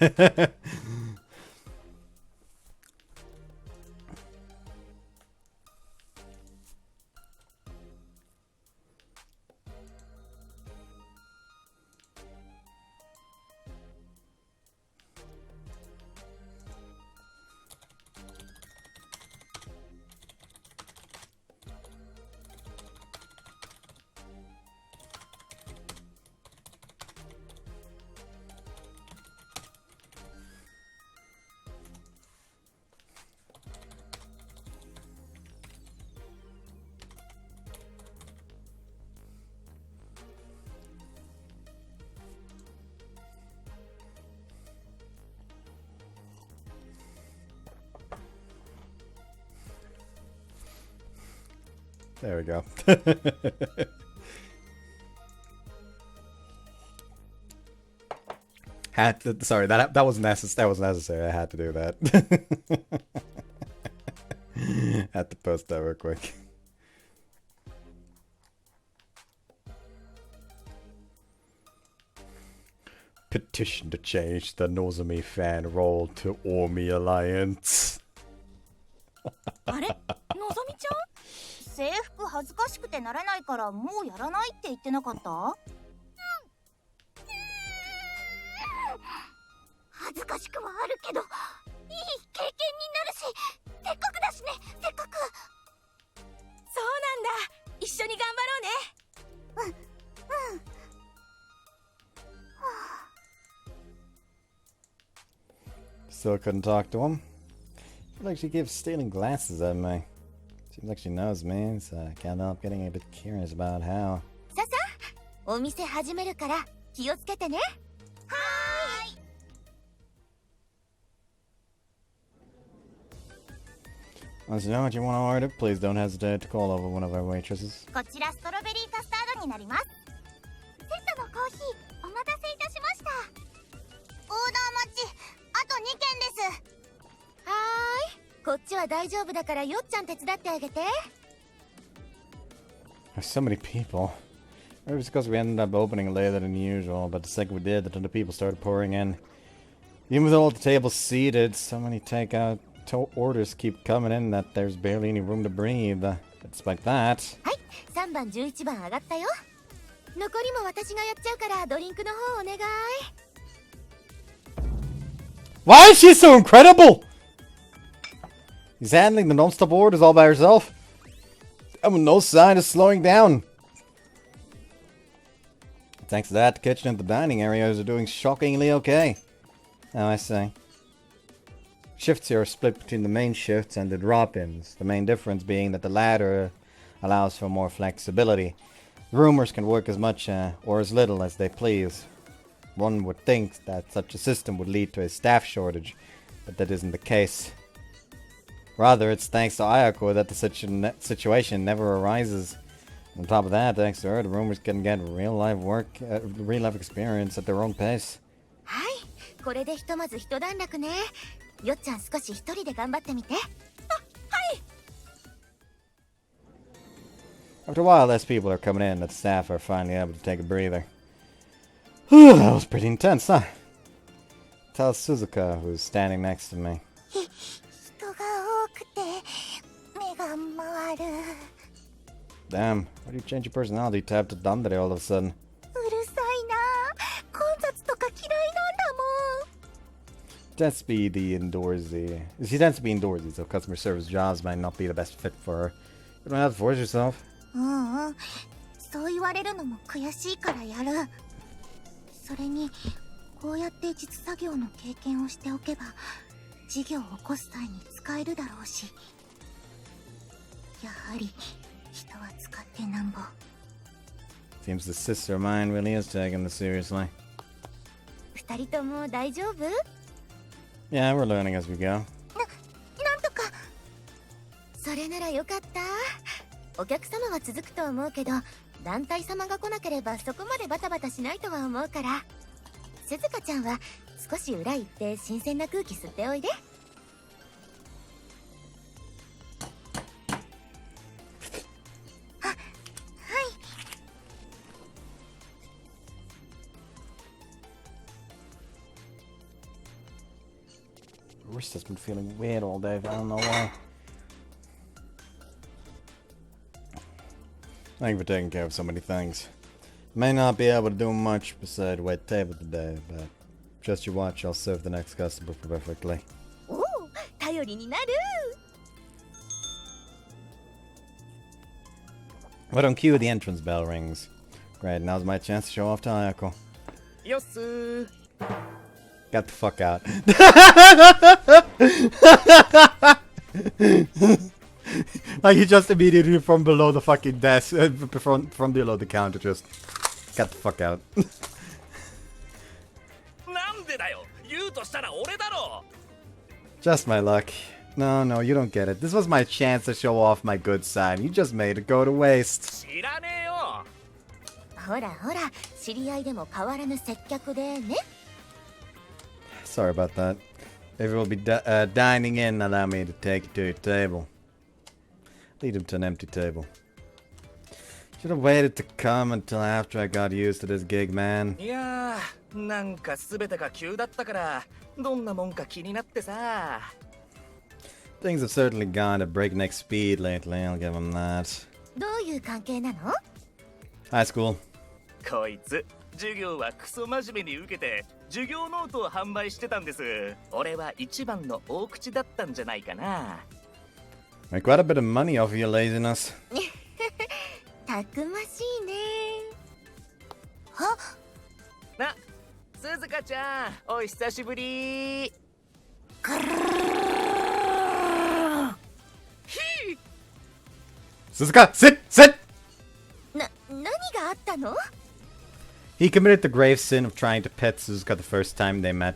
[SPEAKER 1] There we go. Sorry, that wasn't necessary. That was necessary. I had to do that. Had to post that real quick. Petition to change the Nozomi fan role to Omi Alliance.
[SPEAKER 2] あれのぞみちゃん、制服恥ずかしくてなれないからもうやらないって言ってなかった？恥ずかしくはあるけど、いい経験になるし、せっかくだしね、せっかく。そうなんだ。一緒に頑張ろうね。
[SPEAKER 1] Still couldn't talk to him. I feel like she keeps stealing glasses at me. Seems like she knows me, so I can't help getting a bit curious about how.
[SPEAKER 2] ささ、お店始めるから気をつけてね。はーい。
[SPEAKER 1] Once you know what you want to order, please don't hesitate to call over one of our waitresses.
[SPEAKER 2] こちらストロベリーカスタードになります。セットのコーヒーお待たせいたしました。オーダー待ち、あと2件です。はーい、こっちは大丈夫だからよっちゃん手伝ってあげて。
[SPEAKER 1] There's so many people. Maybe it's because we ended up opening later than usual, but the second we did, the other people started pouring in. Even with all the tables seated, so many takeout orders keep coming in that there's barely any room to breathe. Despite that...
[SPEAKER 2] はい、3番11番上がったよ。残りも私がやっちゃうからドリンクの方お願い。
[SPEAKER 1] Why is she so incredible? He's handling the non-stop orders all by herself. And with no sign of slowing down. Thanks to that, the kitchen and the dining areas are doing shockingly okay. Oh, I see. Shifts here are split between the main shifts and the drop-ins. The main difference being that the latter allows for more flexibility. The roomers can work as much or as little as they please. One would think that such a system would lead to a staff shortage, but that isn't the case. Rather, it's thanks to Ayako that the situation never arises. On top of that, thanks to her, the roomers can get real-life work, real-life experience at their own pace.
[SPEAKER 2] はい、これでひとまず一段落ね。よっちゃん少し一人で頑張ってみて。あ、はい。
[SPEAKER 1] After a while, less people are coming in, that the staff are finally able to take a breather. Whew, that was pretty intense, huh? Tell Suzuka, who's standing next to me.
[SPEAKER 2] 人が多くて目が回る。
[SPEAKER 1] Damn, why do you change your personality tab to Dandere all of a sudden?
[SPEAKER 2] うるさいな。混雑とか嫌いなんだもん。
[SPEAKER 1] Tends to be the indoorsy. She tends to be indoorsy, so customer service jobs might not be the best fit for her. You don't have to force yourself.
[SPEAKER 2] そう言われるのも悔しいからやる。それにこうやって実作業の経験をしておけば事業を起こす際に使えるだろうし、やはり人は使ってなんぼ。
[SPEAKER 1] Seems the sister of mine really is taking this seriously.
[SPEAKER 2] 二人とも大丈夫？
[SPEAKER 1] Yeah, we're learning as we go.
[SPEAKER 2] なんとか。それならよかった。お客様は続くと思うけど、団体様が来なければそこまでバタバタしないとは思うから。鈴香ちゃんは少し裏行って新鮮な空気吸っておいで。あ、はい。
[SPEAKER 1] Wrist has been feeling weird all day, but I don't know why. Thank you for taking care of so many things. May not be able to do much besides wait table today, but just you watch, I'll serve the next customer perfectly.
[SPEAKER 2] おお、頼りになる。
[SPEAKER 1] But on cue, the entrance bell rings. Great, now's my chance to show off to Ayako.
[SPEAKER 3] よっすー。
[SPEAKER 1] Get the fuck out. Like he just immediately from below the fucking desk, from below the counter, just get the fuck out.
[SPEAKER 3] なんでだよ。言うとしたら俺だろ。
[SPEAKER 1] Just my luck. No, you don't get it. This was my chance to show off my good side. You just made it go to waste.
[SPEAKER 3] 知らねえよ。
[SPEAKER 4] ほらほら、知り合いでも変わらぬ接客でね。
[SPEAKER 1] Sorry about that. If you will be dining in, allow me to take you to your table. Lead him to an empty table. Should have waited to come until after I got used to this gig, man.
[SPEAKER 3] いやー、なんか全てが急だったから、どんなもんか気になってさ。
[SPEAKER 1] Things have certainly gone at breakneck speed lately, I'll give him that.
[SPEAKER 4] どういう関係なの？
[SPEAKER 1] High school.
[SPEAKER 3] こいつ、授業はクソ真面目に受けて、授業ノートを販売してたんです。俺は一番の大口だったんじゃないかな。
[SPEAKER 1] Make quite a bit of money off of your laziness.
[SPEAKER 4] たくましいね。
[SPEAKER 3] な、鈴鹿ちゃん、お久しぶり。
[SPEAKER 1] Suzuka, sit!
[SPEAKER 4] 何があったの？
[SPEAKER 1] He committed the grave sin of trying to pet Suzuka the first time they met.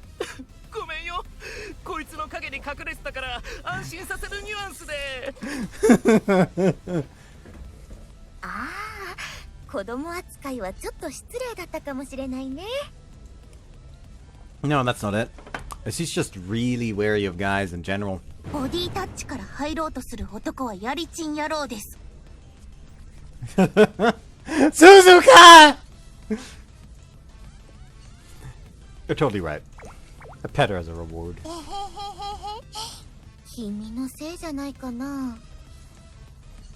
[SPEAKER 3] ごめんよ。こいつの影に隠れてたから安心させるニュアンスで。
[SPEAKER 4] ああ、子供扱いはちょっと失礼だったかもしれないね。
[SPEAKER 1] No, that's not it. She's just really wary of guys in general.
[SPEAKER 4] ボディタッチから入ろうとする男はやりちん野郎です。
[SPEAKER 1] Suzuka! You're totally right. A pet her as a reward.
[SPEAKER 4] 君のせいじゃないかな。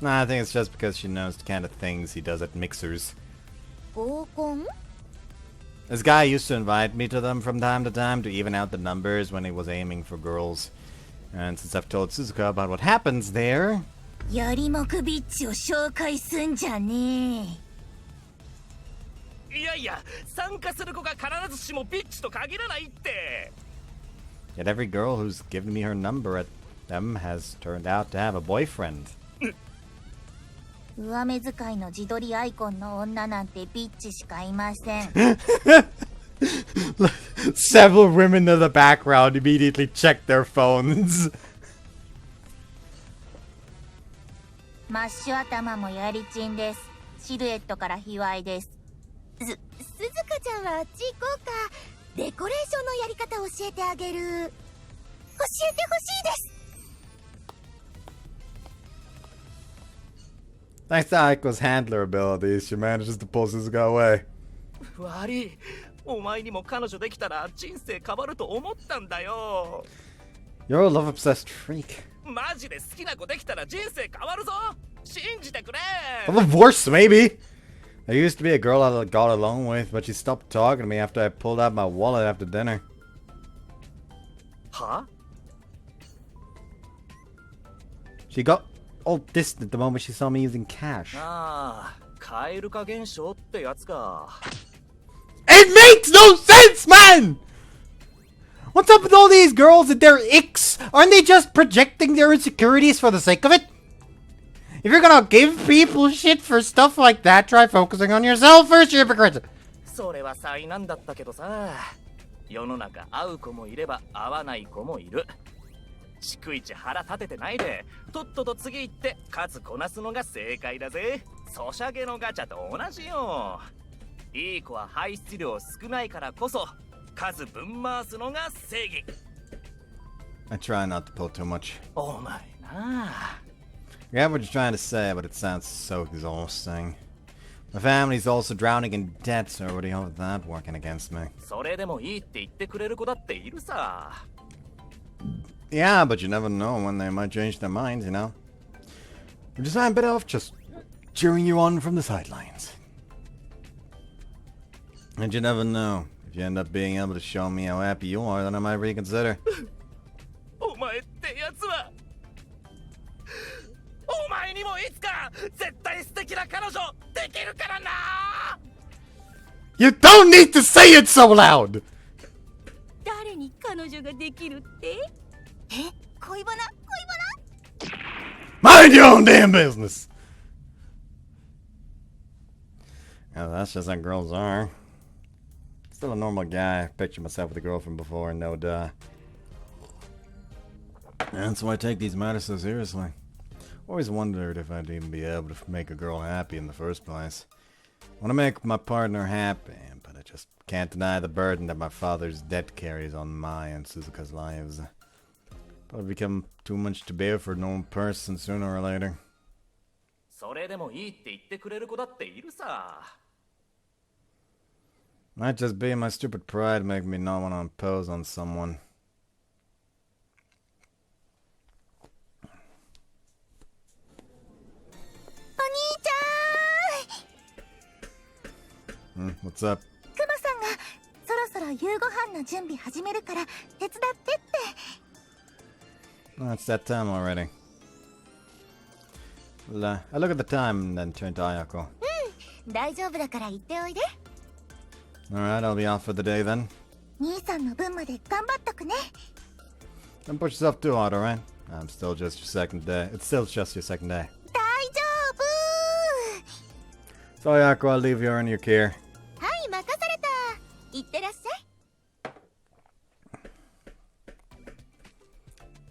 [SPEAKER 1] Nah, I think it's just because she knows the kind of things he does at mixers.
[SPEAKER 4] 合コン？
[SPEAKER 1] This guy used to invite me to them from time to time to even out the numbers when he was aiming for girls. And since I've told Suzuka about what happens there...
[SPEAKER 4] やりもくビッチを紹介すんじゃねえ。
[SPEAKER 3] いやいや、参加する子が必ずしもビッチと限らないって。
[SPEAKER 1] Yet every girl who's given me her number at them has turned out to have a boyfriend.
[SPEAKER 4] 上目遣いの自撮りアイコンの女なんてビッチしかいません。
[SPEAKER 1] Several women in the background immediately check their phones.
[SPEAKER 4] マッシュ頭もやりちんです。シルエットから卑猥です。鈴鹿ちゃんはあっち行こうか。デコレーションのやり方教えてあげる。教えてほしいです。
[SPEAKER 1] Thanks to Aiko's handler abilities, she manages to pull Suzuka away.
[SPEAKER 3] 悪い。お前にも彼女できたら人生変わると思ったんだよ。
[SPEAKER 1] You're a love-obsessed freak.
[SPEAKER 3] マジで好きな子できたら人生変わるぞ。信じてくれ。
[SPEAKER 1] Of course, maybe. There used to be a girl I got along with, but she stopped talking to me after I pulled out my wallet after dinner.
[SPEAKER 3] は？
[SPEAKER 1] She got all distant the moment she saw me using cash.
[SPEAKER 3] ああ、蛙化現象ってやつか。
[SPEAKER 1] It makes no sense, man! What's up with all these girls and their icks? Aren't they just projecting their insecurities for the sake of it? If you're gonna give people shit for stuff like that, try focusing on yourself first, you hypocrite!
[SPEAKER 3] それは災難だったけどさ。世の中会う子もいれば会わない子もいる。逐一腹立ててないで、とっとと次行って数こなすのが正解だぜ。ソシャゲのガチャと同じよ。いい子は排出量少ないからこそ数ぶん回すのが正義。
[SPEAKER 1] I try not to pull too much.
[SPEAKER 3] お前な。
[SPEAKER 1] I get what you're trying to say, but it sounds so exhausting. My family's also drowning in debt, so already have that working against me.
[SPEAKER 3] それでもいいって言ってくれる子だっているさ。
[SPEAKER 1] Yeah, but you never know when they might change their minds, you know? Which is why I'm better off just cheering you on from the sidelines. And you never know. If you end up being able to show me how happy you are, then I might reconsider.
[SPEAKER 3] お前ってやつは。お前にもいつか絶対素敵な彼女できるからな。
[SPEAKER 1] You don't need to say it so loud!
[SPEAKER 4] 誰に彼女ができるって？恋バナ？
[SPEAKER 1] Mind your own damn business! Yeah, that's just how girls are. Still a normal guy. Picture myself with a girl from before, no duh. That's why I take these matters so seriously. Always wondered if I'd even be able to make a girl happy in the first place. I want to make my partner happy, but I just can't deny the burden that my father's debt carries on my and Suzuka's lives. But it'll become too much to bear for no person sooner or later.
[SPEAKER 3] それでもいいって言ってくれる子だっているさ。
[SPEAKER 1] Might just be my stupid pride making me not want to impose on someone. What's up?
[SPEAKER 2] クマさんがそろそろ夕ご飯の準備始めるから手伝ってって。
[SPEAKER 1] Oh, it's that time already. Well, I look at the time and then turn to Ayako.
[SPEAKER 2] 大丈夫だから行っておいで。
[SPEAKER 1] Alright, I'll be off for the day then.
[SPEAKER 2] 兄さんの分まで頑張っとくね。
[SPEAKER 1] Don't push yourself too hard, alright? I'm still just your second day. It's still just your second day.
[SPEAKER 2] 大丈夫。
[SPEAKER 1] So Ayako, I'll leave you in your care.
[SPEAKER 2] はい任された。行ってらっしゃい。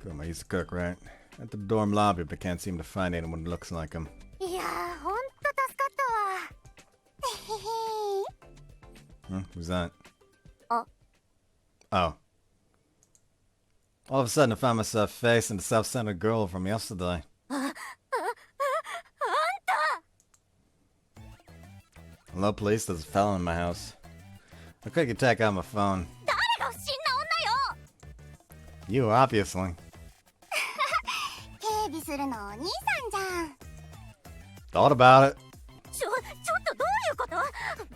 [SPEAKER 1] Come on, he's a cook, right? At the dorm lobby, but can't seem to find anyone who looks like him.
[SPEAKER 2] いやーほんと助かったわ。
[SPEAKER 1] Who's that?
[SPEAKER 2] Oh.
[SPEAKER 1] Oh. All of a sudden, I found myself facing the self-centered girl from yesterday. Hello, police. There's a felon in my house. I quickly take out my phone.
[SPEAKER 2] 誰が不審な女よ。
[SPEAKER 1] You, obviously.
[SPEAKER 2] 警備するのお兄さんじゃん。
[SPEAKER 1] Thought about it.
[SPEAKER 2] ちょっとどういうこと？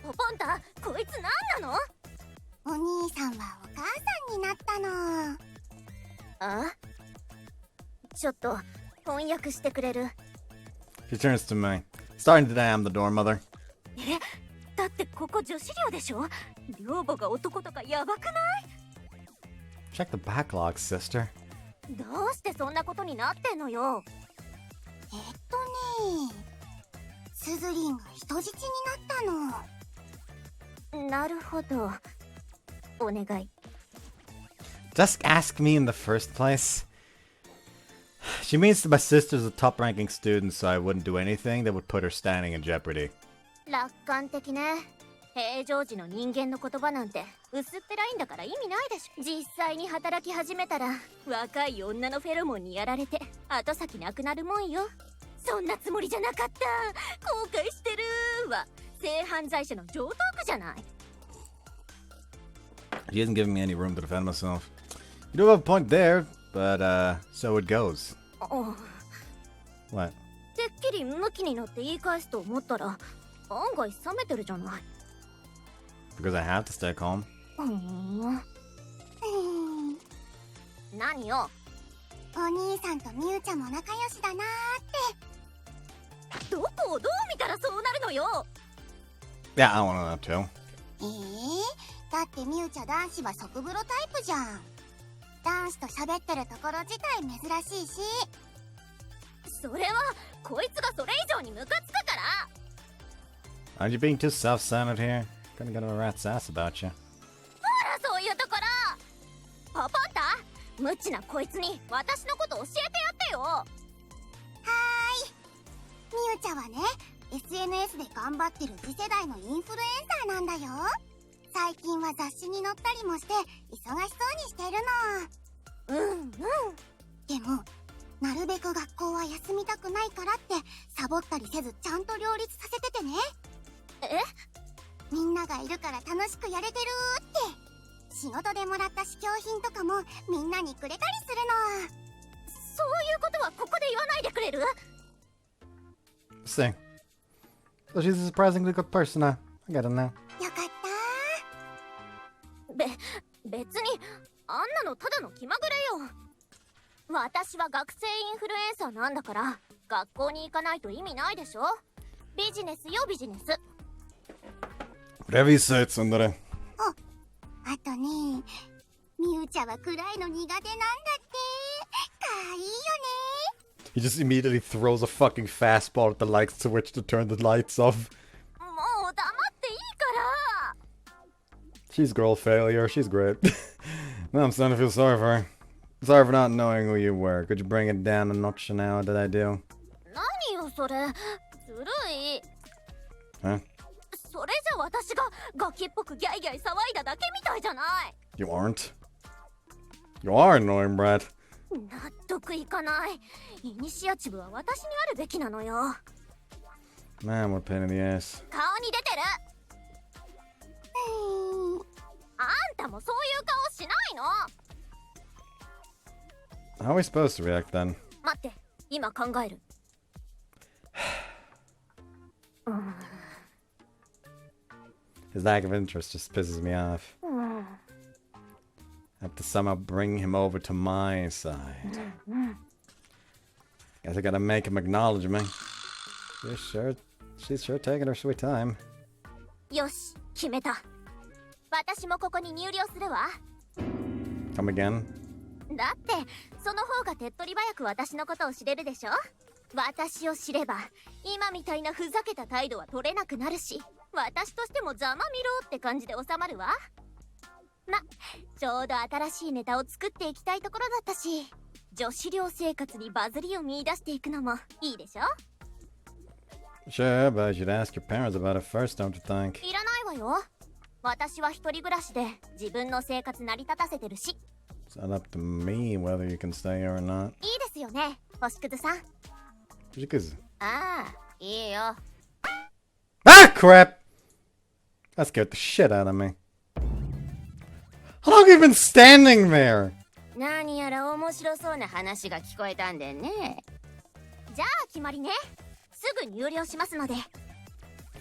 [SPEAKER 2] ポポンタ、こいつ何なの？お兄さんはお母さんになったの。
[SPEAKER 4] あ？ちょっと翻訳してくれる？
[SPEAKER 1] She turns to me. Starting today, I'm the dorm mother.
[SPEAKER 2] え、だってここ女子寮でしょ？寮母が男とかやばくない？
[SPEAKER 1] Check the backlog, sister.
[SPEAKER 2] どうしてそんなことになってんのよ。スズリンが人質になったの。なるほど。お願い。
[SPEAKER 1] Just ask me in the first place. She means that my sister's a top-ranking student, so I wouldn't do anything that would put her standing in jeopardy.
[SPEAKER 2] 楽観的ね。平常時の人間の言葉なんて薄っぺらいんだから意味ないでしょ。実際に働き始めたら若い女のフェロモンにやられて後先なくなるもんよ。そんなつもりじゃなかった。後悔してるわ。性犯罪者の常套句じゃない。
[SPEAKER 1] She isn't giving me any room to defend myself. You do have a point there, but, so it goes. What?
[SPEAKER 2] てっきり向きになって言い返すと思ったら案外冷めてるじゃない。
[SPEAKER 1] Because I have to stay calm.
[SPEAKER 2] 何よ。お兄さんとミュウちゃんも仲良しだなーって。どこをどう見たらそうなるのよ。
[SPEAKER 1] Yeah, I want to know too.
[SPEAKER 2] だってミュウちゃん男子は即風呂タイプじゃん。男子と喋ってるところ自体珍しいし。それはこいつがそれ以上にムカつくから。
[SPEAKER 1] Aren't you being too self-centered here? Gonna get a rat's ass about you.
[SPEAKER 2] ほらそういうところ。ポポンタ、無知なこいつに私のこと教えてやってよ。はーい。ミュウちゃんはね、SNS で頑張ってる次世代のインフルエンサーなんだよ。最近は雑誌に載ったりもして忙しそうにしてるの。でもなるべく学校は休みたくないからってサボったりせずちゃんと両立させててね。みんながいるから楽しくやれてるって。仕事でもらった試供品とかもみんなにくれたりするの。そういうことはここで言わないでくれる？
[SPEAKER 1] See. So she's a surprisingly good person now. I get it now.
[SPEAKER 2] よかった。別にあんなのただの気まぐれよ。私は学生インフルエンサーなんだから学校に行かないと意味ないでしょ。ビジネスよビジネス。
[SPEAKER 1] Whatever you say, Tsundere.
[SPEAKER 2] あとね、ミュウちゃんは暗いの苦手なんだって。かわいいよね。
[SPEAKER 1] He just immediately throws a fucking fastball at the light switch to turn the lights off.
[SPEAKER 2] もう黙っていいから。
[SPEAKER 1] She's girl failure. She's great. No, I'm starting to feel sorry for her. Sorry for not knowing who you were. Could you bring it down a notch now? Did I do?
[SPEAKER 2] 何よそれ。ずるい。
[SPEAKER 1] Huh?
[SPEAKER 2] それじゃ私がガキっぽくギャイギャイ騒いだだけみたいじゃない。
[SPEAKER 1] You aren't. You are annoying, Brad.
[SPEAKER 2] 納得いかない。イニシアチブは私にあるべきなのよ。
[SPEAKER 1] Man, what a pain in the ass.
[SPEAKER 2] 顔に出てる。あんたもそういう顔しないの。
[SPEAKER 1] How are we supposed to react then?
[SPEAKER 2] 待って、今考える。
[SPEAKER 1] His lack of interest just pisses me off. I have to somehow bring him over to my side. Guess I gotta make him acknowledge me. She's sure taking her sweet time.
[SPEAKER 2] よし、決めた。私もここに入寮するわ。
[SPEAKER 1] Come again?
[SPEAKER 2] だってその方が手っ取り早く私のことを知れるでしょ。私を知れば今みたいなふざけた態度は取れなくなるし、私としてもざまみろって感じで収まるわ。ま、ちょうど新しいネタを作っていきたいところだったし、女子寮生活にバズりを見出していくのもいいでしょ。
[SPEAKER 1] Sure, but you should ask your parents about it first, don't you think?
[SPEAKER 2] いらないわよ。私は一人暮らしで自分の生活成り立たせてるし。
[SPEAKER 1] It's not up to me whether you can stay here or not.
[SPEAKER 2] いいですよね、星屑さん。
[SPEAKER 1] Because...
[SPEAKER 2] ああ、いいよ。
[SPEAKER 1] Ah, crap! That scared the shit out of me. How long have you been standing there?
[SPEAKER 4] 何やら面白そうな話が聞こえたんでね。
[SPEAKER 2] じゃあ決まりね。すぐ入寮しますので。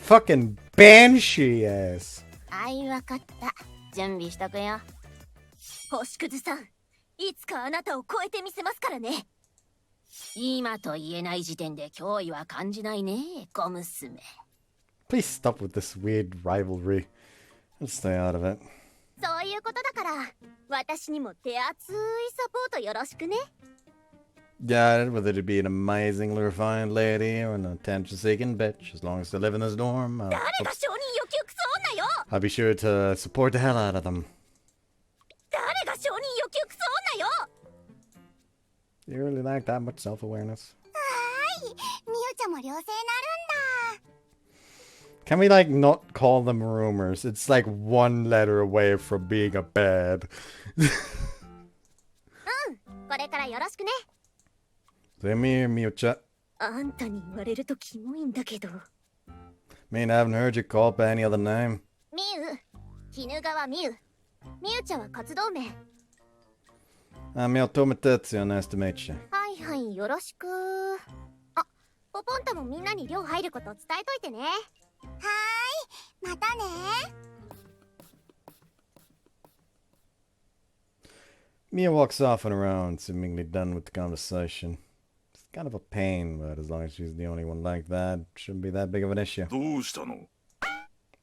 [SPEAKER 1] Fucking banshee ass.
[SPEAKER 4] あい、わかった。準備しとくよ。
[SPEAKER 2] 星屑さん、いつかあなたを超えてみせますからね。
[SPEAKER 4] 今と言えない時点で脅威は感じないね、小娘。
[SPEAKER 1] Please stop with this weird rivalry. I'll stay out of it.
[SPEAKER 2] そういうことだから、私にも手厚いサポートよろしくね。
[SPEAKER 1] Yeah, whether it be an amazingly refined lady or an attention-seeking bitch, as long as they live in this dorm,
[SPEAKER 2] 誰が承認欲求クソ女よ。
[SPEAKER 1] I'll be sure to support the hell out of them.
[SPEAKER 2] 誰が承認欲求クソ女よ。
[SPEAKER 1] You really like that much self-awareness?
[SPEAKER 2] はい、みゆちゃんも寮生なるんだ。
[SPEAKER 1] Can we, like, not call them rumors? It's like one letter away from being a bad.
[SPEAKER 2] これからよろしくね。
[SPEAKER 1] Same here, Miucha.
[SPEAKER 2] あんたに言われるとキモいんだけど。
[SPEAKER 1] Mean I haven't heard you called by any other name.
[SPEAKER 2] みゆ、絹川みゆ。みゆちゃんは活動名。
[SPEAKER 1] I'm Yotomi Tetsuya, nice to meet you.
[SPEAKER 2] はいはい、よろしく。あ、ポポンタもみんなに寮入ること伝えといてね。はーい、またね。
[SPEAKER 1] Mia walks off on her own, seemingly done with the conversation. It's kind of a pain, but as long as she's the only one like that, shouldn't be that big of an issue.
[SPEAKER 5] どうしたの？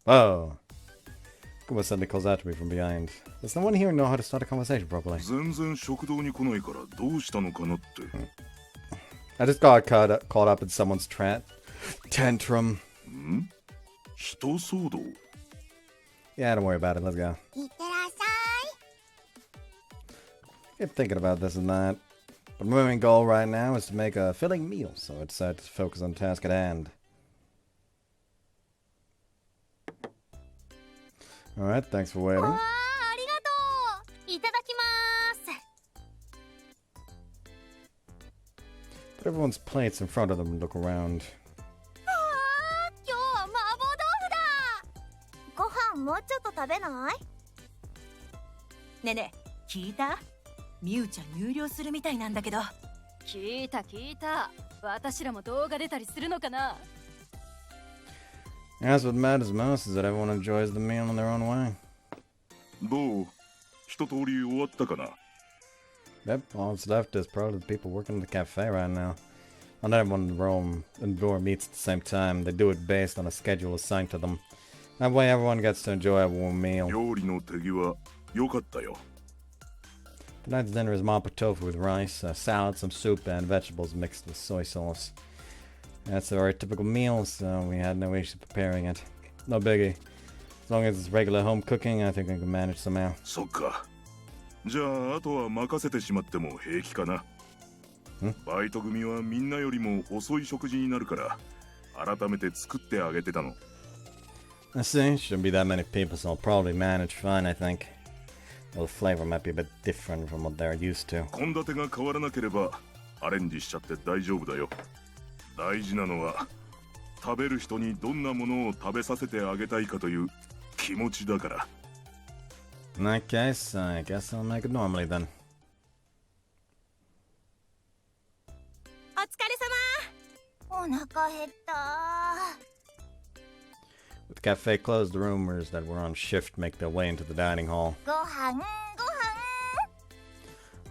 [SPEAKER 1] Oh. Kuma suddenly calls out to me from behind. Does no one here know how to start a conversation properly?
[SPEAKER 5] 全然食堂に来ないからどうしたのかなって。
[SPEAKER 1] I just got caught up in someone's tantrum.
[SPEAKER 5] ん？人騒動？
[SPEAKER 1] Yeah, don't worry about it. Let's go.
[SPEAKER 2] いってらっしゃ
[SPEAKER 1] Keep thinking about this and that. But my main goal right now is to make a filling meal, so I decided to focus on the task at hand. Alright, thanks for
[SPEAKER 2] い。わ
[SPEAKER 1] waiting.
[SPEAKER 2] あ、ありがとう。いただきます。
[SPEAKER 1] Put everyone's plates in front of them and look around.
[SPEAKER 2] ああ、今日は麻婆豆腐だ。ご飯もうちょっと食べない？
[SPEAKER 6] ねえねえ、聞いた？みゆちゃん入寮するみたいなんだけど。
[SPEAKER 7] 聞いた。私らも動画出たりするのかな？
[SPEAKER 1] That's what matters most, is that everyone enjoys the meal in their own way.
[SPEAKER 5] どう？一通り終わったかな？
[SPEAKER 1] Yep, all that's left is probably the people working in the cafe right now. Not everyone in Rome and Dorm meets at the same time. They do it based on a schedule assigned to them. That way everyone gets to enjoy a warm meal.
[SPEAKER 5] 料理の手際良かったよ。
[SPEAKER 1] Tonight's dinner is mapo tofu with rice, a salad, some soup, and vegetables mixed with soy sauce. That's a very typical meal, so we had no issue preparing it. No biggie. As long as it's regular home cooking, I think I can manage somehow.
[SPEAKER 5] そっか。じゃああとは任せてしまっても平気かな。バイト組はみんなよりも遅い食事になるから改めて作ってあげてたの。
[SPEAKER 1] I see. Shouldn't be that many people, so I'll probably manage fine, I think. Well, the flavor might be a bit different from what they're used to.
[SPEAKER 5] 献立が変わらなければアレンジしちゃって大丈夫だよ。大事なのは食べる人にどんなものを食べさせてあげたいかという気持ちだから。
[SPEAKER 1] In that case, I guess I'll make it normally then.
[SPEAKER 6] お疲れ様。
[SPEAKER 2] お腹減った。
[SPEAKER 1] With the cafe closed, the roomers that were on shift make their way into the dining hall.
[SPEAKER 2] ご飯ご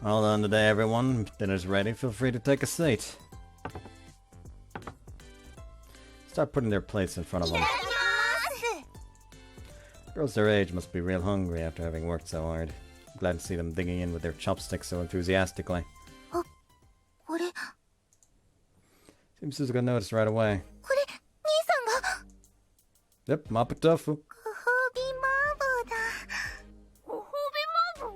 [SPEAKER 2] 飯。
[SPEAKER 1] All done today, everyone. Dinner's ready. Feel free to take a seat. Start putting their plates in front of them.
[SPEAKER 2] いただきます。
[SPEAKER 1] Girls their age must be real hungry after having worked so hard. Glad to see them digging in with their chopsticks so enthusiastically.
[SPEAKER 2] これ
[SPEAKER 1] Seems Suzuka noticed right away.
[SPEAKER 2] これ兄さんが
[SPEAKER 1] Yep, Mapo Tofu.
[SPEAKER 2] ご褒美麻婆だ。ご褒美麻婆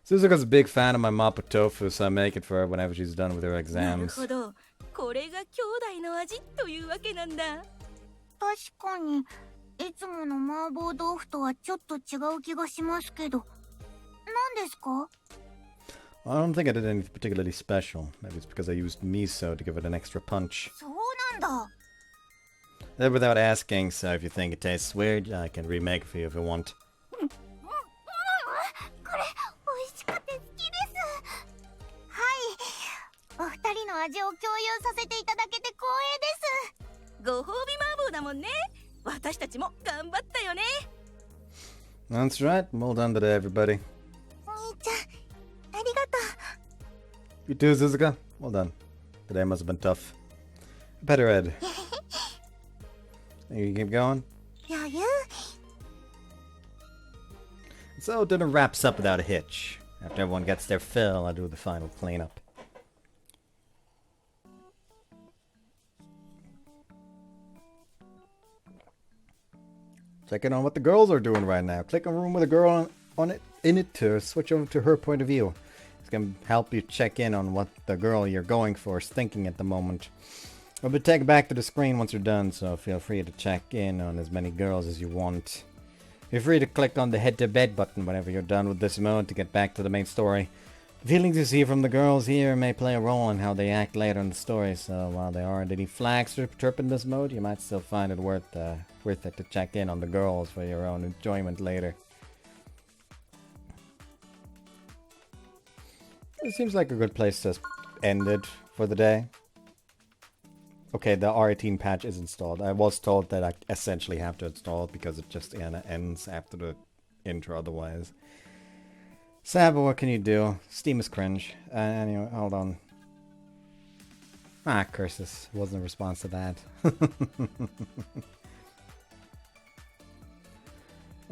[SPEAKER 1] Suzuka's a big fan of my Mapo Tofu, so I make it for her whenever she's done with her
[SPEAKER 6] なる
[SPEAKER 1] exams.
[SPEAKER 6] ほど。これが兄弟の味というわけなんだ。
[SPEAKER 2] 確かにいつもの麻婆豆腐とはちょっと違う気がしますけど、何ですか？
[SPEAKER 1] I don't think I did anything particularly special. Maybe it's because I used miso to give it an extra punch.
[SPEAKER 2] そうなんだ。
[SPEAKER 1] Without asking, so if you think it tastes weird, I can remake it for you if you want.
[SPEAKER 2] これ美味しくて好きです。はい、お二人の味を共有させていただけて光栄です。
[SPEAKER 6] ご褒美麻婆だもんね。私たちも頑張ったよね。
[SPEAKER 1] That's right. Well done today, everybody.
[SPEAKER 2] お兄ちゃん、ありがと
[SPEAKER 1] You too, Suzuka. Well done. Today must have been tough. Pet her head. You keep going.
[SPEAKER 2] う。余裕。
[SPEAKER 1] So dinner wraps up without a hitch. After everyone gets their fill, I do the final cleanup. Check in on what the girls are doing right now. Click on room with a girl in it to switch over to her point of view. It's going to help you check in on what the girl you're going for is thinking at the moment. It'll be taken back to the screen once you're done, so feel free to check in on as many girls as you want. Feel free to click on the head to bed button whenever you're done with this mode to get back to the main story. The feelings you see from the girls here may play a role in how they act later in the story, so while there aren't any flags to trip in this mode, you might still find it worth it to check in on the girls for your own enjoyment later. It seems like a good place to end it for the day. Okay, the R18 patch is installed. I was told that I essentially have to install it because it just ends after the intro otherwise. Sad, but what can you do? Steam is cringe. Anyway, hold on. Ah, curses. Wasn't a response to that.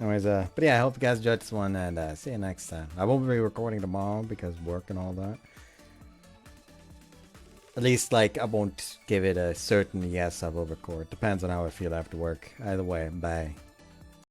[SPEAKER 1] Anyways, but yeah, I hope you guys enjoyed this one, and see you next time. I won't be recording tomorrow because work and all that. At least, like, I won't give it a certain yes, I will record. Depends on how I feel after work. Either way, bye.